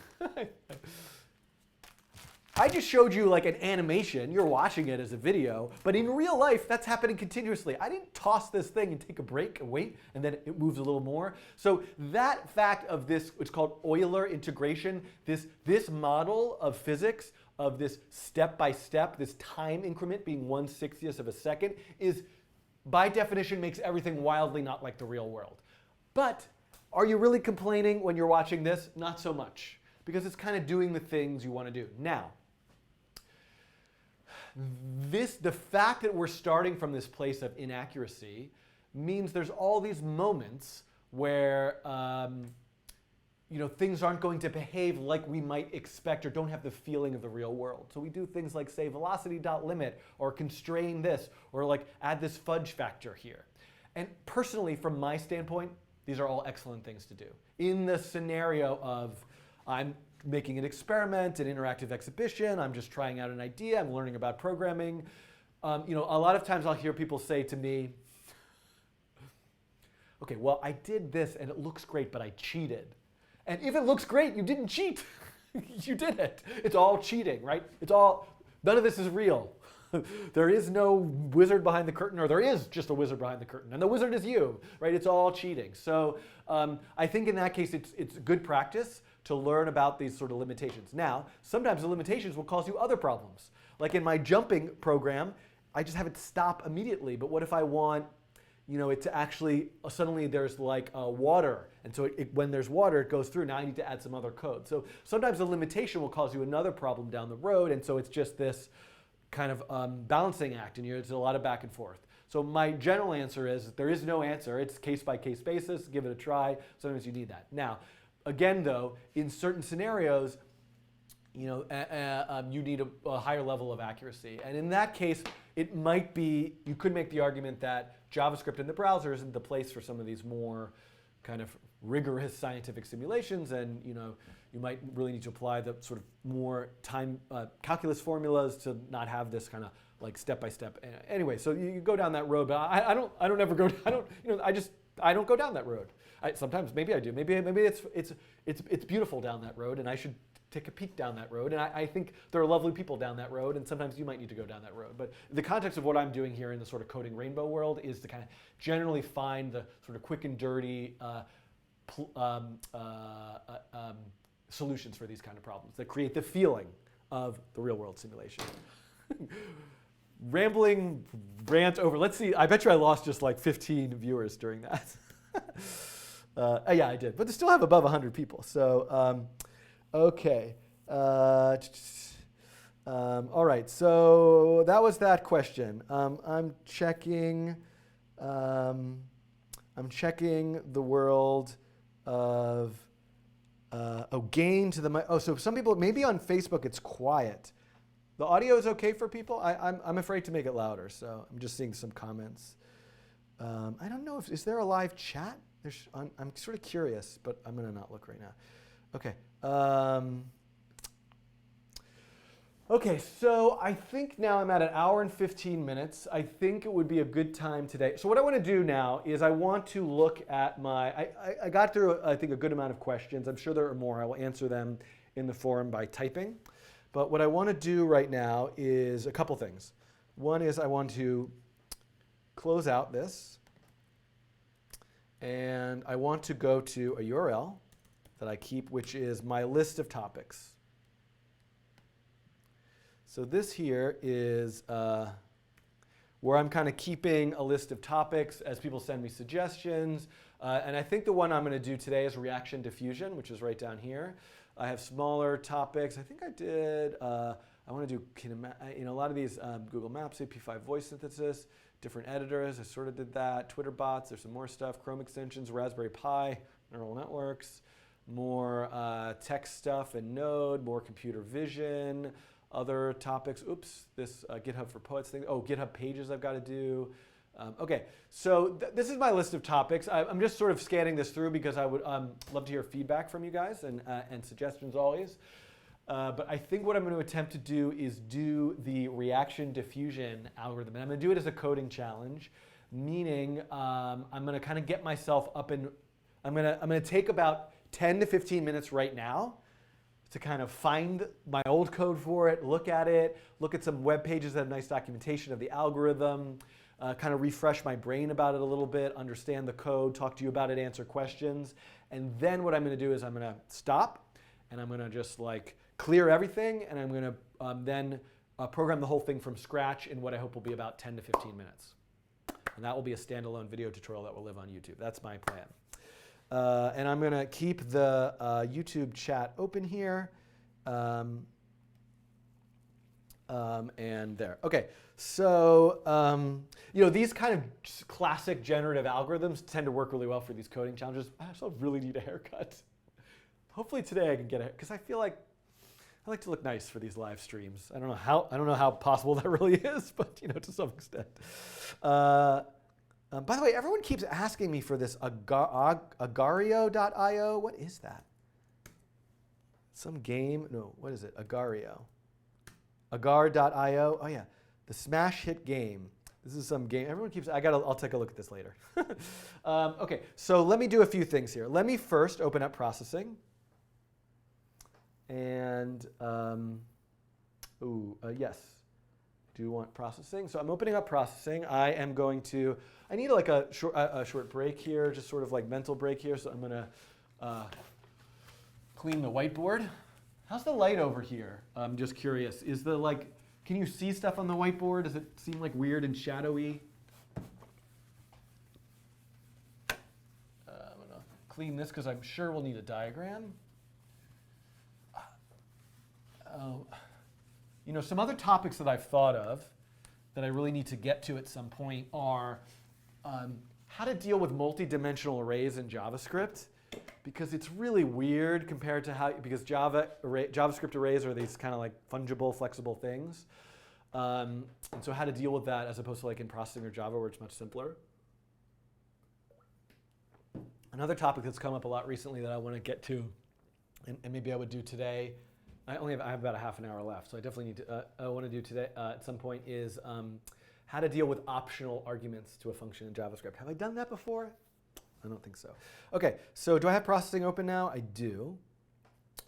I just showed you like an animation. You're watching it as a video, but in real life, that's happening continuously. I didn't toss this thing and take a break and wait, and then it moves a little more. So that fact of this, it's called Euler integration, this model of physics, of this step-by-step, this time increment being 1/60th of a second, is by definition makes everything wildly not like the real world. But are you really complaining when you're watching this? Not so much, because it's kind of doing the things you want to do. Now, the fact that we're starting from this place of inaccuracy means there's all these moments where things aren't going to behave like we might expect or don't have the feeling of the real world. So we do things like say velocity.limit or constrain this or like add this fudge factor here. And personally, from my standpoint, these are all excellent things to do. In the scenario of I'm making an experiment, an interactive exhibition, I'm just trying out an idea, I'm learning about programming. A lot of times I'll hear people say to me, okay, well, I did this and it looks great, but I cheated. And if it looks great, you didn't cheat. You did it. It's all cheating, right? None of this is real. There is no wizard behind the curtain, or there is just a wizard behind the curtain, and the wizard is you, right? It's all cheating. So I think in that case, it's good practice to learn about these sort of limitations. Now, sometimes the limitations will cause you other problems. Like in my jumping program, I just have it stop immediately. But what if I want, it to actually, suddenly there's like water. And so when there's water, it goes through. Now I need to add some other code. So sometimes the limitation will cause you another problem down the road. And so it's just this kind of balancing act, and it's a lot of back and forth. So my general answer is there is no answer. It's case-by-case basis. Give it a try. Sometimes you need that. Now, again, though, in certain scenarios, you need a higher level of accuracy. And in that case, it might be, you could make the argument that JavaScript in the browser isn't the place for some of these more kind of rigorous scientific simulations, and you might really need to apply the sort of more time calculus formulas to not have this kind of like step-by-step. Anyway, so you go down that road, but I don't ever go. I don't go down that road. Sometimes maybe I do. Maybe it's beautiful down that road, and I should take a peek down that road. And I think there are lovely people down that road, and sometimes you might need to go down that road. But the context of what I'm doing here in the sort of coding rainbow world is to kind of generally find the sort of quick and dirty solutions for these kind of problems that create the feeling of the real world simulation. Rambling rant over. Let's see. I bet you I lost just like 15 viewers during that. Yeah, I did. But they still have above 100 people. So, okay. All right. So that was that question. I'm checking the world of gain to the mic. Oh, so some people, maybe on Facebook it's quiet. The audio is okay for people? I'm afraid to make it louder, so I'm just seeing some comments. I don't know, is there a live chat? I'm sort of curious, but I'm going to not look right now. Okay. Okay, so I think now I'm at 1 hour and 15 minutes. I think it would be a good time today. So what I want to do now is I want to look at I got through, I think, a good amount of questions. I'm sure there are more. I will answer them in the forum by typing. But what I want to do right now is a couple things. One is I want to close out this. And I want to go to a URL that I keep, which is my list of topics. So this here is where I'm kind of keeping a list of topics as people send me suggestions. And I think the one I'm going to do today is reaction diffusion, which is right down here. I have smaller topics. I think I did, I want to do a lot of these Google Maps, AP5 voice synthesis, different editors. I sort of did that. Twitter bots, there's some more stuff. Chrome extensions, Raspberry Pi, neural networks, more text stuff and Node, more computer vision, other topics. Oops, this GitHub for Poets thing. Oh, GitHub pages I've got to do. Okay, so this is my list of topics. I'm just sort of scanning this through because I would love to hear feedback from you guys and suggestions always. But I think what I'm going to attempt to do is do the reaction diffusion algorithm. And I'm going to do it as a coding challenge, meaning I'm going to kind of get myself up and I'm going to take about 10 to 15 minutes right now to kind of find my old code for it, look at some web pages that have nice documentation of the algorithm, kind of refresh my brain about it a little bit, understand the code, talk to you about it, answer questions. And then what I'm going to do is I'm going to stop and I'm going to just like clear everything, and I'm going to then program the whole thing from scratch in what I hope will be about 10 to 15 minutes. And that will be a standalone video tutorial that will live on YouTube. That's my plan. And I'm going to keep the YouTube chat open here. And there. Okay, so these kind of classic generative algorithms tend to work really well for these coding challenges. I also really need a haircut. Hopefully today I can get it, because I feel like I like to look nice for these live streams. I don't know how possible that really is, but to some extent. By the way, everyone keeps asking me for this Agario.io. What is that? Some game? No, what is it? Agario. Agar.io. Oh yeah, the smash hit game. This is some game. Everyone keeps. I'll take a look at this later. Okay, so let me do a few things here. Let me first open up processing. And yes, do want processing. So I'm opening up processing. I am going to, I need like a short break here, just sort of like mental break here. So I'm going to clean the whiteboard. How's the light over here? I'm just curious. Is the like, can you see stuff on the whiteboard? Does it seem like weird and shadowy? I'm going to clean this because I'm sure we'll need a diagram. You know, some other topics that I've thought of that I really need to get to at some point are how to deal with multi-dimensional arrays in JavaScript, because it's really weird compared to how, because JavaScript arrays are these kind of like fungible, flexible things. And so how to deal with that as opposed to like in processing or Java where it's much simpler. Another topic that's come up a lot recently that I want to get to, and maybe I would do today, I have about a half an hour left, so I definitely need to, I want to do today at some point is how to deal with optional arguments to a function in JavaScript. Have I done that before? I don't think so. OK, so do I have processing open now? I do.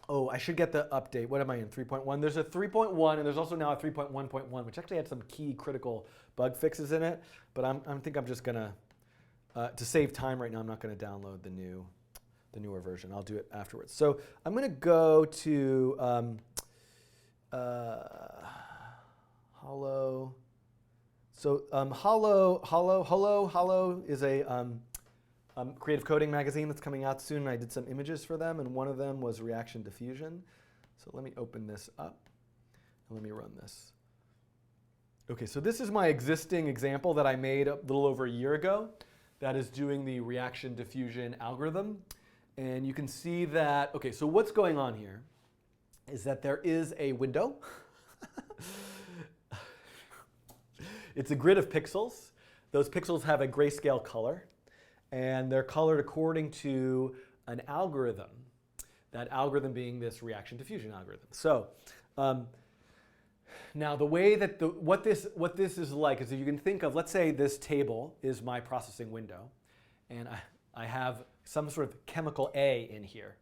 Oh, I should get the update. What am I in, 3.1? There's a 3.1, and there's also now a 3.1.1, which actually had some key critical bug fixes in it. But I think I'm just going to save time right now, I'm not going to download the newer version. I'll do it afterwards. So I'm going to go to Hollow. So Hollow is a creative coding magazine that's coming out soon. I did some images for them, and one of them was Reaction Diffusion. So let me open this up, and let me run this. OK, so this is my existing example that I made a little over a year ago that is doing the Reaction Diffusion algorithm. And you can see that, OK, so what's going on here is that there is a window. It's a grid of pixels. Those pixels have a grayscale color, and they're colored according to an algorithm, that algorithm being this reaction diffusion algorithm. So now the way that what this is like is that you can think of, let's say this table is my processing window, and I have some sort of chemical A in here.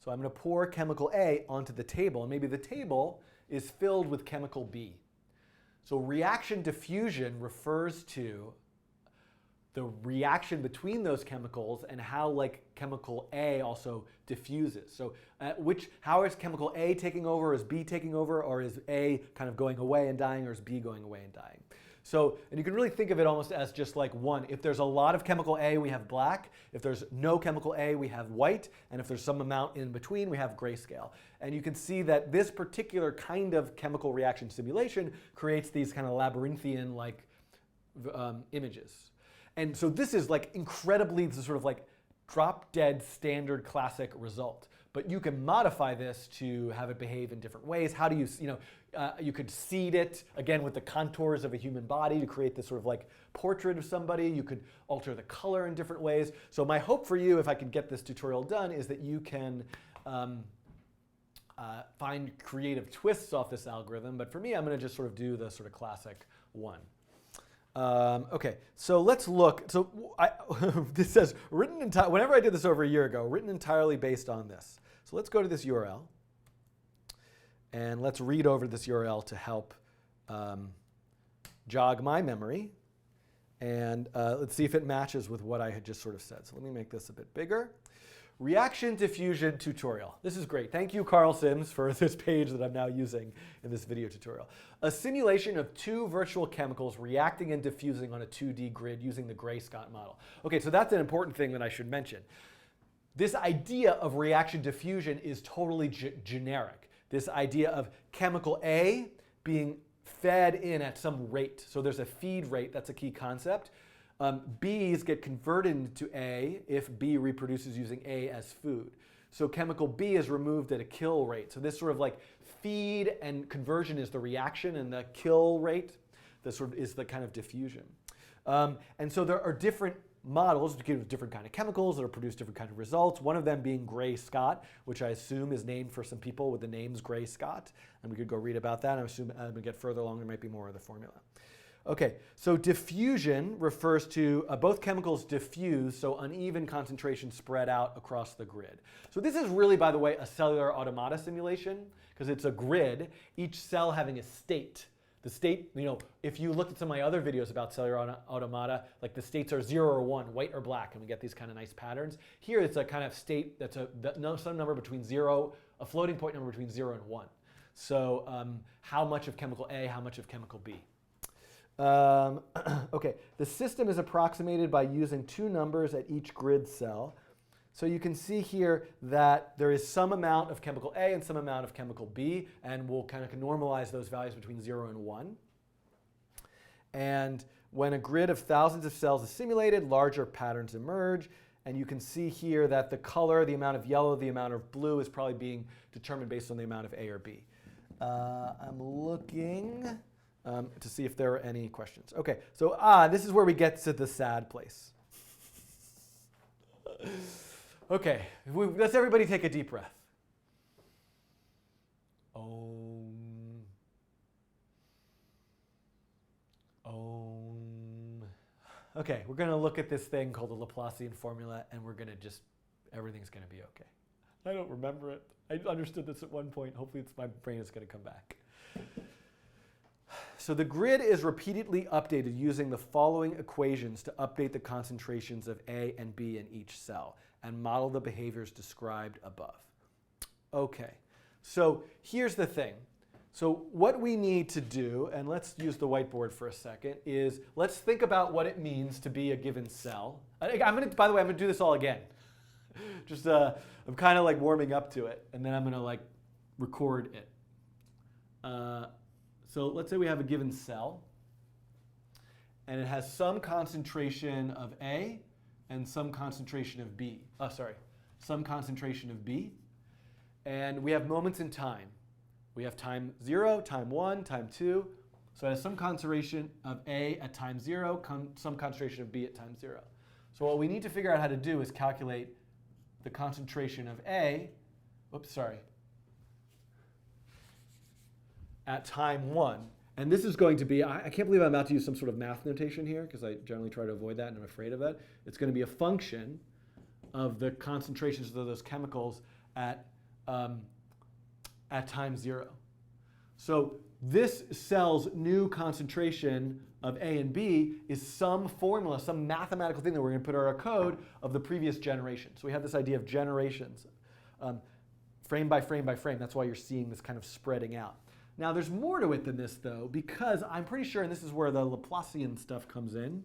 So I'm going to pour chemical A onto the table, and maybe the table is filled with chemical B. So reaction diffusion refers to the reaction between those chemicals and how like chemical A also diffuses. So how is chemical A taking over? Is B taking over? Or is A kind of going away and dying? Or is B going away and dying? So, and you can really think of it almost as just like one. If there's a lot of chemical A, we have black. If there's no chemical A, we have white. And if there's some amount in between, we have grayscale. And you can see that this particular kind of chemical reaction simulation creates these kind of labyrinthian like images. And so this is like incredibly sort of like drop dead standard classic result. But you can modify this to have it behave in different ways. How do you, you could seed it, again, with the contours of a human body to create this sort of like portrait of somebody. You could alter the color in different ways. So my hope for you, if I can get this tutorial done, is that you can find creative twists off this algorithm. But for me, I'm going to just sort of do the sort of classic one. OK, so let's look. So this says, whenever I did this over a year ago, written entirely based on this. So let's go to this URL. And let's read over this URL to help jog my memory. And let's see if it matches with what I had just sort of said. So let me make this a bit bigger. Reaction diffusion tutorial. This is great. Thank you, Carl Sims, for this page that I'm now using in this video tutorial. A simulation of two virtual chemicals reacting and diffusing on a 2D grid using the Gray-Scott model. OK, so that's an important thing that I should mention. This idea of reaction diffusion is totally generic. This idea of chemical A being fed in at some rate. So there's a feed rate. That's a key concept. B's get converted into A if B reproduces using A as food. So chemical B is removed at a kill rate. So this sort of like feed and conversion is the reaction, and the kill rate sort of is the kind of diffusion. And so there are different models to give different kind of chemicals that will produce different kind of results. One of them being Gray-Scott, which I assume is named for some people with the names Gray-Scott. And we could go read about that. I assume as we get further along, there might be more of the formula. Okay, so diffusion refers to both chemicals diffuse, so uneven concentration spread out across the grid. So this is really, by the way, a cellular automata simulation, because it's a grid, each cell having a state. The state, if you looked at some of my other videos about cellular automata, like the states are 0 or 1, white or black, and we get these kind of nice patterns. Here it's a kind of state that's some number between 0, a floating point number between 0 and 1. So how much of chemical A, how much of chemical B? Okay, the system is approximated by using two numbers at each grid cell. So you can see here that there is some amount of chemical A and some amount of chemical B, and we'll kind of normalize those values between 0 and 1. And when a grid of thousands of cells is simulated, larger patterns emerge. And you can see here that the color, the amount of yellow, the amount of blue is probably being determined based on the amount of A or B. I'm looking to see if there are any questions. Okay, so this is where we get to the sad place. Okay, let's everybody take a deep breath. Om. Okay, we're going to look at this thing called the Laplacian formula, and we're going to everything's going to be okay. I don't remember it. I understood this at one point. Hopefully my brain is going to come back. So the grid is repeatedly updated using the following equations to update the concentrations of A and B in each cell and model the behaviors described above. Okay, so here's the thing. So what we need to do, and let's use the whiteboard for a second, is let's think about what it means to be a given cell. By the way, I'm going to do this all again. Just I'm kind of like warming up to it, and then I'm going to like record it. So let's say we have a given cell, and it has some concentration of A and some concentration of B. Some concentration of B. And we have moments in time. We have time 0, time 1, time 2. So it has some concentration of A at time 0, some concentration of B at time 0. So what we need to figure out how to do is calculate the concentration of A, at time 1. And this is going to be, I can't believe I'm about to use some sort of math notation here, because I generally try to avoid that and I'm afraid of that. It's going to be a function of the concentrations of those chemicals at time 0. So this cell's new concentration of A and B is some formula, some mathematical thing that we're going to put in our code of the previous generation. So we have this idea of generations, frame by frame by frame. That's why you're seeing this kind of spreading out. Now there's more to it than this though, because I'm pretty sure, and this is where the Laplacian stuff comes in,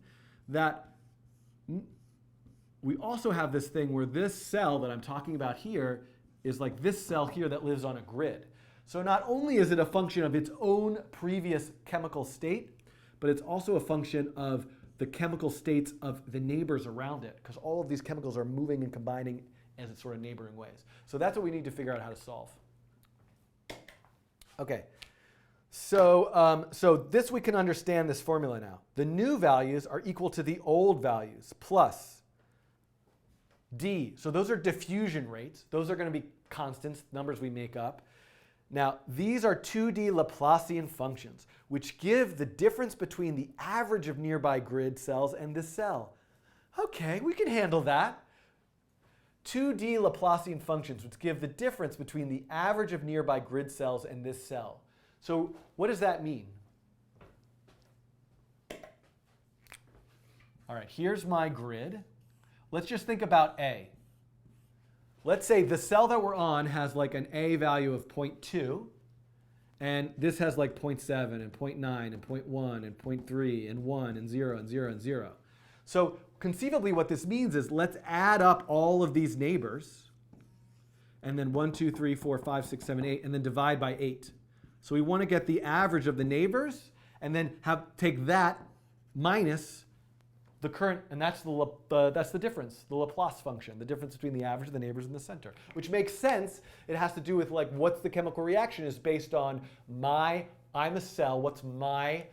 that we also have this thing where this cell that I'm talking about here is like this cell here that lives on a grid. So not only is it a function of its own previous chemical state, but it's also a function of the chemical states of the neighbors around it, because all of these chemicals are moving and combining as its sort of neighboring ways. So that's what we need to figure out how to solve. Okay, so this we can understand this formula now. The new values are equal to the old values plus D. So those are diffusion rates. Those are going to be constants, numbers we make up. Now, these are 2D Laplacian functions, which give the difference between the average of nearby grid cells and this cell. Okay, we can handle that. 2D Laplacian functions, which give the difference between the average of nearby grid cells and this cell. So what does that mean? All right, here's my grid. Let's just think about A. Let's say the cell that we're on has like an A value of 0.2, and this has like 0.7 and 0.9 and 0.1 and 0.3 and 1 and 0 and 0 and 0. So conceivably what this means is let's add up all of these neighbors, and then 1, 2, 3, 4, 5, 6, 7, 8, and then divide by 8. So we want to get the average of the neighbors, and then take that minus the current, and that's the difference, the Laplace function, the difference between the average of the neighbors and the center, which makes sense. It has to do with like what's the chemical reaction is based on I'm a cell, what's my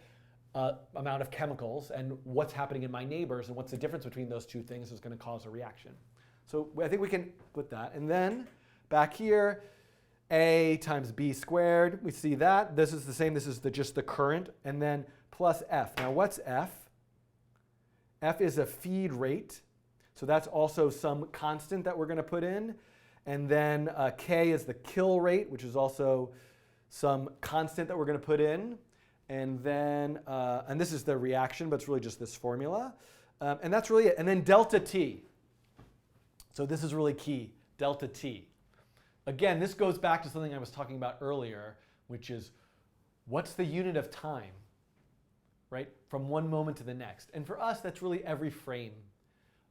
amount of chemicals, and what's happening in my neighbors, and what's the difference between those two things is going to cause a reaction. So I think we can put that. And then back here, A times B squared, we see that. This is the same, this is just the current. And then plus f. Now what's f? F is a feed rate. So that's also some constant that we're going to put in. And then k is the kill rate, which is also some constant that we're going to put in. And then, and this is the reaction, but it's really just this formula. And that's really it. And then delta t. So this is really key, delta t. Again, this goes back to something I was talking about earlier, which is what's the unit of time, right, from one moment to the next. And for us, that's really every frame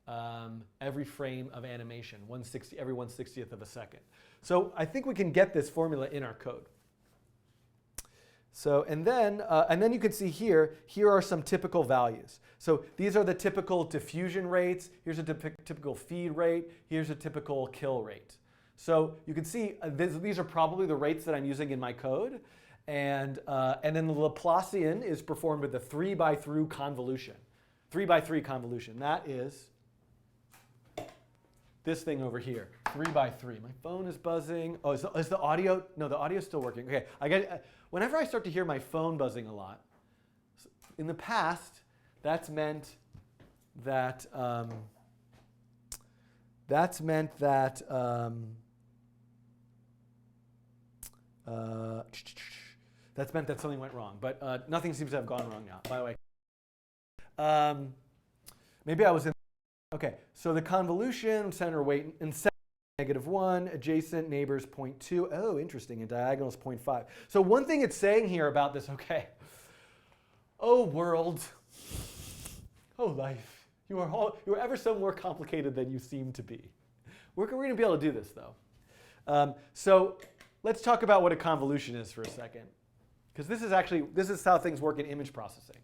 of animation, every 1/60th of a second. So I think we can get this formula in our code. So, and then you can see here are some typical values. So these are the typical diffusion rates. Here's a typical feed rate. Here's a typical kill rate. So you can see these are probably the rates that I'm using in my code. And then the Laplacian is performed with the 3x3 convolution. 3x3 convolution. That is this thing over here, 3x3. My phone is buzzing. Oh, is the audio? No, the audio is still working. Okay, whenever I start to hear my phone buzzing a lot, in the past, that's meant that that meant that something went wrong. But nothing seems to have gone wrong now. By the way, maybe I was in. Okay, so the convolution, center weight, and center -1, adjacent neighbors 0.2. Oh, interesting, and diagonal is 0.5. So one thing it's saying here about this, okay, oh world, oh life, you are ever so more complicated than you seem to be. We're going to be able to do this though. So let's talk about what a convolution is for a second, because this is how things work in image processing.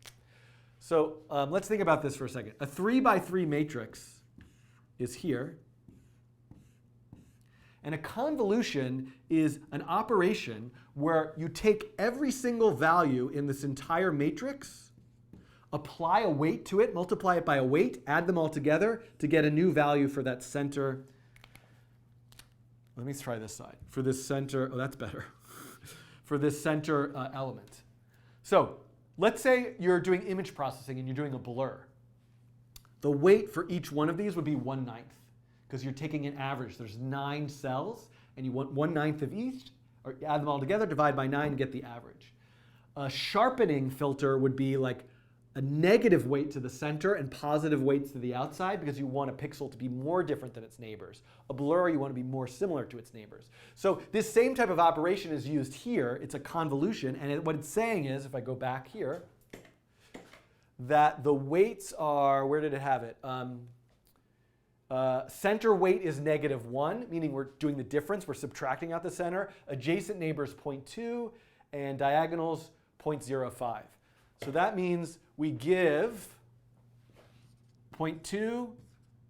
So let's think about this for a second. A 3x3 matrix is here. And a convolution is an operation where you take every single value in this entire matrix, apply a weight to it, multiply it by a weight, add them all together to get a new value for that center. Let me try this side. For this center, oh, that's better. For this center element. So let's say you're doing image processing and you're doing a blur. The weight for each one of these would be 1/9, because you're taking an average. There's 9 cells, and you want 1/9 of each, or add them all together, divide by 9, and get the average. A sharpening filter would be like a negative weight to the center and positive weights to the outside, because you want a pixel to be more different than its neighbors. A blur, you want to be more similar to its neighbors. So this same type of operation is used here. It's a convolution, and what it's saying is, if I go back here, that the weights are, where did it have it? Center weight is -1, meaning we're doing the difference. We're subtracting out the center. Adjacent neighbors 0.2, and diagonals 0.05. So that means we give 0.2,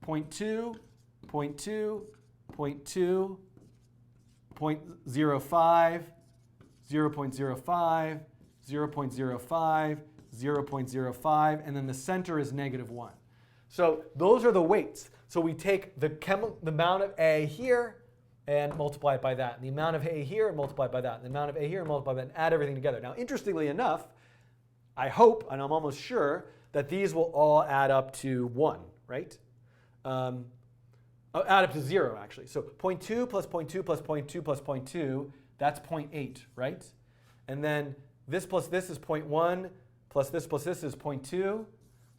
0.2, 0.2, 0.2, 0.05, 0.05, 0.05, 0.05, and then the center is -1. So those are the weights. So we take the amount of A here and multiply it by that, and the amount of A here and multiply it by that, and the amount of A here and multiply by that, and add everything together. Now, interestingly enough, I hope, and I'm almost sure, that these will all add up to 1, right? Add up to 0, actually. So 0.2 plus 0.2 plus 0.2 plus 0.2, that's 0.8, right? And then this plus this is 0.1, plus this is 0.2.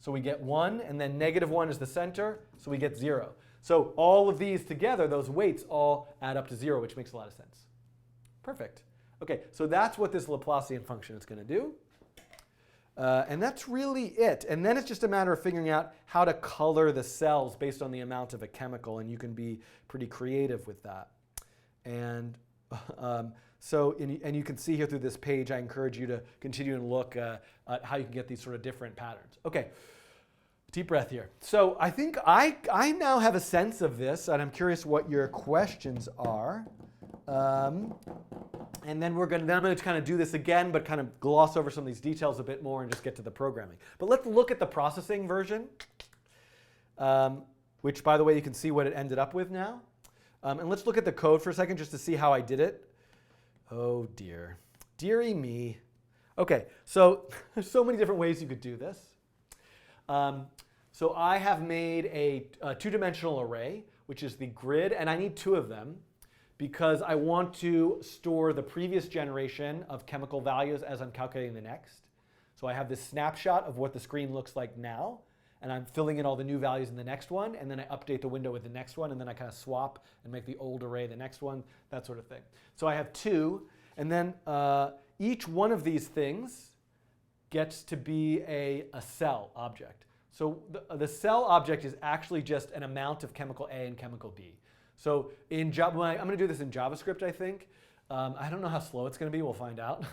So we get 1, and then -1 is the center, so we get 0. So all of these together, those weights all add up to 0, which makes a lot of sense. Perfect. OK, so that's what this Laplacian function is going to do. And that's really it. And then it's just a matter of figuring out how to color the cells based on the amount of a chemical, and you can be pretty creative with that. And and you can see here through this page, I encourage you to continue and look at how you can get these sort of different patterns. OK, deep breath here. So I think I now have a sense of this, and I'm curious what your questions are. And then I'm going to kind of do this again, but kind of gloss over some of these details a bit more and just get to the programming. But let's look at the processing version, which, by the way, you can see what it ended up with now. And let's look at the code for a second just to see how I did it. Oh, dear. Dearie me. Okay, so there's so many different ways you could do this. So I have made a two-dimensional array, which is the grid, and I need two of them because I want to store the previous generation of chemical values as I'm calculating the next. So I have this snapshot of what the screen looks like now, and I'm filling in all the new values in the next one, and then I update the window with the next one, and then I kind of swap and make the old array the next one, that sort of thing. So I have two, and then each one of these things gets to be a cell object. So the cell object is actually just an amount of chemical A and chemical B. So in Java, I'm going to do this in JavaScript, I think. I don't know how slow it's going to be. We'll find out.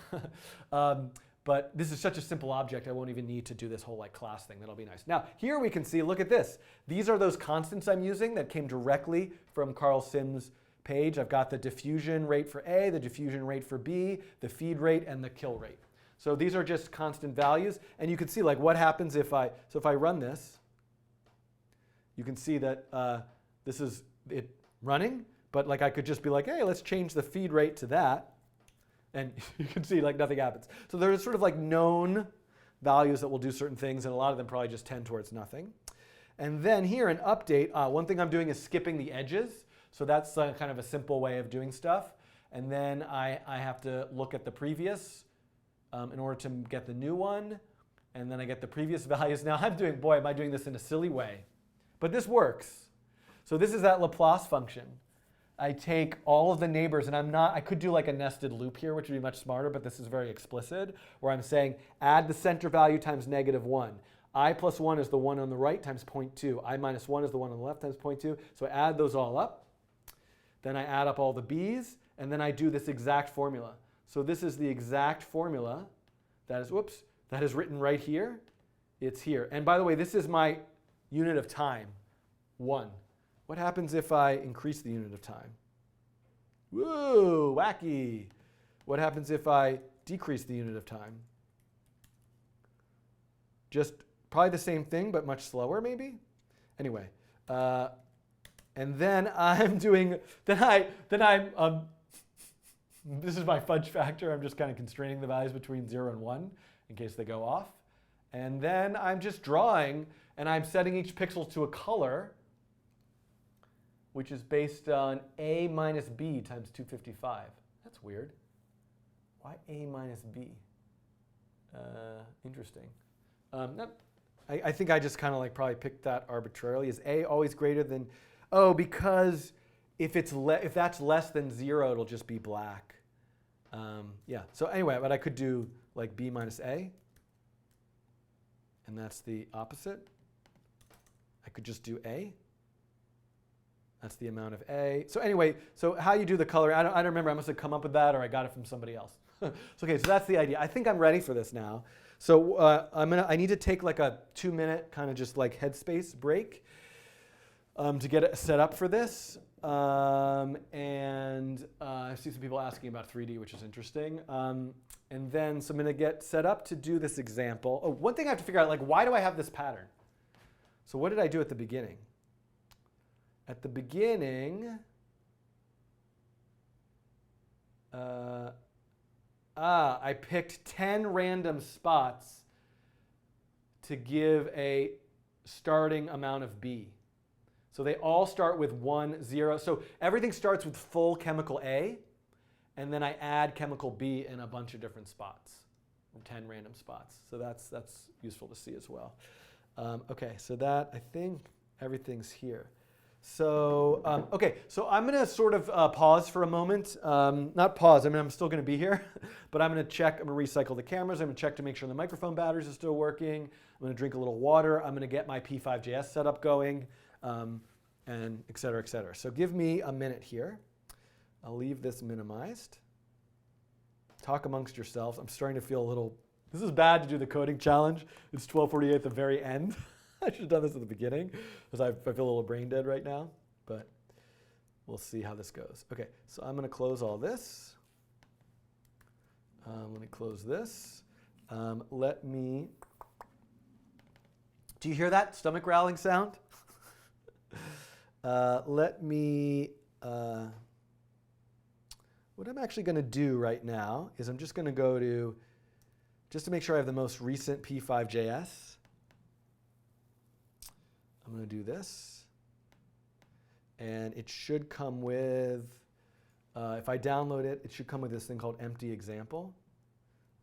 But this is such a simple object, I won't even need to do this whole like class thing. That'll be nice. Now, here we can see, look at this. These are those constants I'm using that came directly from Carl Sims' page. I've got the diffusion rate for A, the diffusion rate for B, the feed rate, and the kill rate. So these are just constant values. And you can see like what happens if I run this. You can see that this is it running. But like I could just be like, hey, let's change the feed rate to that. And you can see like nothing happens. So there's sort of like known values that will do certain things, and a lot of them probably just tend towards nothing. And then here in update, one thing I'm doing is skipping the edges. So that's kind of a simple way of doing stuff. And then I have to look at the previous in order to get the new one. And then I get the previous values. Now I'm doing, boy, am I doing this in a silly way. But this works. So this is that Laplace function. I take all of the neighbors, and I could do like a nested loop here, which would be much smarter, but this is very explicit, where I'm saying add the center value times -1. I plus 1 is the one on the right times 0.2. I minus 1 is the one on the left times 0.2. So I add those all up. Then I add up all the b's, and then I do this exact formula. So this is the exact formula that is written right here. It's here. And by the way, this is my unit of time, 1. What happens if I increase the unit of time? Whoa, wacky. What happens if I decrease the unit of time? Just probably the same thing, but much slower maybe? Anyway, and then I'm doing, this is my fudge factor. I'm just kind of constraining the values between 0 and 1 in case they go off. And then I'm just drawing, and I'm setting each pixel to a color, which is based on A minus B times 255. That's weird. Why A minus B? Interesting. I think I just kind of like probably picked that arbitrarily. Is A always greater than? Oh, because if that's less than 0, it'll just be black. Yeah. So anyway, but I could do like B minus A, and that's the opposite. I could just do A. That's the amount of A. So anyway, so how you do the color, I don't remember. I must have come up with that, or I got it from somebody else. So, okay, so that's the idea. I think I'm ready for this now. So I need to take like a 2-minute kind of just like headspace break to get it set up for this. And I see some people asking about 3D, which is interesting. And then, so I'm going to get set up to do this example. Oh, one thing I have to figure out, like, why do I have this pattern? So what did I do at the beginning? At the beginning, I picked 10 random spots to give a starting amount of B. So they all start with 1, 0. So everything starts with full chemical A, and then I add chemical B in a bunch of different spots, 10 random spots. So that's useful to see as well. Okay, so that, I think everything's here. So, okay, so I'm going to sort of pause for a moment. Not pause, I mean, I'm still going to be here. But I'm going to check, I'm going to recycle the cameras. I'm going to check to make sure the microphone batteries are still working. I'm going to drink a little water. I'm going to get my P5JS setup going, and et cetera, et cetera. So give me a minute here. I'll leave this minimized. Talk amongst yourselves. I'm starting to feel a little, this is bad to do the coding challenge. It's 12:48 at the very end. I should have done this at the beginning, because I feel a little brain dead right now, but we'll see how this goes. Okay, so I'm going to close all this. Let me close this. Let me, do you hear that stomach growling sound? Let me, what I'm actually going to do right now is I'm just going to go to just to make sure I have the most recent P5.js, I'm going to do this. And it should come with, if I download it, it should come with this thing called empty example,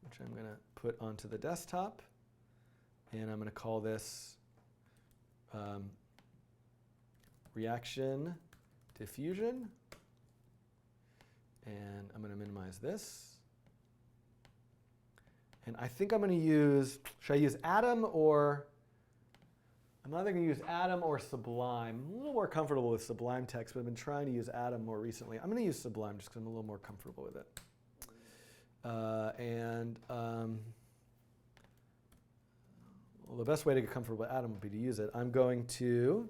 which I'm going to put onto the desktop. And I'm going to call this reaction diffusion. And I'm going to minimize this. And I think I'm going to use, should I use Atom or, I'm either going to use Atom or Sublime. I'm a little more comfortable with Sublime text, but I've been trying to use Atom more recently. I'm going to use Sublime just because I'm a little more comfortable with it. Well, the best way to get comfortable with Atom would be to use it. I'm going to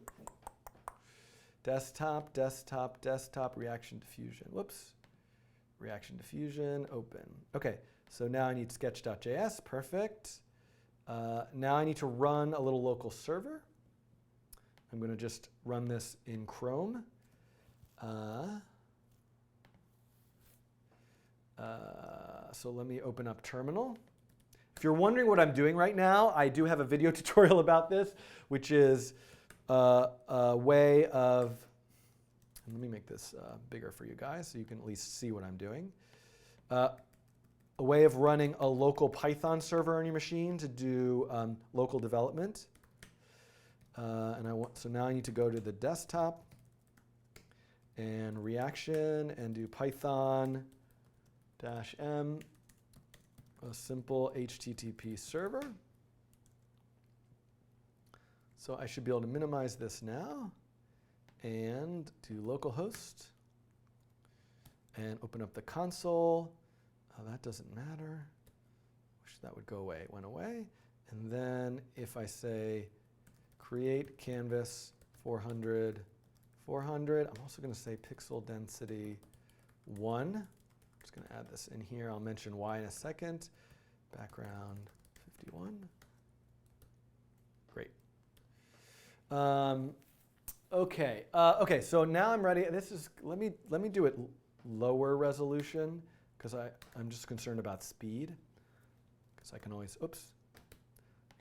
desktop, desktop, desktop, reaction diffusion. Whoops. Reaction diffusion, open. OK, so now I need sketch.js. Perfect. Now I need to run a little local server. I'm going to just run this in Chrome. So let me open up terminal. If you're wondering what I'm doing right now, I do have a video tutorial about this, which is a way of, and let me make this bigger for you guys so you can at least see what I'm doing. A way of running a local Python server on your machine to do local development. So now I need to go to the desktop and reaction and do Python -m, a simple HTTP server. So I should be able to minimize this now and do localhost and open up the console. That doesn't matter. Wish that would go away. It went away. And then if I say create canvas 400, 400, I'm also going to say pixel density 1. I'm just going to add this in here. I'll mention why in a second. Background 51. Great. Okay, so now I'm ready. This is, let me do it lower resolution, because I'm just concerned about speed. Because I can always, I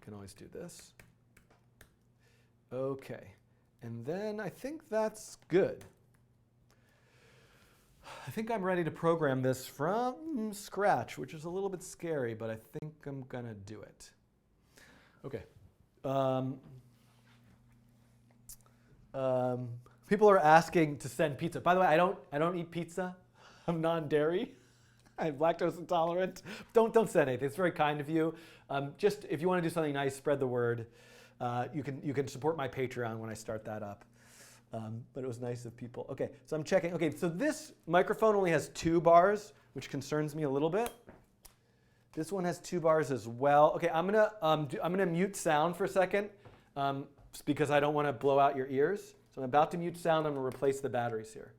can always do this. OK, and then I think that's good. I think I'm ready to program this from scratch, which is a little bit scary, but I think I'm going to do it. OK. People are asking to send pizza. By the way, I don't eat pizza. I'm non-dairy. I'm lactose intolerant. Don't send anything. It's very kind of you. Just if you want to do something nice, spread the word. You can support my Patreon when I start that up. But it was nice of people. OK, so I'm checking. OK, so this microphone only has 2 bars, which concerns me a little bit. This one has 2 bars as well. OK, I'm gonna mute sound for a second because I don't want to blow out your ears. So I'm about to mute sound. I'm going to replace the batteries here.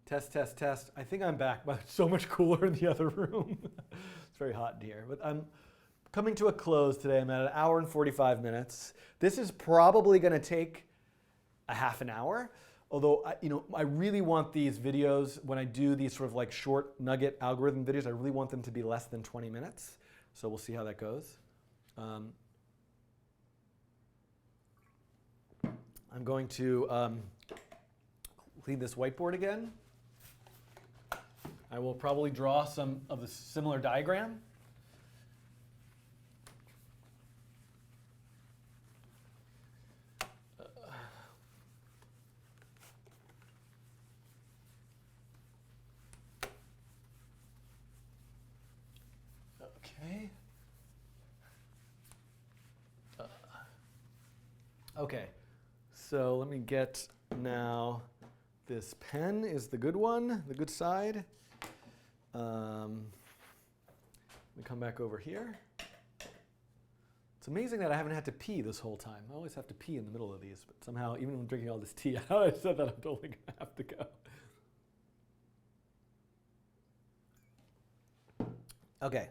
Test, test, test. I think I'm back, but it's so much cooler in the other room. It's very hot in here. But I'm coming to a close today. I'm at 1 hour and 45 minutes. This is probably going to take a half an hour. Although, I really want these videos, when I do these sort of like short nugget algorithm videos, I really want them to be less than 20 minutes. So we'll see how that goes. I'm going to clean this whiteboard again. I will probably draw some of the similar diagram. Okay. Okay, so let me get now, this pen is the good one, the good side. Let me come back over here. It's amazing that I haven't had to pee this whole time. I always have to pee in the middle of these, but somehow, even when drinking all this tea, I said that I'm totally going to have to go. Okay.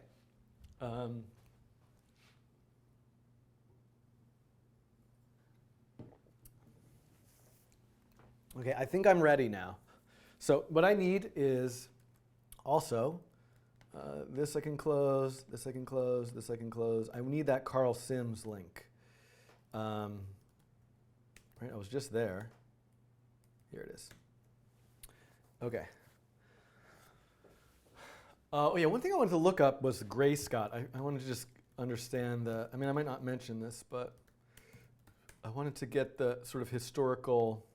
Okay, I think I'm ready now. So what I need is also this I can close, this I can close, this I can close. I need that Carl Sims link. Right, I was just there. Here it is. Okay. Oh yeah, one thing I wanted to look up was the gray Scott. I wanted to just understand I mean, I might not mention this, but I wanted to get the sort of historical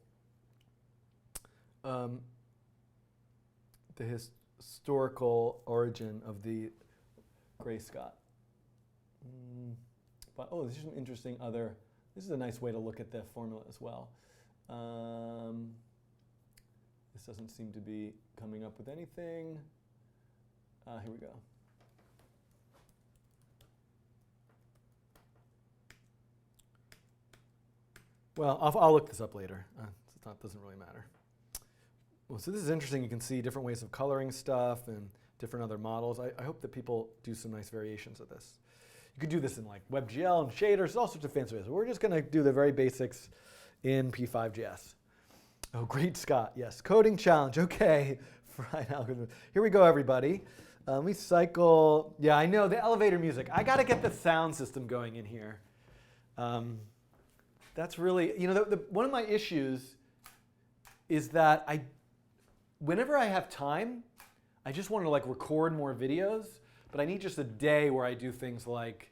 historical origin of the gray Scott. But oh, this is an interesting other. This is a nice way to look at the formula as well. This doesn't seem to be coming up with anything. Here we go. Well, I'll look this up later. It doesn't really matter. Well, so this is interesting. You can see different ways of coloring stuff and different other models. I hope that people do some nice variations of this. You could do this in like WebGL and shaders, all sorts of fancy ways. We're just going to do the very basics in P5.js. Oh, great, Scott. Yes, coding challenge. Okay, fried algorithm. Here we go, everybody. Let me cycle. Yeah, I know the elevator music. I got to get the sound system going in here. That's really, you know, one of my issues is that whenever I have time, I just want to like record more videos, but I need just a day where I do things like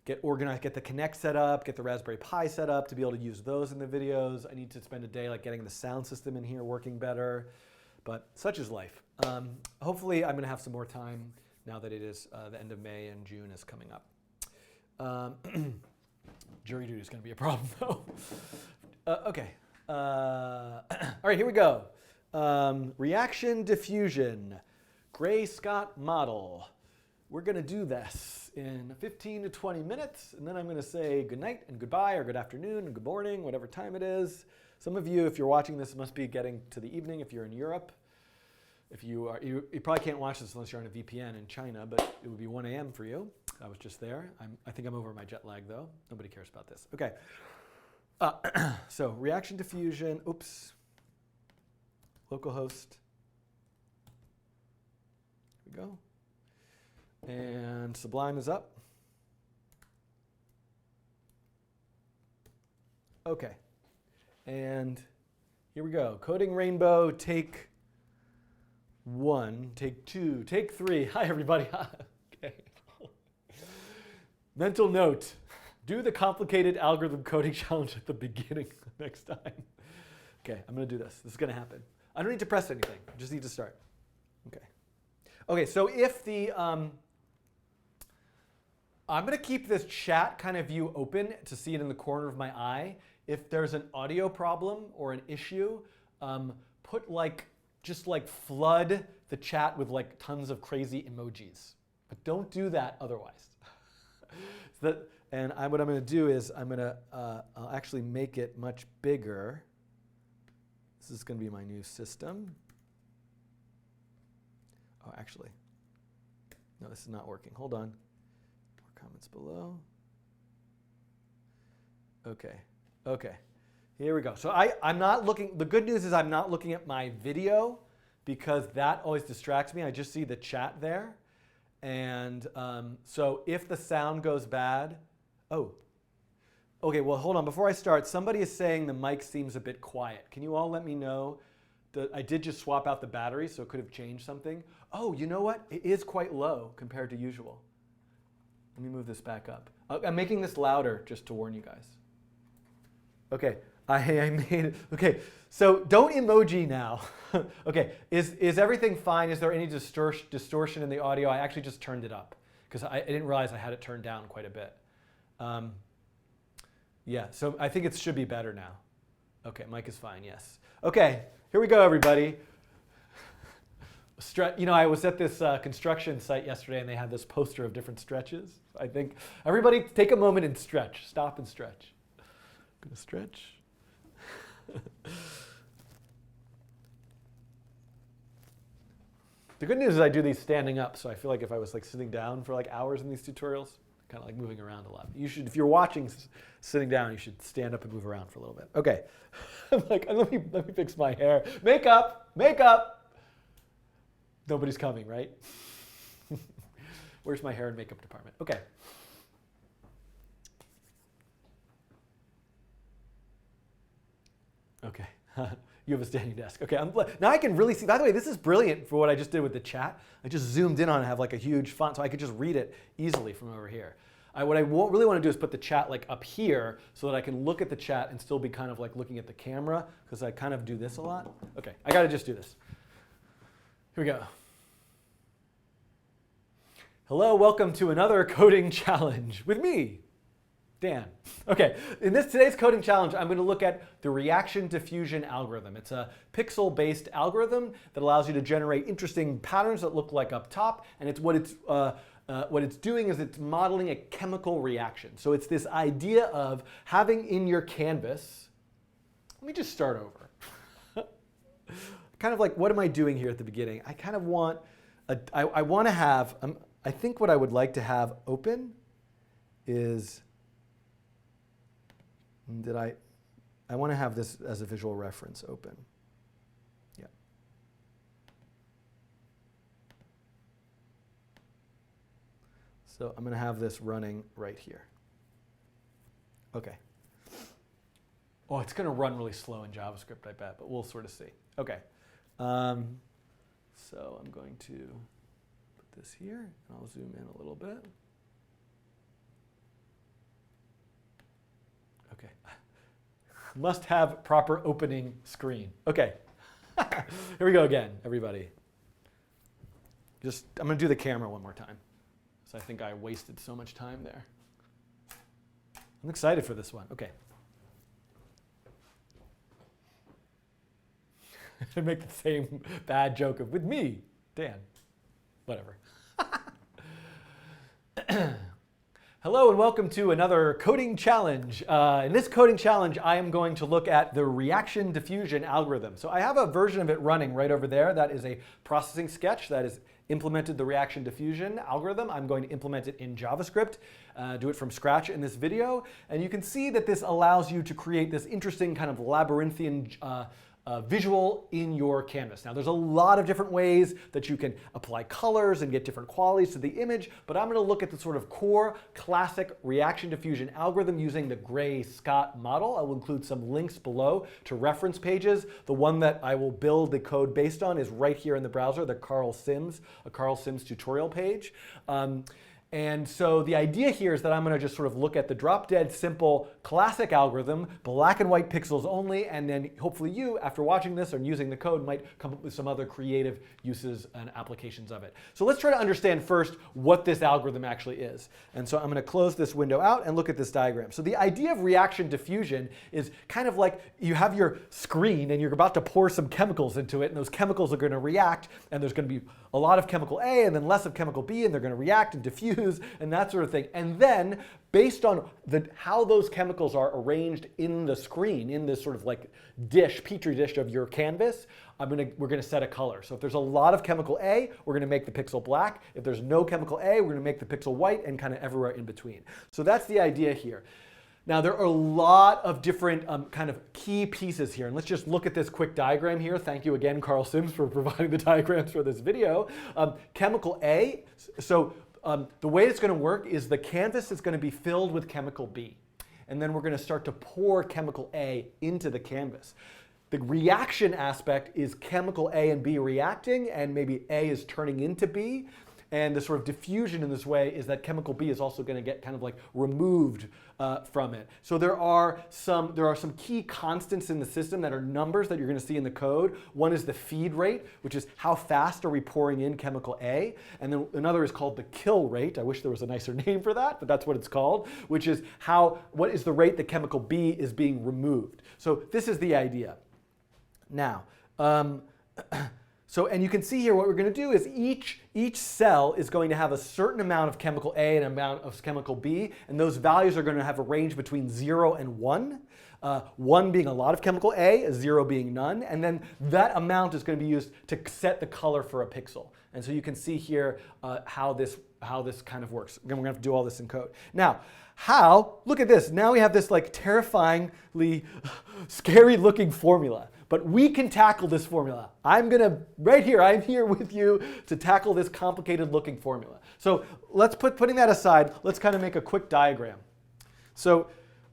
get organized, get the Connect set up, get the Raspberry Pi set up to be able to use those in the videos. I need to spend a day like getting the sound system in here working better, but such is life. Hopefully I'm going to have some more time now that it is the end of May and June is coming up. Jury duty is going to be a problem though. Okay. All right, here we go. Reaction diffusion, gray Scott model. We're going to do this in 15 to 20 minutes, and then I'm going to say good night and goodbye, or good afternoon and good morning, whatever time it is. Some of you, if you're watching this, must be getting to the evening if you're in Europe. If you are, you probably can't watch this unless you're on a VPN in China, but it would be 1 a.m. for you. I was just there. I think I'm over my jet lag, though. Nobody cares about this. Okay. So reaction diffusion. Oops. Localhost. Here we go. And Sublime is up. Okay. And here we go. Coding Rainbow, take 1, take 2, take 3. Hi, everybody. Okay. Mental note. Do the complicated algorithm coding challenge at the beginning next time. Okay, I'm going to do this. This is going to happen. I don't need to press anything. I just need to start. Okay. Okay, so if the... I'm going to keep this chat kind of view open to see it in the corner of my eye. If there's an audio problem or an issue, put like, just like flood the chat with like tons of crazy emojis. But don't do that otherwise. What I'm going to do is I'll actually make it much bigger. This is going to be my new system. Oh, actually, no, this is not working. Hold on. More comments below. Okay. Okay. Here we go. So I'm not looking. The good news is I'm not looking at my video because that always distracts me. I just see the chat there. And so if the sound goes bad, oh, okay, well, hold on. Before I start, somebody is saying the mic seems a bit quiet. Can you all let me know? I did just swap out the battery, so it could have changed something. Oh, you know what? It is quite low compared to usual. Let me move this back up. I'm making this louder just to warn you guys. Okay, I made it. Okay, so don't emoji now. Okay, is everything fine? Is there any distortion in the audio? I actually just turned it up because I didn't realize I had it turned down quite a bit. Yeah, so I think it should be better now. Okay, mic is fine, yes. Okay, here we go, everybody. You know, I was at this construction site yesterday and they had this poster of different stretches. I think everybody take a moment and stretch. Stop and stretch. I'm gonna stretch. The good news is I do these standing up, so I feel like if I was like sitting down for like hours in these tutorials, kind of like moving around a lot. You should, if you're watching sitting down, you should stand up and move around for a little bit. Okay, I'm like, let me fix my hair. Makeup, makeup. Nobody's coming, right? Where's my hair and makeup department? Okay. Okay. You have a standing desk. Okay, now I can really see. By the way, this is brilliant for what I just did with the chat. I just zoomed in on it and have like a huge font, so I could just read it easily from over here. What I really want to do is put the chat like up here so that I can look at the chat and still be kind of like looking at the camera, because I kind of do this a lot. Okay, I got to just do this. Here we go. Hello, welcome to another coding challenge with me, Dan. Okay, in today's coding challenge, I'm going to look at the reaction diffusion algorithm. It's a pixel-based algorithm that allows you to generate interesting patterns that look like up top, and what it's doing is it's modeling a chemical reaction. So it's this idea of having in your canvas. Let me just start over. Kind of like, what am I doing here at the beginning? I kind of want I want to have. I think what I would like to have open is. I want to have this as a visual reference open. Yeah. So I'm going to have this running right here. Okay. Oh, it's going to run really slow in JavaScript, I bet, but we'll sort of see. Okay. So I'm going to put this here, and I'll zoom in a little bit. Okay. Must have proper opening screen. Okay. Here we go again, everybody. I'm going to do the camera one more time. So I think I wasted so much time there. I'm excited for this one. Okay. I make the same bad joke with me, Dan. Whatever. Hello and welcome to another coding challenge. In this coding challenge, I am going to look at the reaction diffusion algorithm. So I have a version of it running right over there. That is a processing sketch that has implemented the reaction diffusion algorithm. I'm going to implement it in JavaScript, do it from scratch in this video. And you can see that this allows you to create this interesting kind of labyrinthian visual in your canvas. Now there's a lot of different ways that you can apply colors and get different qualities to the image, but I'm going to look at the sort of core classic reaction diffusion algorithm using the Gray-Scott model. I will include some links below to reference pages. The one that I will build the code based on is right here in the browser, a Carl Sims tutorial page. And so the idea here is that I'm going to just sort of look at the drop-dead simple classic algorithm, black and white pixels only, and then hopefully you, after watching this or using the code, might come up with some other creative uses and applications of it. So let's try to understand first what this algorithm actually is. And so I'm going to close this window out and look at this diagram. So the idea of reaction diffusion is kind of like you have your screen and you're about to pour some chemicals into it, and those chemicals are going to react, and there's going to be a lot of chemical A and then less of chemical B, and they're going to react and diffuse and that sort of thing. And then based on how those chemicals are arranged in the screen, in this sort of like dish, petri dish of your canvas, we're going to set a color. So if there's a lot of chemical A, we're going to make the pixel black. If there's no chemical A, we're going to make the pixel white, and kind of everywhere in between. So that's the idea here. Now there are a lot of different kind of key pieces here, and let's just look at this quick diagram here. Thank you again, Carl Sims, for providing the diagrams for this video. Chemical A, so the way it's going to work is the canvas is going to be filled with chemical B, and then we're going to start to pour chemical A into the canvas. The reaction aspect is chemical A and B reacting, and maybe A is turning into B. And the sort of diffusion in this way is that chemical B is also going to get kind of like removed from it. So there are some key constants in the system that are numbers that you're going to see in the code. One is the feed rate, which is how fast are we pouring in chemical A. And then another is called the kill rate. I wish there was a nicer name for that, but that's what it's called, which is what is the rate that chemical B is being removed. So this is the idea. Now, and you can see here what we're going to do is each cell is going to have a certain amount of chemical A and an amount of chemical B, and those values are going to have a range between 0 and 1. 1 being a lot of chemical A, 0 being none, and then that amount is going to be used to set the color for a pixel. And so you can see here how this kind of works. Again, we're going to have to do all this in code. Now, look at this. Now we have this like terrifyingly scary looking formula. But we can tackle this formula. I'm here with you to tackle this complicated looking formula. So let's putting that aside, let's kind of make a quick diagram. So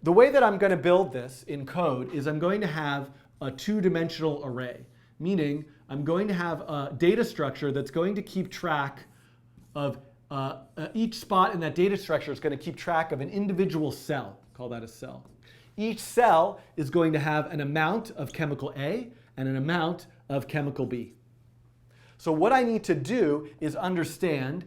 the way that I'm going to build this in code is I'm going to have a two-dimensional array, meaning I'm going to have a data structure that's going to keep track of each spot in that data structure is going to keep track of an individual cell. Call that a cell. Each cell is going to have an amount of chemical A and an amount of chemical B. So what I need to do is understand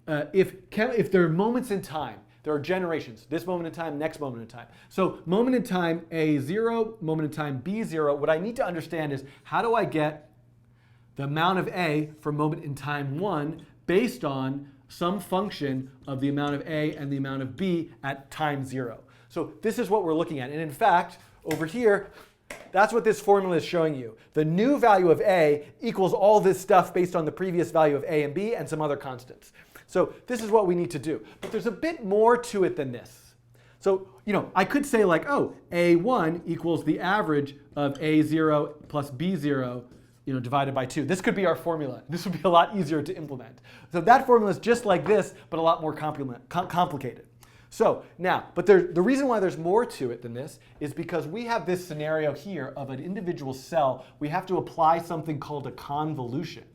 if there are moments in time, there are generations, this moment in time, next moment in time. So moment in time A0, moment in time B0, what I need to understand is how do I get the amount of A for moment in time 1 based on some function of the amount of A and the amount of B at time 0. So this is what we're looking at. And in fact, over here, that's what this formula is showing you. The new value of A equals all this stuff based on the previous value of A and B and some other constants. So this is what we need to do. But there's a bit more to it than this. So, I could say like, oh, A1 equals the average of A0 plus B0 divided by 2. This could be our formula. This would be a lot easier to implement. So that formula is just like this, but a lot more complicated. So now, but the reason why there's more to it than this is because we have this scenario here of an individual cell. We have to apply something called a convolution.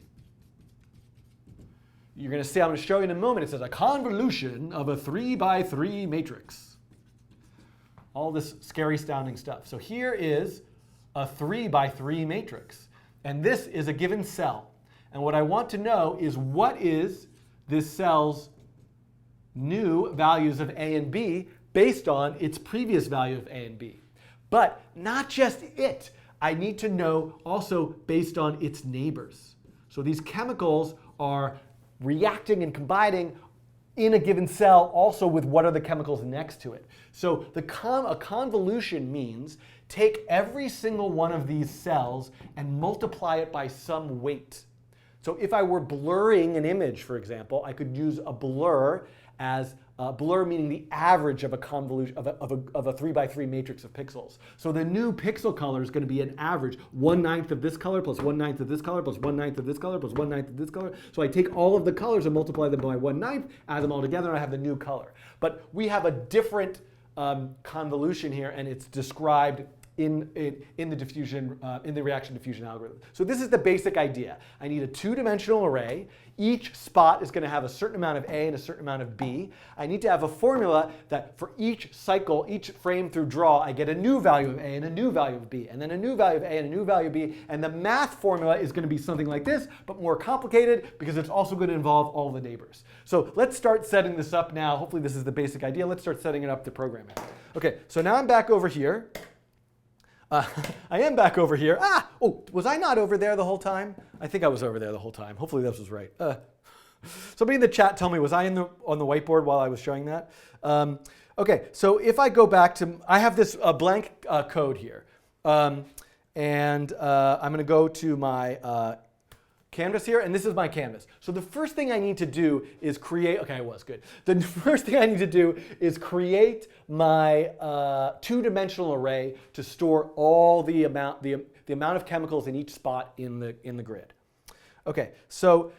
You're going to see, I'm going to show you in a moment, it says a convolution of a 3x3 matrix. All this scary sounding stuff. So here is a 3x3 matrix. And this is a given cell. And what I want to know is what is this cell's new values of A and B based on its previous value of A and B. But not just it. I need to know also based on its neighbors. So these chemicals are reacting and combining in a given cell also with what are the chemicals next to it. So a convolution means take every single one of these cells and multiply it by some weight. So if I were blurring an image, for example, I could use a blur as blur meaning the average of a convolution of a 3x3 matrix of pixels. So the new pixel color is going to be an average 1/9 of this color plus 1/9 of this color plus 1/9 of this color plus 1/9 of this color. So I take all of the colors and multiply them by 1/9, add them all together, and I have the new color. But we have a different convolution here, and it's described in the reaction diffusion algorithm. So this is the basic idea. I need a two-dimensional array. Each spot is going to have a certain amount of A and a certain amount of B. I need to have a formula that for each cycle, each frame through draw, I get a new value of A and a new value of B, and then a new value of A and a new value of B. And the math formula is going to be something like this, but more complicated because it's also going to involve all the neighbors. So let's start setting this up now. Hopefully this is the basic idea. Let's start setting it up to program it. OK, so now I'm back over here. I am back over here. Oh, was I not over there the whole time? I think I was over there the whole time. Hopefully this was right. Somebody in the chat tell me, was I on the whiteboard while I was showing that? OK, so if I go back to, I have this blank code here. And I'm going to go to my canvas here, and this is my canvas. So the first thing I need to do is create, OK, I was good. The first thing I need to do is create my two-dimensional array to store all the amount of chemicals in each spot in the grid. OK, so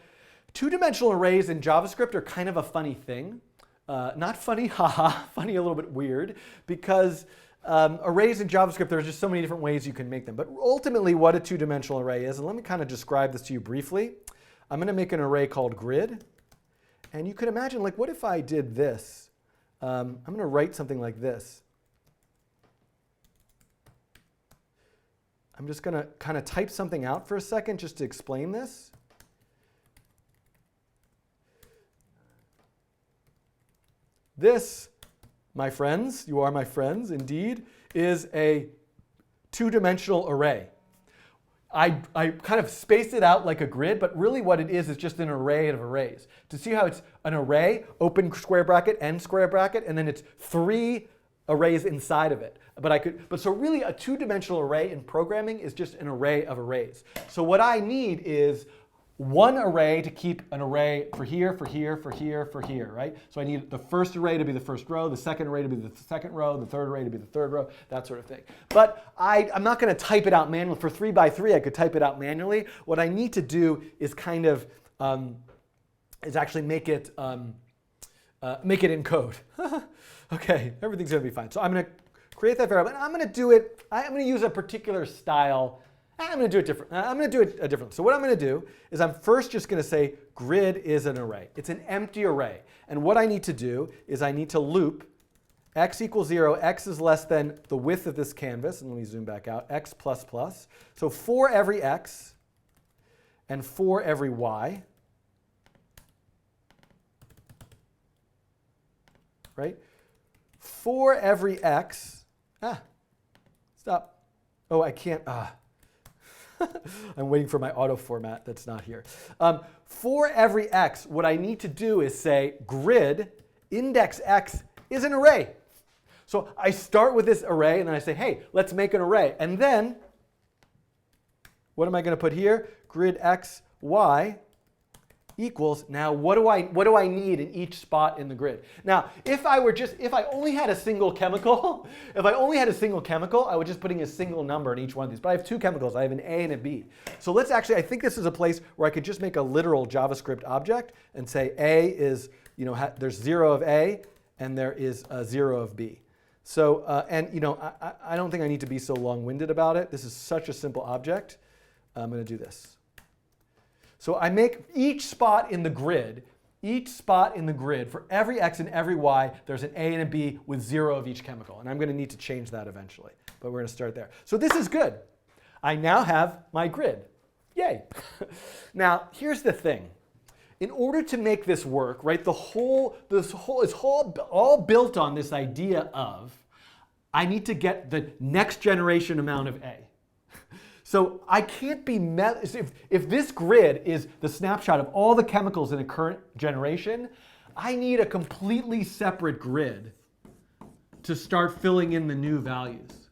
two-dimensional arrays in JavaScript are kind of a funny thing. Not funny, haha, funny, a little bit weird, because arrays in JavaScript, there's just so many different ways you can make them. But ultimately what a two-dimensional array is, and let me kind of describe this to you briefly. I'm going to make an array called grid. And you could imagine, like, what if I did this? I'm going to write something like this. I'm just going to kind of type something out for a second just to explain this. This, my friends, you are my friends, indeed, is a two-dimensional array. I kind of spaced it out like a grid, but really what it is just an array of arrays. To see how it's an array, open square bracket, end square bracket, and then it's 3 arrays inside of it. But so really a two-dimensional array in programming is just an array of arrays. So what I need is one array to keep an array for here, for here, for here, for here, right? So I need the first array to be the first row, the second array to be the second row, the third array to be the third row, that sort of thing. But I'm not going to type it out manually. For 3 by 3, I could type it out manually. What I need to do is kind of is actually make it in code. Okay, everything's going to be fine. So I'm going to create that variable, and I'm going to do it. I'm going to use a particular style. I'm going to do it different. I'm going to do it different. So what I'm going to do is I'm first just going to say grid is an array. It's an empty array. And what I need to do is I need to loop x equals 0, x is less than the width of this canvas. And let me zoom back out, x plus plus. So for every x and for every y, right? For every x, stop. Oh, I can't, I'm waiting for my auto format that's not here. For every x, what I need to do is say grid index x is an array. So I start with this array, and then I say, hey, let's make an array. And then what am I going to put here? Grid x, y equals, now what do I need in each spot in the grid? Now, if I only had a single chemical, I would just putting a single number in each one of these. But I have 2 chemicals. I have an A and a B. So let's actually, I think this is a place where I could just make a literal JavaScript object and say A is, there's 0 of A and there is 0 of B. So, I don't think I need to be so long-winded about it. This is such a simple object. I'm going to do this. So I make each spot in the grid, for every x and every y, there's an A and a B with 0 of each chemical. And I'm going to need to change that eventually. But we're going to start there. So this is good. I now have my grid. Yay. Now, here's the thing. In order to make this work, right, this whole is all built on this idea of I need to get the next generation amount of A. So I can't be, if this grid is the snapshot of all the chemicals in a current generation, I need a completely separate grid to start filling in the new values.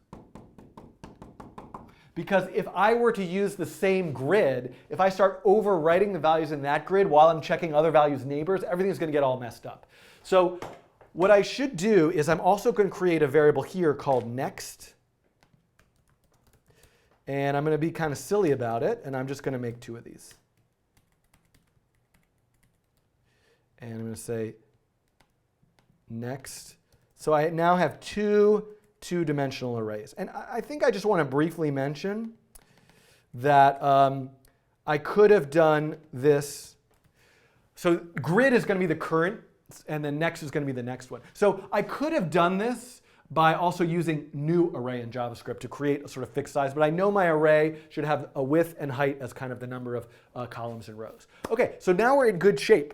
Because if I were to use the same grid, if I start overwriting the values in that grid while I'm checking other values' neighbors, everything's going to get all messed up. So what I should do is I'm also going to create a variable here called next. And I'm going to be kind of silly about it, and I'm just going to make 2 of these. And I'm going to say next. So I now have 2 two-dimensional arrays. And I think I just want to briefly mention that I could have done this. So grid is going to be the current, and then next is going to be the next one. So I could have done this by also using new array in JavaScript to create a sort of fixed size. But I know my array should have a width and height as kind of the number of columns and rows. OK, so now we're in good shape.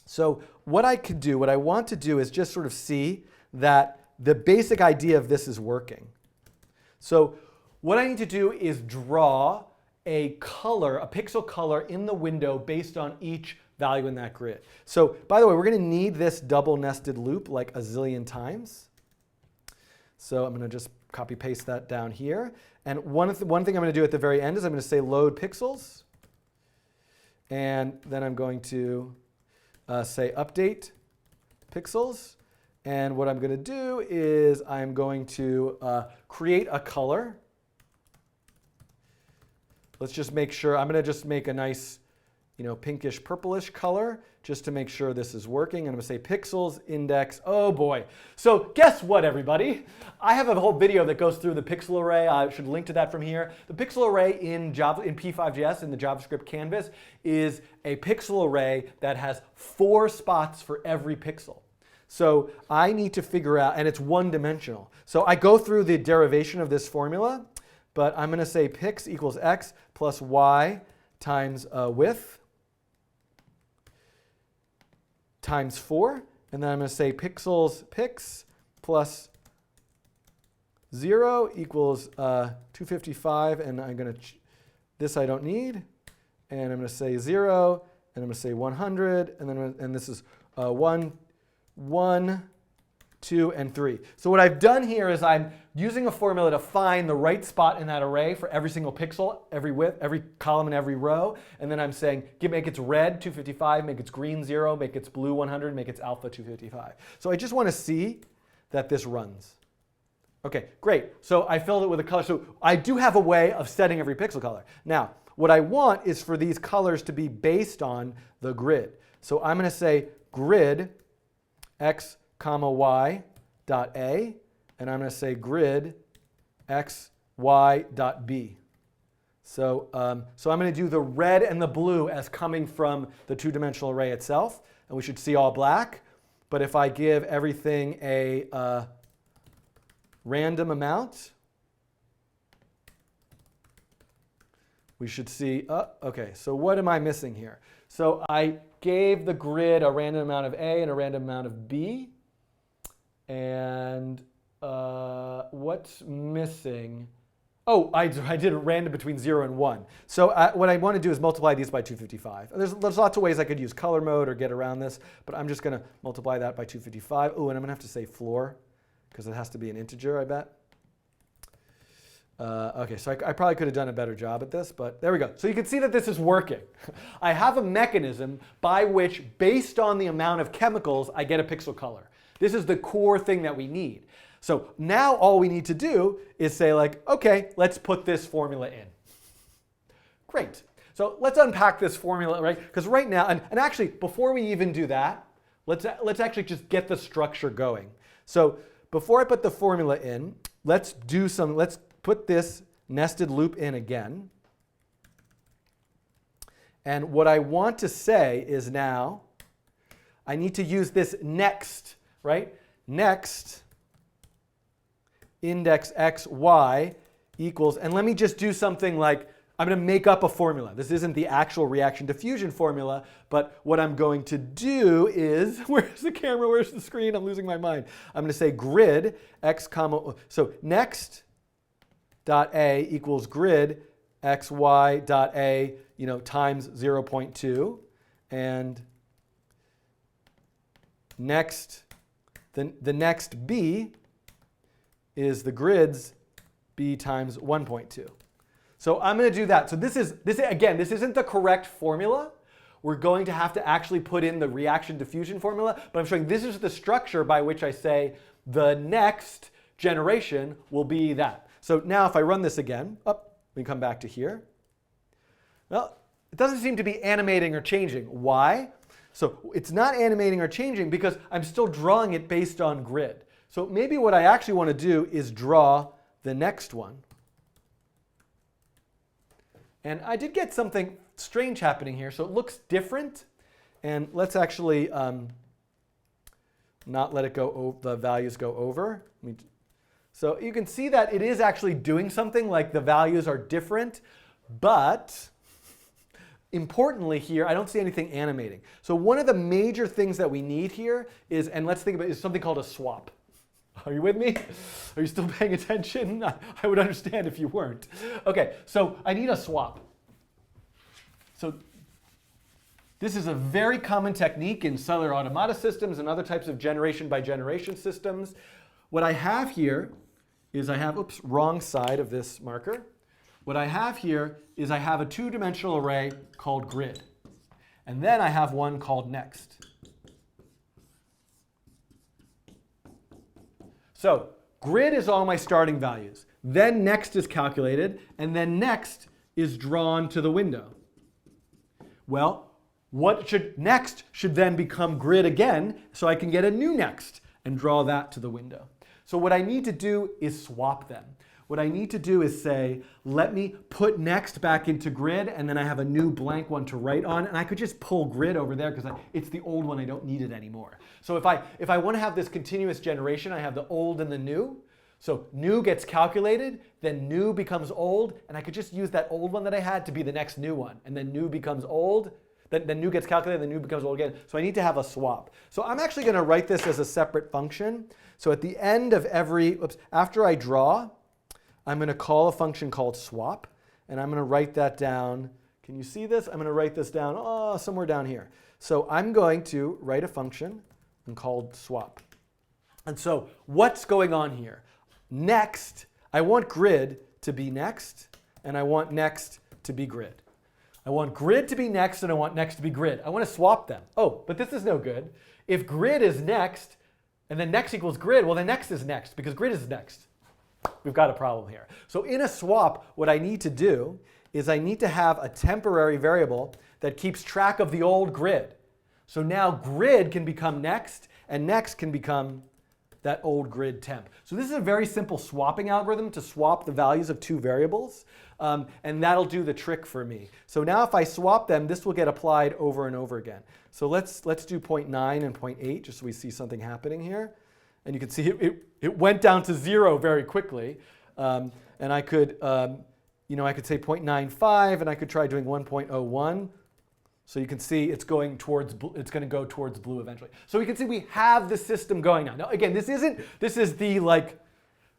So what I want to do is just sort of see that the basic idea of this is working. So what I need to do is draw a color, a pixel color in the window based on each value in that grid. So by the way, we're going to need this double nested loop like a zillion times. So I'm going to just copy paste that down here. And one thing I'm going to do at the very end is I'm going to say load pixels. And then I'm going to say update pixels. And what I'm going to do is I'm going to create a color. Let's just make sure. I'm going to just make a nice, pinkish purplish color just to make sure this is working. And I'm going to say pixels index. Oh boy. So guess what, everybody? I have a whole video that goes through the pixel array. I should link to that from here. The pixel array in P5.js in the JavaScript canvas is a pixel array that has 4 spots for every pixel. So I need to figure out, and it's one-dimensional. So I go through the derivation of this formula, but I'm going to say pix equals x plus y times width times 4. And then I'm going to say pixels pix plus 0 equals 255. And I'm going to, this I don't need. And I'm going to say 0. And I'm going to say 100. And this is 1, 2, and 3. So what I've done here is I'm using a formula to find the right spot in that array for every single pixel, every width, every column, and every row. And then I'm saying, make its red 255, make its green 0, make its blue 100, make its alpha 255. So I just want to see that this runs. OK, great. So I filled it with a color. So I do have a way of setting every pixel color. Now, what I want is for these colors to be based on the grid. So I'm going to say grid x comma y dot a, and I'm going to say grid x y dot b. So I'm going to do the red and the blue as coming from the 2-dimensional array itself, and we should see all black. But if I give everything a random amount, we should see, OK, so what am I missing here? So I gave the grid a random amount of A and a random amount of B. And what's missing? Oh, I did a random between 0 and 1. So what I want to do is multiply these by 255. There's lots of ways I could use color mode or get around this, but I'm just going to multiply that by 255. Oh, and I'm going to have to say floor, because it has to be an integer, I bet. OK, so I probably could have done a better job at this, but there we go. So you can see that this is working. I have a mechanism by which, based on the amount of chemicals, I get a pixel color. This is the core thing that we need. So now all we need to do is say, like, OK, let's put this formula in. Great. So let's unpack this formula, right? Because right now, and actually, before we even do that, let's actually just get the structure going. So before I put the formula in, let's put this nested loop in again. And what I want to say is now I need to use this next, right? Next index x, y equals, and let me just do something like, I'm going to make up a formula. This isn't the actual reaction diffusion formula, but what I'm going to do is, where's the camera, where's the screen? I'm losing my mind. I'm going to say grid x comma, so next dot a equals grid xy dot a, times 0.2, and next, the next b is the grid's b times 1.2. So I'm going to do that. So this isn't the correct formula. We're going to have to actually put in the reaction diffusion formula, but I'm showing this is the structure by which I say the next generation will be that. So now if I run this again, we come back to here. Well, it doesn't seem to be animating or changing. Why? So it's not animating or changing because I'm still drawing it based on grid. So maybe what I actually want to do is draw the next one. And I did get something strange happening here. So it looks different. And let's actually not let it go, the values go over. So you can see that it is actually doing something, like the values are different. But importantly here, I don't see anything animating. So one of the major things that we need here is, and let's think about it, is something called a swap. Are you with me? Are you still paying attention? I would understand if you weren't. OK, so I need a swap. So this is a very common technique in cellular automata systems and other types of generation by generation systems. What I have here is I have, oops, wrong side of this marker. What I have here is I have a 2-dimensional array called grid. And then I have one called next. So grid is all my starting values. Then next is calculated, and then next is drawn to the window. Well, next should then become grid again, so I can get a new next and draw that to the window. So what I need to do is swap them. What I need to do is say, let me put next back into grid, and then I have a new blank one to write on, and I could just pull grid over there because it's the old one, I don't need it anymore. So if I want to have this continuous generation, I have the old and the new. So new gets calculated, then new becomes old, and I could just use that old one that I had to be the next new one, and then new becomes old, then new gets calculated, then new becomes old again. So I need to have a swap. So I'm actually going to write this as a separate function. So at the end of after I draw, I'm going to call a function called swap, and I'm going to write that down. Can you see this? I'm going to write this down somewhere down here. So I'm going to write a function called swap. And so what's going on here? Next, I want grid to be next, and I want next to be grid. I want grid to be next, and I want next to be grid. I want to swap them. Oh, but this is no good. If grid is next, and then next equals grid, well, then next is next, because grid is next. We've got a problem here. So in a swap, what I need to do is I need to have a temporary variable that keeps track of the old grid. So now grid can become next, and next can become that old grid temp. So this is a very simple swapping algorithm to swap the values of two variables, and that'll do the trick for me. So now if I swap them, this will get applied over and over again. So let's do 0.9 and 0.8 just so we see something happening here. And you can see it went down to 0 very quickly. And I could, I could say 0.95, and I could try doing 1.01. So you can see it's going to go towards blue eventually. So we can see we have the system going now. Now again, this is the like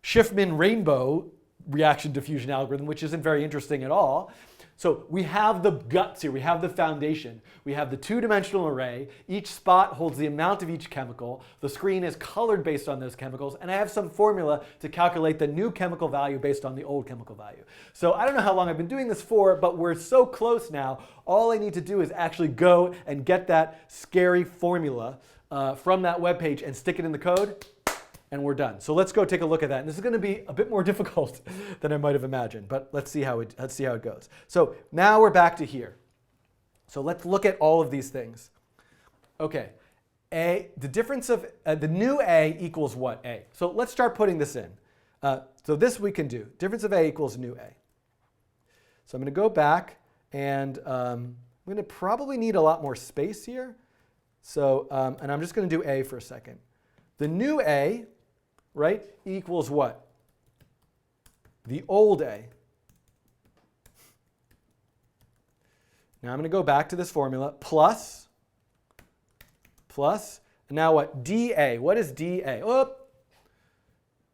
Schiffman rainbow reaction diffusion algorithm, which isn't very interesting at all. So we have the guts here, we have the foundation, we have the two-dimensional array, each spot holds the amount of each chemical, the screen is colored based on those chemicals, and I have some formula to calculate the new chemical value based on the old chemical value. So I don't know how long I've been doing this for, but we're so close now, all I need to do is actually go and get that scary formula from that web page and stick it in the code, and we're done. So let's go take a look at that. And this is going to be a bit more difficult than I might have imagined, but let's see how it goes. So now we're back to here. So let's look at all of these things. Okay, the difference of the new A equals what? A. So let's start putting this in. So this we can do. Difference of A equals new A. So I'm going to go back, and I'm going to probably need a lot more space here. So and I'm just going to do A for a second. The new A, right, equals what? The old A. Now I'm going to go back to this formula, plus, and now what? dA. What is dA? Oh,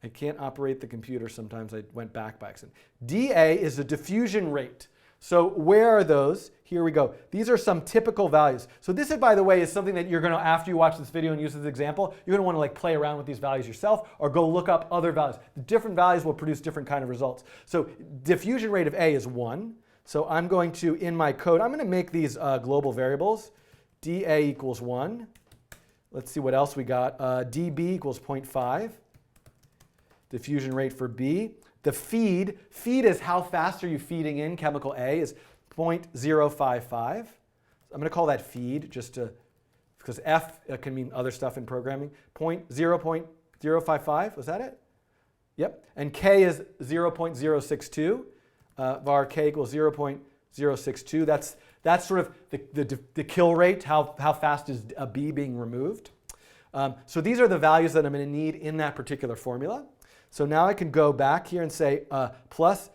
I can't operate the computer sometimes. I went back by accident. dA is the diffusion rate. So where are those? Here we go. These are some typical values. So this, by the way, is something that you're going to, after you watch this video and use this example, you're going to want to like play around with these values yourself or go look up other values. The different values will produce different kind of results. So diffusion rate of A is 1. So I'm going to, in my code, I'm going to make these global variables. dA equals 1. Let's see what else we got. dB equals 0.5. Diffusion rate for B. The feed is how fast are you feeding in chemical A, is 0.055. I'm going to call that feed just to, because F can mean other stuff in programming. 0.055, was that it? Yep. And K is 0.062. Var K equals 0.062. That's sort of the kill rate, how fast is a B being removed. So these are the values that I'm going to need in that particular formula. So now I can go back here and say plus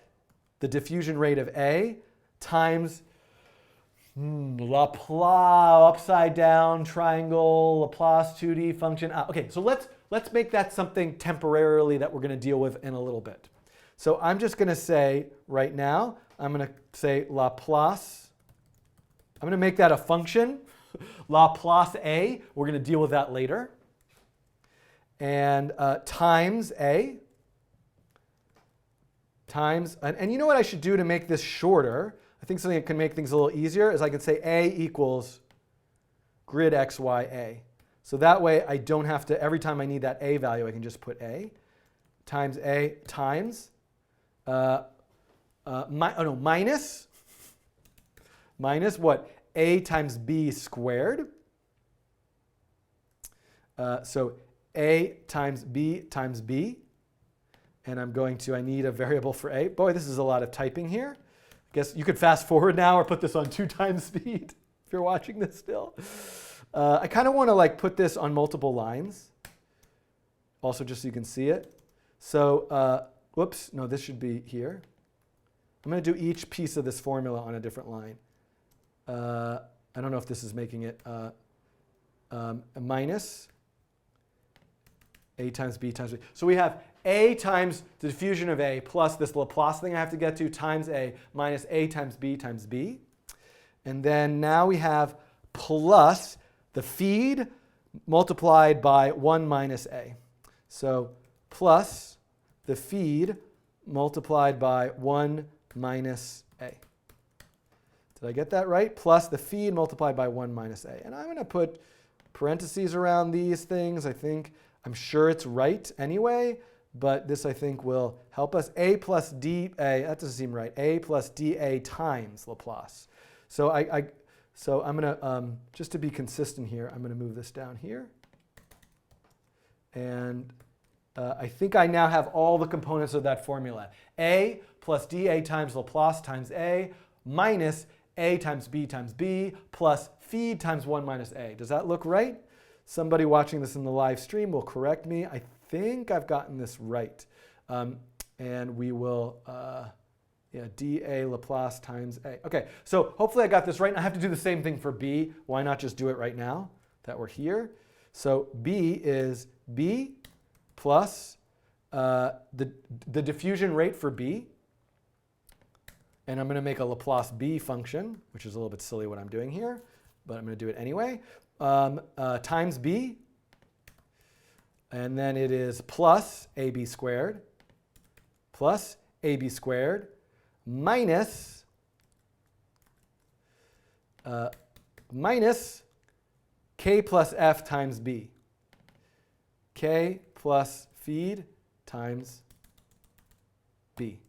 the diffusion rate of A times Laplace upside down triangle Laplace 2D function. Okay, so let's make that something temporarily that we're going to deal with in a little bit. So I'm just going to say right now, I'm going to say Laplace. I'm going to make that a function. Laplace A, we're going to deal with that later. And times A. Times, and you know what I should do to make this shorter? I think something that can make things a little easier is I can say A equals grid XYA. So that way I don't have to, every time I need that A value, I can just put A times A times, minus what? a times b squared. So a times b, and I need a variable for a. Boy, this is a lot of typing here. I guess you could fast forward now or put this on 2 times speed if you're watching this still. I kind of want to put this on multiple lines, also just so you can see it. So, whoops, no, this should be here. I'm going to do each piece of this formula on a different line. I don't know if this is making it a minus a times b times b. So we have a times the diffusion of a plus this Laplace thing I have to get to times a minus a times b times b. And then now we have plus the feed multiplied by 1 minus a. So plus the feed multiplied by 1 minus a. Did I get that right? Plus the feed multiplied by 1 minus a. And I'm going to put parentheses around these things. I'm sure it's right anyway, but this I think will help us. A plus dA, that doesn't seem right. A plus dA times Laplace. So I'm going to, just to be consistent here, I'm going to move this down here. And I think I now have all the components of that formula. A plus dA times Laplace times A minus A times B plus feed times 1 minus A. Does that look right? Somebody watching this in the live stream will correct me. I think I've gotten this right. And we will, dA Laplace times A. OK, so hopefully I got this right. And I have to do the same thing for B. Why not just do it right now that we're here? So B is B plus the diffusion rate for B. And I'm going to make a Laplace B function, which is a little bit silly what I'm doing here, but I'm going to do it anyway, times B. And then it is plus AB squared minus K plus F times B. K plus feed times B.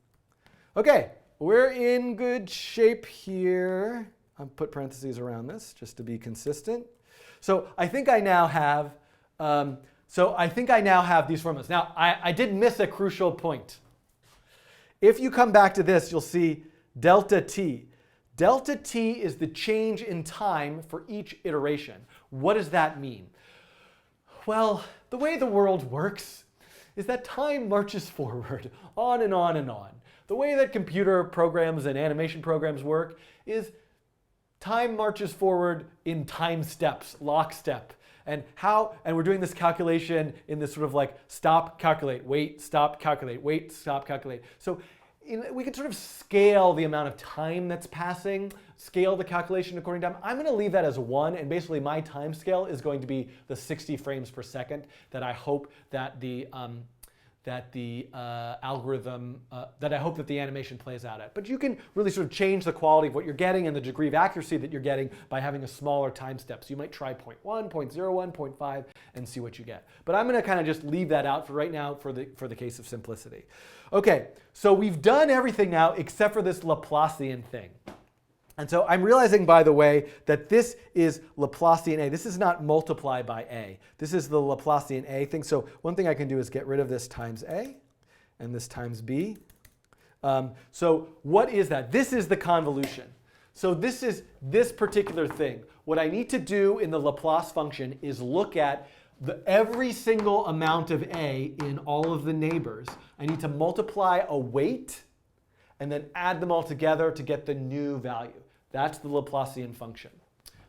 OK, we're in good shape here. I'll put parentheses around this just to be consistent. So I think I now have these formulas. Now, I did miss a crucial point. If you come back to this, you'll see delta t. Delta t is the change in time for each iteration. What does that mean? Well, the way the world works is that time marches forward, on and on and on. The way that computer programs and animation programs work is time marches forward in time steps, lockstep. And we're doing this calculation in this sort of stop, calculate, wait, stop, calculate, wait, stop, calculate. So we can sort of scale the amount of time that's passing, scale the calculation according to time. I'm going to leave that as 1, and basically my time scale is going to be the 60 frames per second that I hope that the algorithm, that I hope that the animation plays out at. But you can really sort of change the quality of what you're getting and the degree of accuracy that you're getting by having a smaller time step. So you might try 0.1, 0.01, 0.5, and see what you get. But I'm going to kind of just leave that out for right now for the case of simplicity. OK, so we've done everything now except for this Laplacian thing. And so I'm realizing, by the way, that this is Laplacian A. This is not multiply by A. This is the Laplacian A thing. So one thing I can do is get rid of this times A and this times B. So what is that? This is the convolution. So this is this particular thing. What I need to do in the Laplace function is look at every single amount of A in all of the neighbors. I need to multiply a weight and then add them all together to get the new value. That's the Laplacian function,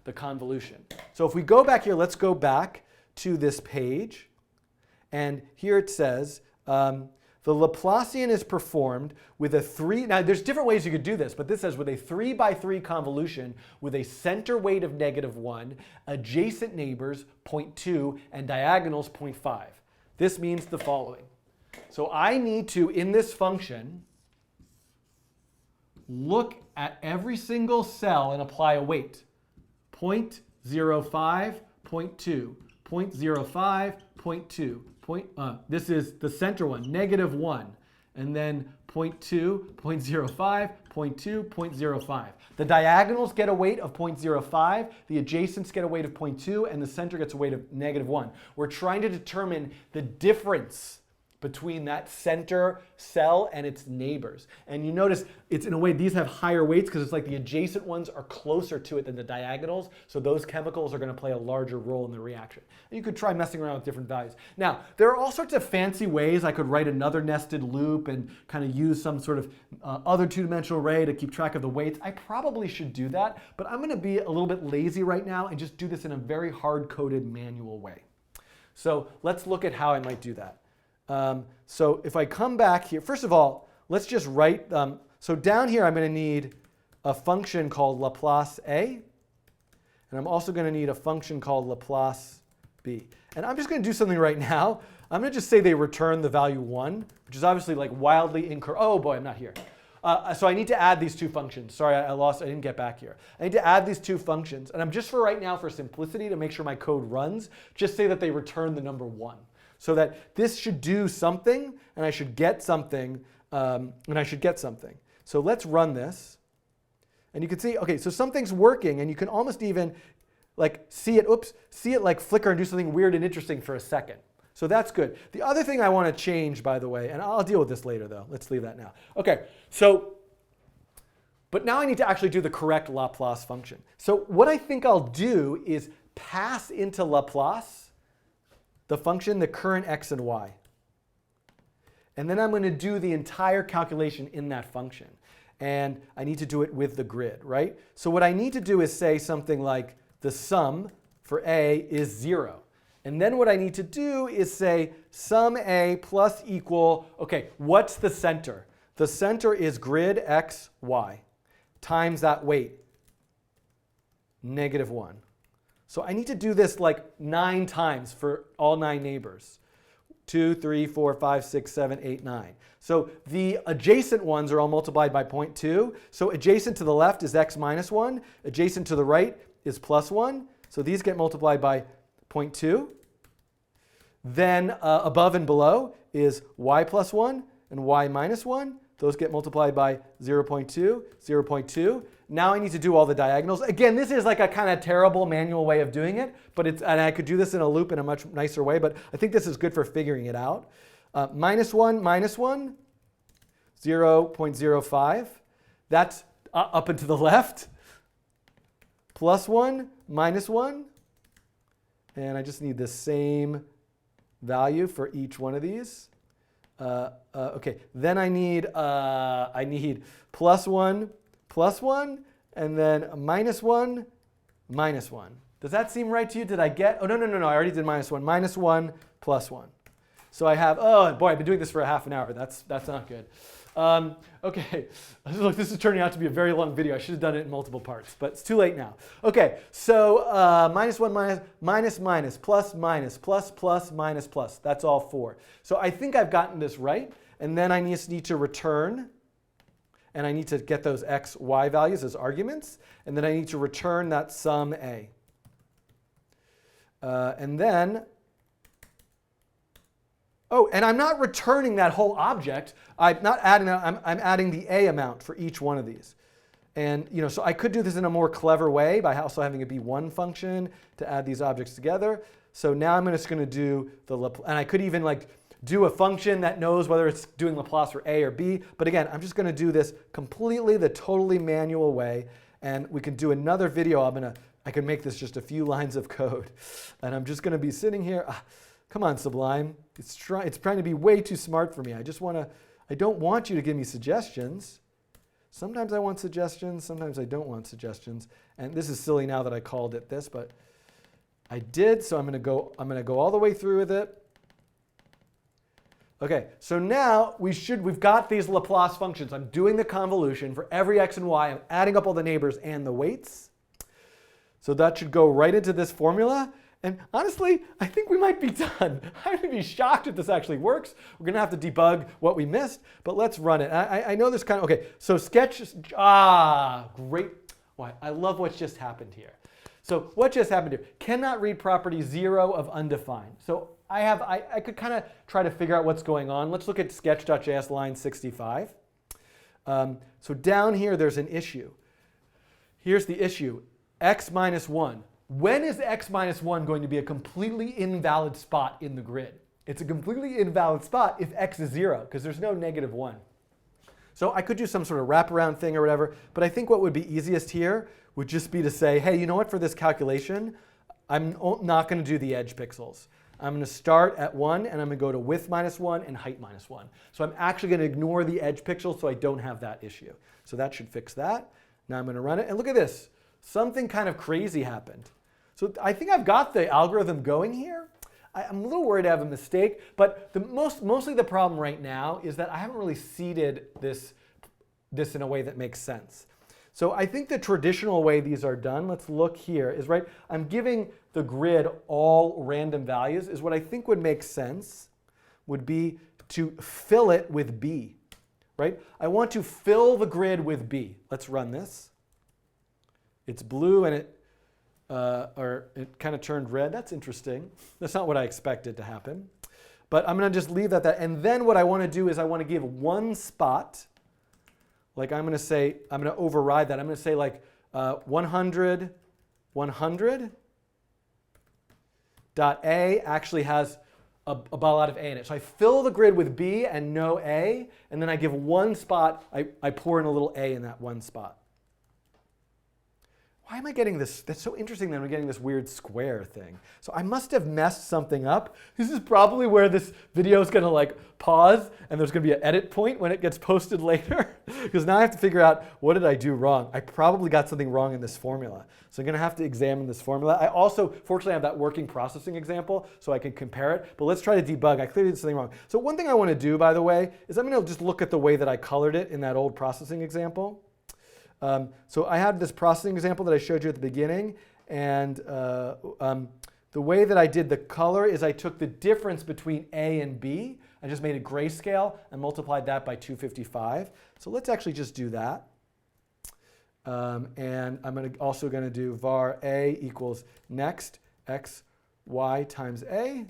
the convolution. So if we go back here, let's go back to this page. And here it says, the Laplacian is performed with a 3. Now, there's different ways you could do this, but this says with a 3 by 3 convolution with a center weight of -1, adjacent neighbors 0.2, and diagonals 0.5. This means the following. So I need to, in this function, look at every single cell and apply a weight. 0.05, 0.2, 0.05, 0.2. This is the center one, -1. and then 0.2, 0.05, 0.2, 0.05. The diagonals get a weight of 0.05, the adjacents get a weight of 0.2, and the center gets a weight of -1. We're trying to determine the difference between that center cell and its neighbors. And you notice it's in a way these have higher weights because it's like the adjacent ones are closer to it than the diagonals, so those chemicals are going to play a larger role in the reaction. And you could try messing around with different values. Now, there are all sorts of fancy ways I could write another nested loop and kind of use some sort of other two-dimensional array to keep track of the weights. I probably should do that, but I'm going to be a little bit lazy right now and just do this in a very hard-coded manual way. So let's look at how I might do that. So if I come back here, first of all, let's just write, so down here I'm going to need a function called Laplace A, and I'm also going to need a function called Laplace B. And I'm just going to do something right now. I'm going to just say they return the value 1, which is obviously like wildly incorrect. Oh boy, I'm not here. So I need to add these two functions. Sorry, I didn't get back here. I need to add these two functions. And I'm just for right now, for simplicity, to make sure my code runs, just say that they return the number 1. So that this should do something, and I should get something, So let's run this. And you can see, okay, so something's working, and you can almost even like see it like flicker and do something weird and interesting for a second. So that's good. The other thing I want to change, by the way, and I'll deal with this later though. Let's leave that now. Okay, but now I need to actually do the correct Laplace function. So what I think I'll do is pass into Laplace the function, the current x and y. And then I'm going to do the entire calculation in that function. And I need to do it with the grid, right? So what I need to do is say something like the sum for A is 0. And then what I need to do is say sum A plus equal, okay, what's the center? The center is grid x, y times that weight, -1. So I need to do this like 9 times for all 9 neighbors. 2, 3, 4, 5, 6, 7, 8, 9. So the adjacent ones are all multiplied by 0.2. So adjacent to the left is x minus 1. Adjacent to the right is plus 1. So these get multiplied by 0.2. Then above and below is y plus 1 and y minus 1. Those get multiplied by 0.2, 0.2. Now I need to do all the diagonals. Again, this is like a kind of terrible manual way of doing it, and I could do this in a loop in a much nicer way, but I think this is good for figuring it out. Minus 1, 0.05. That's up and to the left. Plus 1, minus 1. And I just need the same value for each one of these. Okay, then I need plus 1, and then minus 1, minus 1. Does that seem right to you? Did I get, oh no, I already did minus 1. Minus 1, plus 1. So I have, oh boy, I've been doing this for a half an hour. That's not good. Okay, look, this is turning out to be a very long video. I should have done it in multiple parts, but it's too late now. Okay, so minus 1, minus, plus, minus, plus. That's all 4. So I think I've gotten this right. And then I just need to return, and I need to get those x, y values as arguments. And then I need to return that sum A. And then, oh, and I'm not returning that whole object. I'm not adding that. I'm adding the A amount for each one of these. And so I could do this in a more clever way by also having it be one function to add these objects together. So now I'm just going to do and I could even like do a function that knows whether it's doing Laplace for A or B. But again, I'm just going to do this completely the totally manual way. And we can do another video. I can make this just a few lines of code. And I'm just going to be sitting here. Come on, Sublime. It's trying to be way too smart for me. I don't want you to give me suggestions. Sometimes I want suggestions. Sometimes I don't want suggestions. And this is silly now that I called it this, but I did. So I'm going to go all the way through with it. Okay, so now we've got these Laplace functions. I'm doing the convolution for every x and y. I'm adding up all the neighbors and the weights. So that should go right into this formula. And honestly, I think we might be done. I'm going to be shocked if this actually works. We're going to have to debug what we missed, but let's run it. I know there's kind of, okay, so sketch, great. Why? I love what's just happened here. So what just happened here? Cannot read property 0 of undefined. So I could kind of try to figure out what's going on. Let's look at sketch.js line 65. So down here, there's an issue. Here's the issue, x minus 1. When is x minus 1 going to be a completely invalid spot in the grid? It's a completely invalid spot if x is 0, because there's no negative 1. So I could do some sort of wraparound thing or whatever, but I think what would be easiest here would just be to say, hey, you know what, for this calculation, I'm not going to do the edge pixels. I'm going to start at 1, and I'm going to go to width minus 1 and height minus 1. So I'm actually going to ignore the edge pixels so I don't have that issue. So that should fix that. Now I'm going to run it, and look at this. Something kind of crazy happened. So I think I've got the algorithm going here. I'm a little worried I have a mistake, but mostly the problem right now is that I haven't really seeded this in a way that makes sense. So I think the traditional way these are done, let's look here, is right, I'm giving the grid all random values, is what I think would make sense would be to fill it with B, right? I want to fill the grid with B. Let's run this. It's blue and it kind of turned red. That's interesting. That's not what I expected to happen. But I'm going to just leave that. And then what I want to do is I want to give one spot. Like I'm going to say, I'm going to override that. I'm going to say like 100, 100 dot A actually has a lot of A in it. So I fill the grid with B and no A, and then I give one spot, I pour in a little A in that one spot. Why am I getting this? That's so interesting that I'm getting this weird square thing. So I must have messed something up. This is probably where this video is going to like pause and there's going to be an edit point when it gets posted later. Because now I have to figure out what did I do wrong. I probably got something wrong in this formula. So I'm going to have to examine this formula. I also, fortunately, have that working processing example so I can compare it. But let's try to debug. I clearly did something wrong. So one thing I want to do, by the way, is I'm going to just look at the way that I colored it in that old processing example. So I had this processing example that I showed you at the beginning, and the way that I did the color is I took the difference between A and B, I just made it grayscale and multiplied that by 255. So let's actually just do that. And I'm also going to do var A equals next x y times A.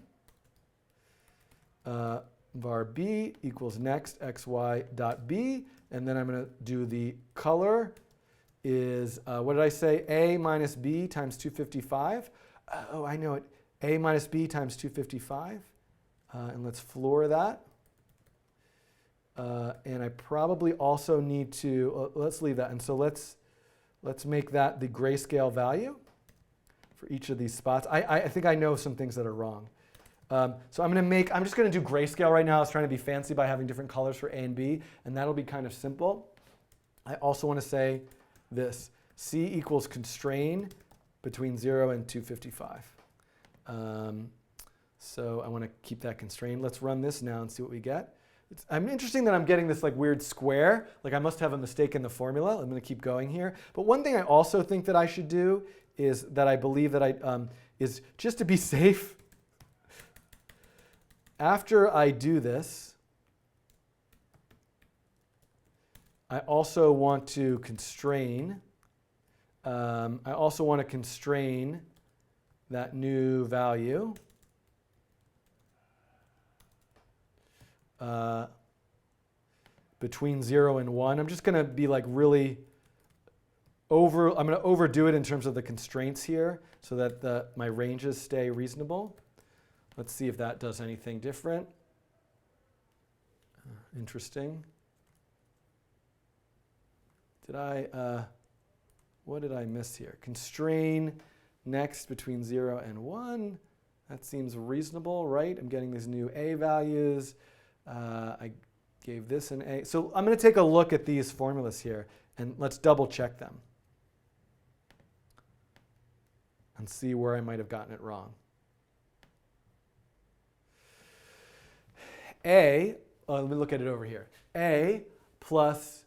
Var B equals next x y dot B. And then I'm going to do the color is, what did I say? A minus B times 255. Oh, I know it. A minus B times 255. And let's floor that. And I probably also need to, let's leave that. And so let's make that the grayscale value for each of these spots. I think I know some things that are wrong. So I'm just going to do grayscale right now. I was trying to be fancy by having different colors for A and B, and that'll be kind of simple. I also want to say this, C equals constrain between 0 and 255. So I want to keep that constrained. Let's run this now and see what we get. I'm interesting that I'm getting this like weird square, like I must have a mistake in the formula. I'm going to keep going here. But one thing I also think that I should do is that I believe that is just to be safe, after I do this, I also want to constrain. I also want to constrain that new value between 0 and 1. I'm just going to be like really I'm going to overdo it in terms of the constraints here so that my ranges stay reasonable. Let's see if that does anything different. Interesting. What did I miss here? Constrain next between 0 and 1. That seems reasonable, right? I'm getting these new A values. I gave this an A. So I'm going to take a look at these formulas here, and let's double check them and see where I might have gotten it wrong. Let me look at it over here. A plus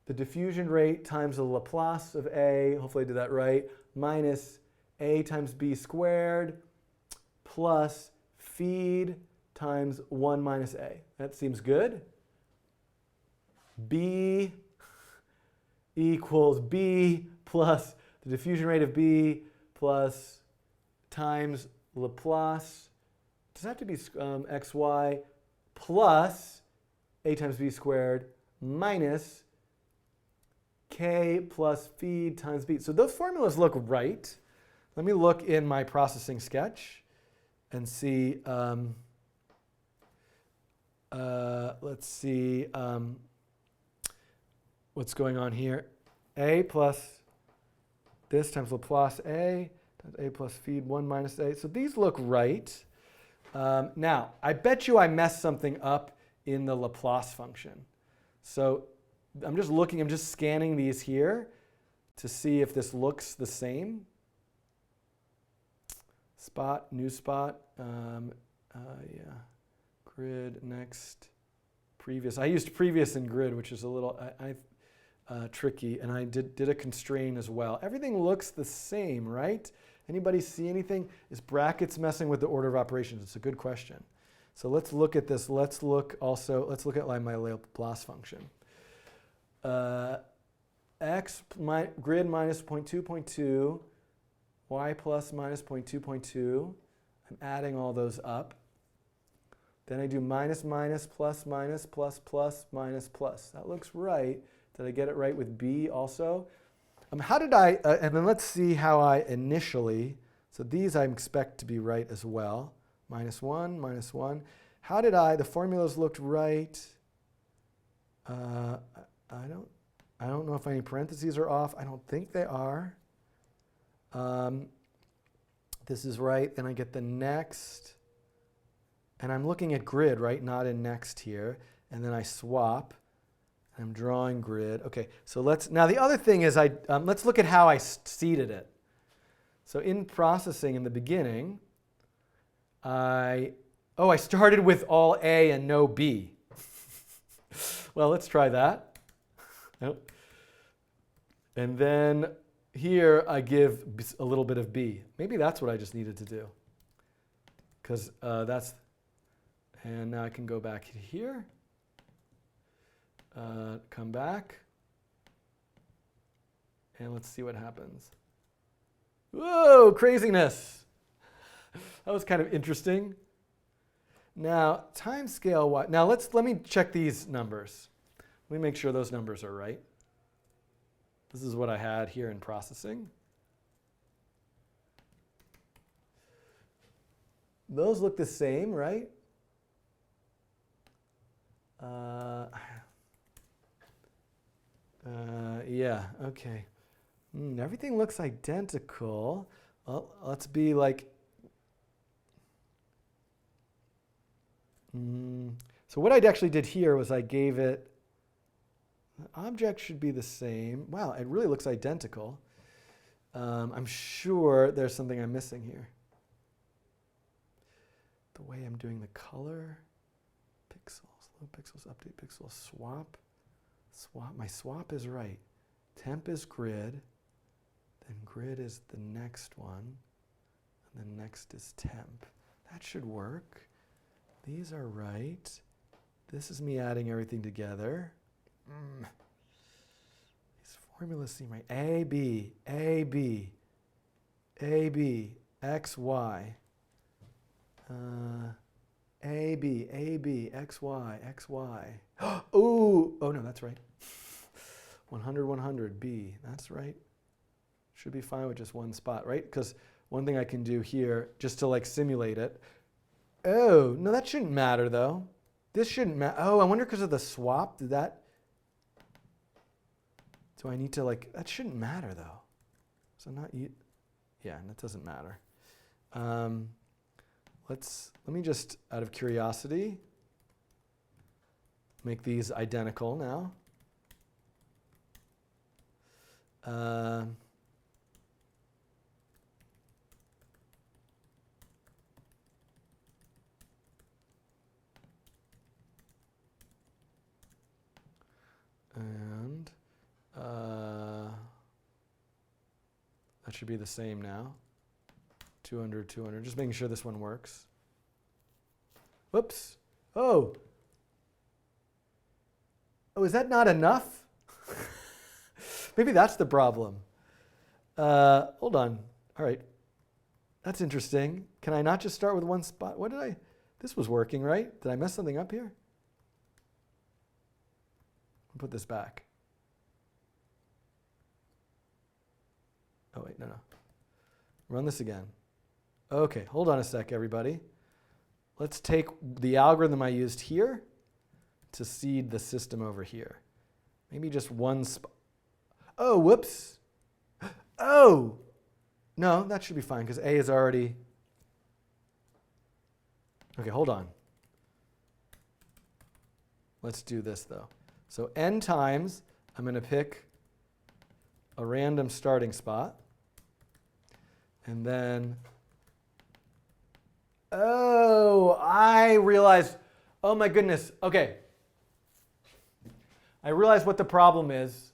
the diffusion rate times the Laplace of A, hopefully I did that right, minus A times B squared plus feed times 1 minus A. That seems good. B equals B plus the diffusion rate of B plus times Laplace does it have to be xy plus a times b squared minus k plus feed times b. So those formulas look right. Let me look in my processing sketch and see. Let's see what's going on here. A plus this times Laplace a times a plus feed 1 minus a. So these look right. Now, I bet you I messed something up in the Laplace function. So I'm just scanning these here to see if this looks the same. Spot, new spot, yeah, grid, next, previous. I used previous in grid, which is a little tricky, and I did a constrain as well. Everything looks the same, right? Anybody see anything? Is brackets messing with the order of operations? It's a good question. So let's look at this. Let's look at my Laplace function. Grid minus 0.2, y plus minus 0.2. I'm adding all those up. Then I do minus, minus, plus, minus, plus, plus, minus, plus. That looks right. Did I get it right with B also? How did I, and then let's see how I initially, so these I expect to be right as well. Minus 1, minus 1. How did the formulas looked right. I don't know if any parentheses are off. I don't think they are. This is right. Then I get the next. And I'm looking at grid, right? Not in next here. And then I swap. I'm drawing grid. OK, so now the other thing is let's look at how I seeded it. So in processing in the beginning, I started with all A and no B. Well, let's try that. Nope. And then here I give a little bit of B. Maybe that's what I just needed to do. Because and now I can go back here, come back, and let's see what happens. Whoa, craziness. That was kind of interesting. Now, time scale, now let me check these numbers. Let me make sure those numbers are right. This is what I had here in processing. Those look the same, right? Yeah, OK. Everything looks identical. Well, let's be like, so what I actually did here was I gave it, the object should be the same. Wow, it really looks identical. I'm sure there's something I'm missing here. The way I'm doing the color, pixels, load pixels, update pixels, swap. My swap is right. Temp is grid. Then grid is the next one. And then next is temp. That should work. These are right. This is me adding everything together. These formulas seem right. A, B, A, B, A, B, X, Y. A, B, A, B, X, Y, X, Y. Ooh, oh no, that's right. 100, 100, B, that's right. Should be fine with just one spot, right? Because one thing I can do here, just to like simulate it. Oh, no, that shouldn't matter though. This shouldn't matter. Oh, I wonder because of the swap, do I need to like, that shouldn't matter though. So yeah, that doesn't matter. Let me just, out of curiosity, make these identical now. And that should be the same now. 200, 200. Just making sure this one works. Whoops. Oh. Oh, is that not enough? Maybe that's the problem. Hold on. All right. That's interesting. Can I not just start with one spot? What did I? This was working, right? Did I mess something up here? I'll put this back. Oh, wait, no. Run this again. Okay, hold on a sec, everybody. Let's take the algorithm I used here to seed the system over here. Maybe just one spot. Oh, whoops. Oh! No, that should be fine because A is already... Okay, hold on. Let's do this, though. So n times, I'm going to pick a random starting spot. And then... Oh, I realized... Oh, my goodness. Okay. I realized what the problem is.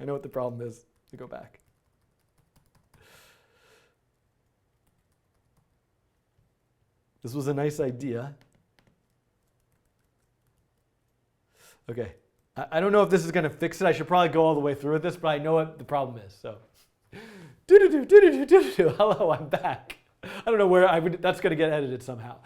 I know what the problem is. To go back. This was a nice idea. Okay. I don't know if this is going to fix it. I should probably go all the way through with this, but I know what the problem is. So, hello, I'm back. I don't know where that's going to get edited somehow.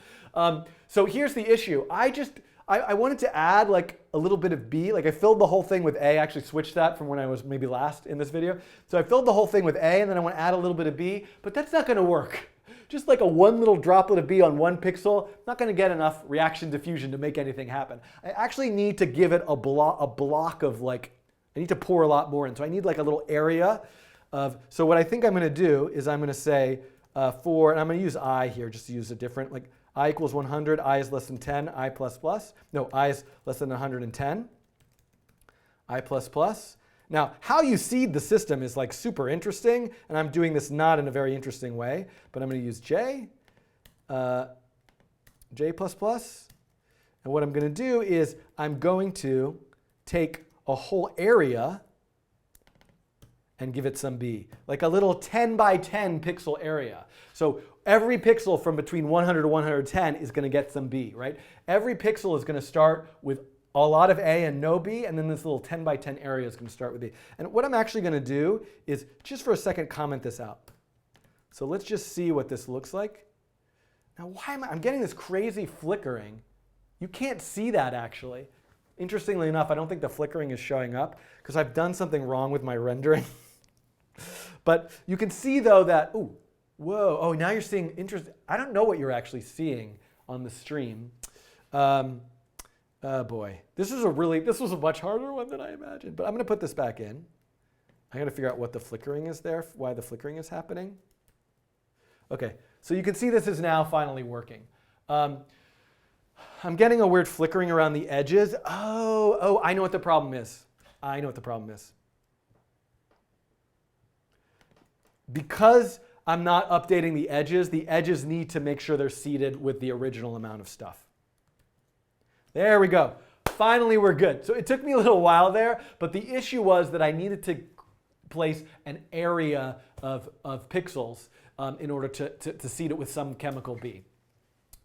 So here's the issue. I wanted to add like a little bit of B. Like I filled the whole thing with A. I actually switched that from when I was maybe last in this video. So I filled the whole thing with A, and then I want to add a little bit of B. But that's not going to work. Just like a one little droplet of B on one pixel, not going to get enough reaction diffusion to make anything happen. I actually need to give it a block of like, I need to pour a lot more in. So I need like a little area of, so what I think I'm going to do is I'm going to say and I'm going to use I here just to use a different, like I equals 100, I is less than 10, I plus plus. No, I is less than 110, I plus plus. Now, how you seed the system is like super interesting, and I'm doing this not in a very interesting way, but I'm going to use J, J plus plus. And what I'm going to do is I'm going to take a whole area and give it some B, like a little 10 by 10 pixel area. So every pixel from between 100 to 110 is going to get some B, right? Every pixel is going to start with a lot of A and no B, and then this little 10 by 10 area is going to start with B. And what I'm actually going to do is just for a second comment this out. So let's just see what this looks like. Now, why am I'm getting this crazy flickering. You can't see that actually. Interestingly enough, I don't think the flickering is showing up because I've done something wrong with my rendering. But you can see though that, ooh, whoa, oh, now you're seeing interest. I don't know what you're actually seeing on the stream. Oh boy, this was a much harder one than I imagined. But I'm going to put this back in. I got to figure out what the flickering is there, why the flickering is happening. Okay, so you can see this is now finally working. I'm getting a weird flickering around the edges. Oh, I know what the problem is. I know what the problem is. Because I'm not updating the edges need to make sure they're seeded with the original amount of stuff. There we go. Finally, we're good. So it took me a little while there, but the issue was that I needed to place an area of pixels in order to seed it with some chemical B.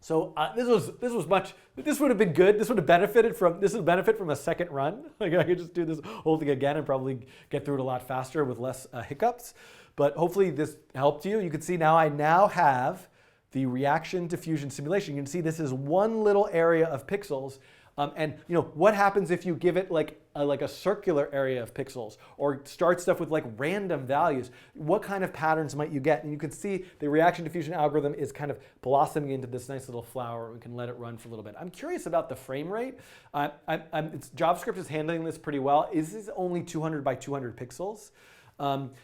So this would have been good. This would benefit from a second run. Like I could just do this whole thing again and probably get through it a lot faster with less hiccups. But hopefully this helped you. You can see now I have the reaction diffusion simulation. You can see this is one little area of pixels. And you know what happens if you give it like a circular area of pixels or start stuff with like random values? What kind of patterns might you get? And you can see the reaction diffusion algorithm is kind of blossoming into this nice little flower. We can let it run for a little bit. I'm curious about the frame rate. JavaScript is handling this pretty well. This is only 200 by 200 pixels.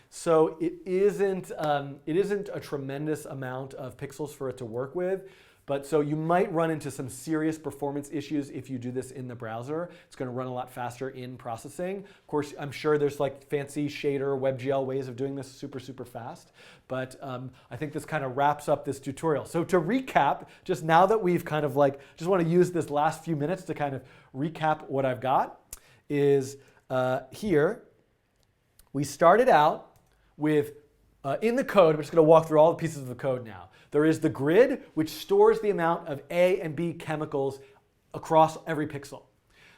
So it isn't a tremendous amount of pixels for it to work with. But so you might run into some serious performance issues if you do this in the browser. It's going to run a lot faster in processing. Of course, I'm sure there's like fancy shader, WebGL ways of doing this super, super fast. But I think this kind of wraps up this tutorial. So to recap, just now that we've kind of like, just want to use this last few minutes to kind of recap what I've got, is here, we started out with, in the code, we're just going to walk through all the pieces of the code now. There is the grid, which stores the amount of A and B chemicals across every pixel.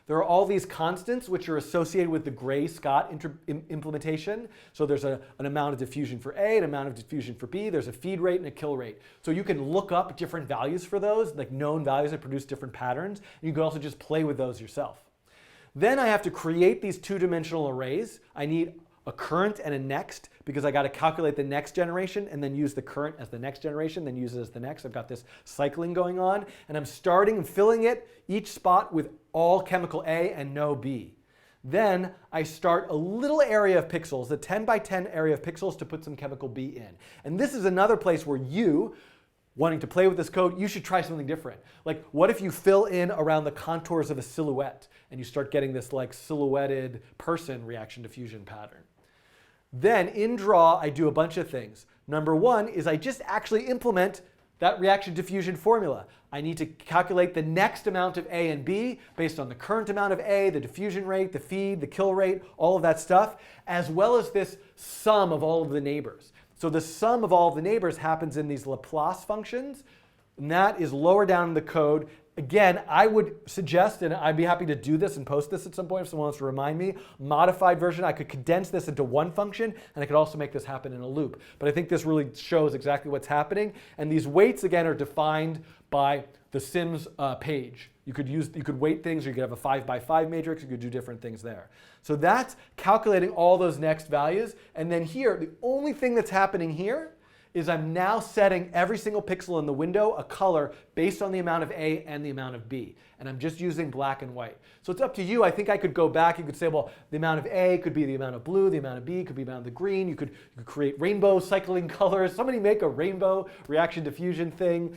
there are all these constants which are associated with the Gray-Scott implementation. So there's an amount of diffusion for A, an amount of diffusion for B. There's a feed rate and a kill rate. So you can look up different values for those, like known values that produce different patterns. And you can also just play with those yourself. Then I have to create these two-dimensional arrays. I need a current and a next because I got to calculate the next generation and then use the current as the next generation, then use it as the next. I've got this cycling going on, and I'm starting and filling it, each spot with all chemical A and no B. Then I start a little area of pixels, a 10 by 10 area of pixels to put some chemical B in. And this is another place where you, wanting to play with this code, you should try something different. Like, what if you fill in around the contours of a silhouette and you start getting this like silhouetted person reaction diffusion pattern? Then in draw, I do a bunch of things. Number one is I just actually implement that reaction diffusion formula. I need to calculate the next amount of A and B based on the current amount of A, the diffusion rate, the feed, the kill rate, all of that stuff, as well as this sum of all of the neighbors. So the sum of all of the neighbors happens in these Laplace functions, and that is lower down in the code. Again, I would suggest, and I'd be happy to do this and post this at some point if someone wants to remind me, modified version, I could condense this into one function, and I could also make this happen in a loop. But I think this really shows exactly what's happening. And these weights, again, are defined by the Sims page. You could weight things, or you could have a 5 by 5 matrix, you could do different things there. So that's calculating all those next values. And then here, the only thing that's happening here is I'm now setting every single pixel in the window a color based on the amount of A and the amount of B. And I'm just using black and white. So it's up to you. I think I could go back. You could say, well, the amount of A could be the amount of blue, the amount of B could be the amount of the green. You could create rainbow cycling colors. Somebody make a rainbow reaction diffusion thing.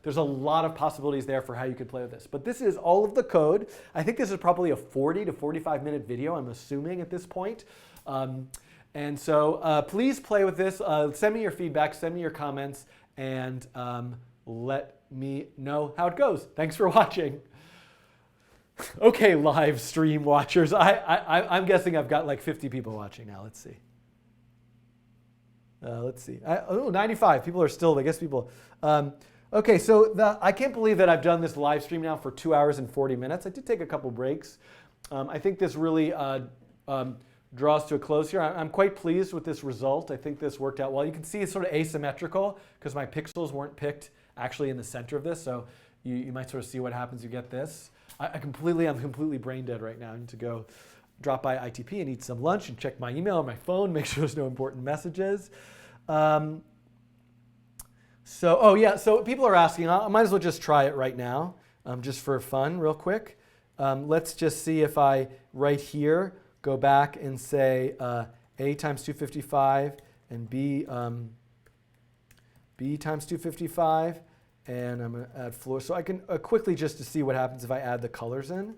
There's a lot of possibilities there for how you could play with this. But this is all of the code. I think this is probably a 40 to 45 minute video, I'm assuming at this point. And so please play with this. Send me your feedback, send me your comments, and let me know how it goes. Thanks for watching. Okay, live stream watchers. I'm guessing I've got like 50 people watching now. Let's see. Let's see. 95 people are still, I guess people. Okay, so I can't believe that I've done this live stream now for 2 hours and 40 minutes. I did take a couple breaks. I think this really draws to a close here. I'm quite pleased with this result. I think this worked out well. You can see it's sort of asymmetrical because my pixels weren't picked actually in the center of this. So you might sort of see what happens. You get this. I'm completely brain dead right now. I need to go drop by ITP and eat some lunch and check my email on my phone, make sure there's no important messages. So people are asking. I might as well just try it right now, just for fun, real quick. Let's just see if I, right here, go back and say A times 255 and B times 255. And I'm going to add floor. So I can quickly just to see what happens if I add the colors in.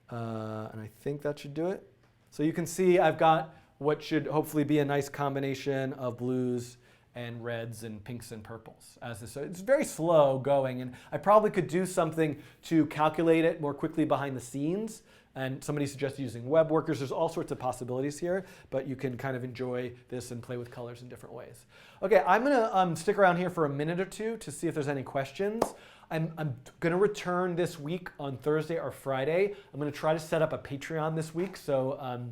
And I think that should do it. So you can see I've got what should hopefully be a nice combination of blues and reds and pinks and purples. So it's very slow going, and I probably could do something to calculate it more quickly behind the scenes. And somebody suggested using web workers. There's all sorts of possibilities here, but you can kind of enjoy this and play with colors in different ways. Okay, I'm going to stick around here for a minute or two to see if there's any questions. I'm going to return this week on Thursday or Friday. I'm going to try to set up a Patreon this week, so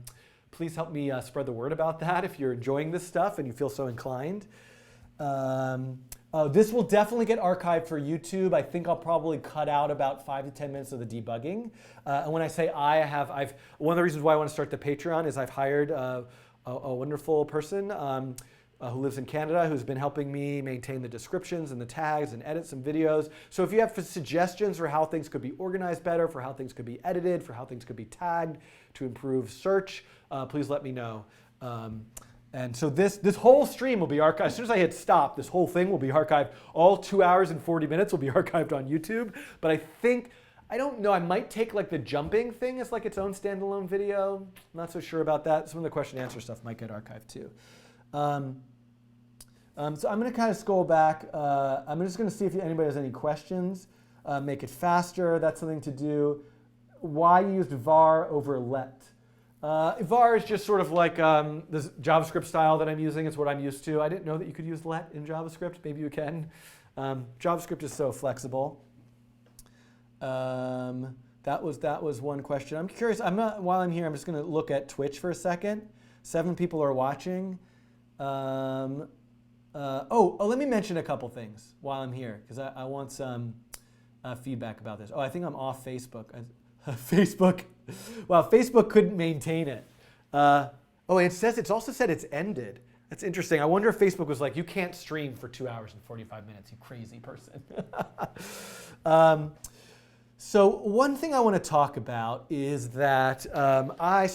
please help me spread the word about that if you're enjoying this stuff and you feel so inclined. This will definitely get archived for YouTube. I think I'll probably cut out about 5 to 10 minutes of the debugging. And when I say I've one of the reasons why I want to start the Patreon is I've hired a wonderful person who lives in Canada who's been helping me maintain the descriptions and the tags and edit some videos. So if you have suggestions for how things could be organized better, for how things could be edited, for how things could be tagged to improve search, please let me know. And so this whole stream will be archived. As soon as I hit stop, this whole thing will be archived. All 2 hours and 40 minutes will be archived on YouTube. But I think, I don't know, I might take like the jumping thing as like its own standalone video. I'm not so sure about that. Some of the question and answer stuff might get archived too. So I'm going to kind of scroll back. I'm just going to see if anybody has any questions. Make it faster, that's something to do. Why you used var over let? Var is just sort of like this JavaScript style that I'm using. It's what I'm used to. I didn't know that you could use let in JavaScript. Maybe you can. JavaScript is so flexible. That was one question. I'm curious. While I'm here, I'm just going to look at Twitch for a second. 7 people are watching. Let me mention a couple things while I'm here because I want some feedback about this. Oh, I think I'm off Facebook. Facebook. Wow, Facebook couldn't maintain it. It also said it's ended. That's interesting. I wonder if Facebook was like, you can't stream for 2 hours and 45 minutes, you crazy person. So one thing I want to talk about is that I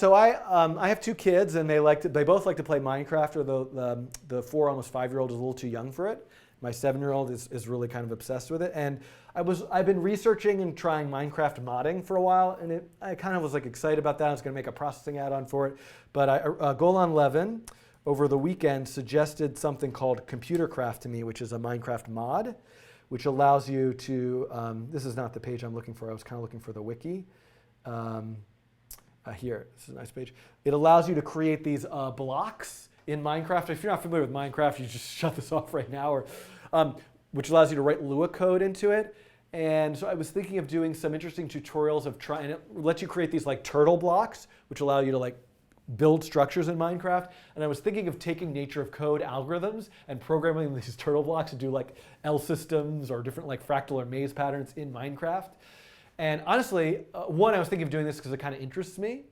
have 2 kids and they both like to play Minecraft, or the 4, almost 5-year-old is a little too young for it. My 7-year-old is really kind of obsessed with it. And I've been researching and trying Minecraft modding for a while, and I kind of was like excited about that. I was going to make a processing add-on for it. But Golan Levin over the weekend suggested something called Computercraft to me, which is a Minecraft mod, which allows you to, this is not the page I'm looking for. I was kind of looking for the wiki. Here, this is a nice page. It allows you to create these blocks in Minecraft. If you're not familiar with Minecraft, you just shut this off right now, which allows you to write Lua code into it. And so I was thinking of doing some interesting tutorials of trying, and it lets you create these like turtle blocks, which allow you to like build structures in Minecraft. And I was thinking of taking nature of code algorithms and programming these turtle blocks to do like L systems or different like fractal or maze patterns in Minecraft. And honestly, one, I was thinking of doing this because it kind of interests me.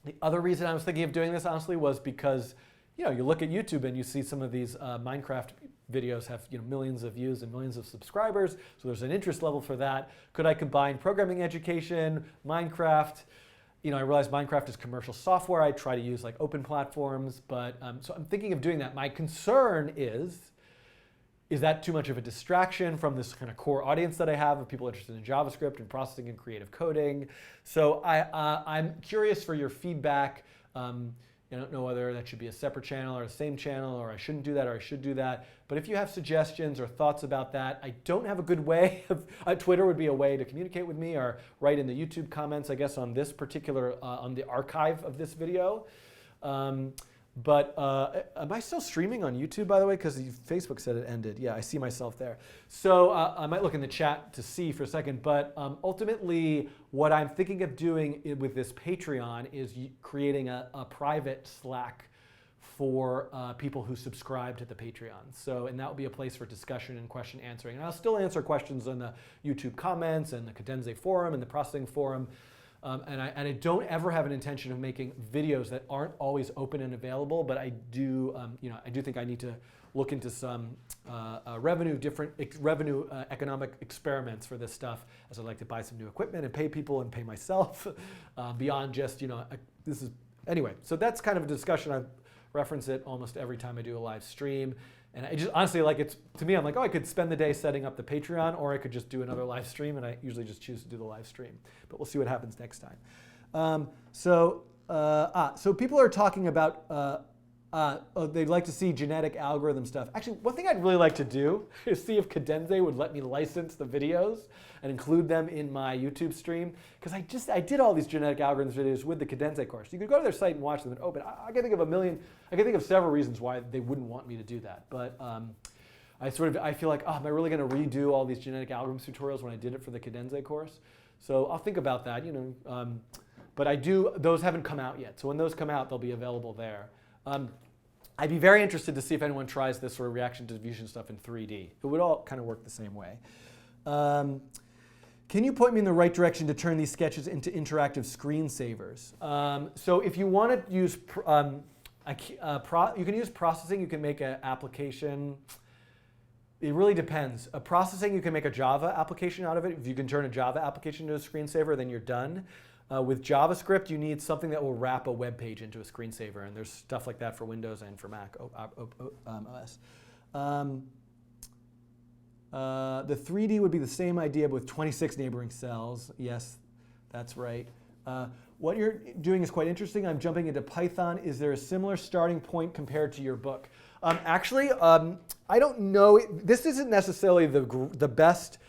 The other reason I was thinking of doing this, honestly, was because you look at YouTube and you see some of these Minecraft videos have millions of views and millions of subscribers. So there's an interest level for that. Could I combine programming education, Minecraft? I realize Minecraft is commercial software. I try to use like open platforms, but so I'm thinking of doing that. My concern is that too much of a distraction from this kind of core audience that I have of people interested in JavaScript and processing and creative coding? So I'm curious for your feedback. I don't know whether that should be a separate channel or the same channel, or I shouldn't do that or I should do that. But if you have suggestions or thoughts about that, I don't have a good way of, Twitter would be a way to communicate with me, or write in the YouTube comments, I guess, on this particular, on the archive of this video. But am I still streaming on YouTube, by the way? Because Facebook said it ended. Yeah, I see myself there. So I might look in the chat to see for a second. But ultimately, what I'm thinking of doing with this Patreon is creating a private Slack for people who subscribe to the Patreon. So, and that will be a place for discussion and question answering. And I'll still answer questions on the YouTube comments and the Cadenza forum and the processing forum. And I don't ever have an intention of making videos that aren't always open and available, but I do, I do think I need to look into some revenue economic experiments for this stuff, as I'd like to buy some new equipment and pay people and pay myself beyond just, this is, anyway. So that's kind of a discussion. I reference it almost every time I do a live stream. And I just honestly, to me, I'm like, oh, I could spend the day setting up the Patreon, or I could just do another live stream, and I usually just choose to do the live stream. But we'll see what happens next time. So people are talking about, they'd like to see genetic algorithm stuff. Actually, one thing I'd really like to do is see if Cadenza would let me license the videos and include them in my YouTube stream. Because I did all these genetic algorithms videos with the Cadenza course. You could go to their site and watch them and open. I can think of several reasons why they wouldn't want me to do that. But I feel like, am I really going to redo all these genetic algorithms tutorials when I did it for the Cadenza course? So I'll think about that, But those haven't come out yet. So when those come out, they'll be available there. I'd be very interested to see if anyone tries this sort of reaction to diffusion stuff in 3D. It would all kind of work the same way. Can you point me in the right direction to turn these sketches into interactive screensavers? So if you want to use, you can use processing. You can make an application. It really depends. Processing, you can make a Java application out of it. If you can turn a Java application into a screensaver, then you're done. With JavaScript, you need something that will wrap a web page into a screensaver, and there's stuff like that for Windows and for Mac OS. The 3D would be the same idea, but with 26 neighboring cells. Yes, that's right. What you're doing is quite interesting. I'm jumping into Python. Is there a similar starting point compared to your book? Actually, I don't know. This isn't necessarily the best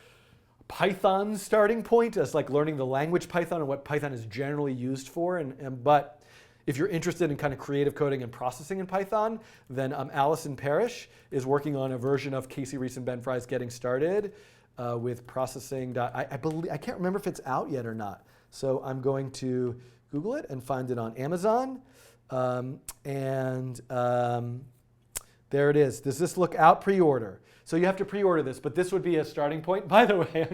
Python starting point as like learning the language Python and what Python is generally used for. But if you're interested in kind of creative coding and processing in Python, then Alison Parrish is working on a version of Casey Reese and Ben Fry's Getting Started. with processing. I believe, I can't remember if it's out yet or not. So I'm going to Google it and find it on Amazon. There it is. Does this look out? Pre-order. So you have to pre-order this, but this would be a starting point. By the way,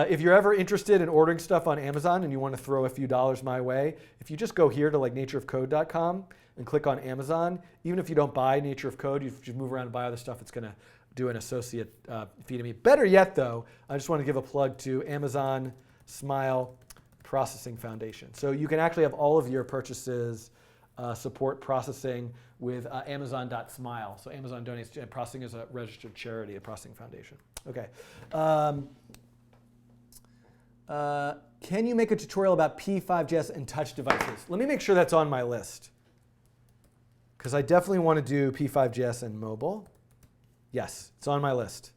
if you're ever interested in ordering stuff on Amazon and you want to throw a few dollars my way, if you just go here to like natureofcode.com and click on Amazon, even if you don't buy Nature of Code, if you move around and buy other stuff, it's going to do an associate fee to me. Better yet, though, I just want to give a plug to Amazon Smile Processing Foundation. So you can actually have all of your purchases support processing with Amazon.smile. So Amazon donates, processing is a registered charity, a processing foundation. Okay. Can you make a tutorial about P5JS and touch devices? Let me make sure that's on my list, because I definitely want to do P5JS and mobile. Yes, it's on my list.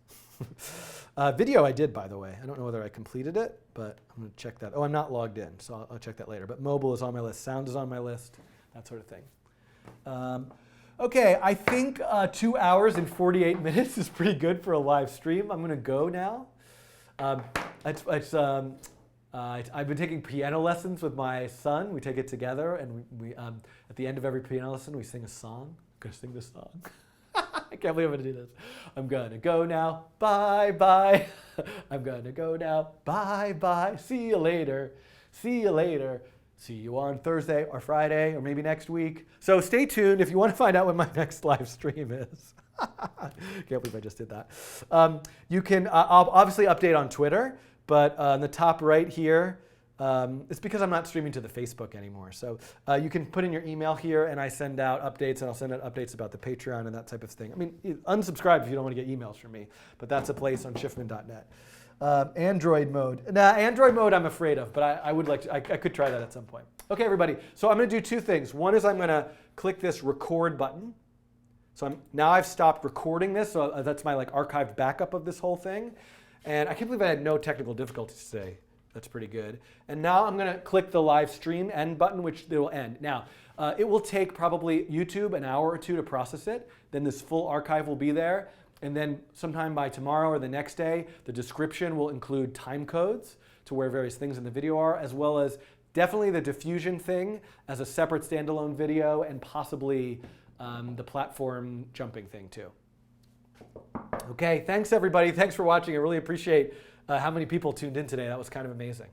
Video I did, by the way. I don't know whether I completed it, but I'm going to check that. Oh, I'm not logged in, so I'll check that later. But mobile is on my list. Sound is on my list, that sort of thing. Okay, I think 2 hours and 48 minutes is pretty good for a live stream. I'm going to go now. I've been taking piano lessons with my son. We take it together, and we at the end of every piano lesson, we sing a song. I'm going to sing this song. I can't believe I'm going to do this. I'm going to go now. Bye, bye. I'm going to go now. Bye, bye. See you later. See you later. See you on Thursday or Friday or maybe next week. So stay tuned if you want to find out when my next live stream is. Can't believe I just did that. You can I'll obviously update on Twitter, but on the top right here, it's because I'm not streaming to the Facebook anymore. So you can put in your email here, and I send out updates, and I'll send out updates about the Patreon and that type of thing. I mean, unsubscribe if you don't want to get emails from me, but that's a place on Schiffman.net. Android mode. Nah, Android mode I'm afraid of, but I would like to, I could try that at some point. Okay, everybody. So I'm going to do two things. One is I'm going to click this record button. So now I've stopped recording this, so that's my like archived backup of this whole thing. And I can't believe I had no technical difficulties today. That's pretty good. And now I'm going to click the live stream end button, which it will end. Now, it will take probably YouTube an hour or two to process it. Then this full archive will be there. And then sometime by tomorrow or the next day, the description will include time codes to where various things in the video are, as well as definitely the diffusion thing as a separate standalone video, and possibly the platform jumping thing too. Okay, thanks everybody. Thanks for watching. I really appreciate how many people tuned in today. That was kind of amazing.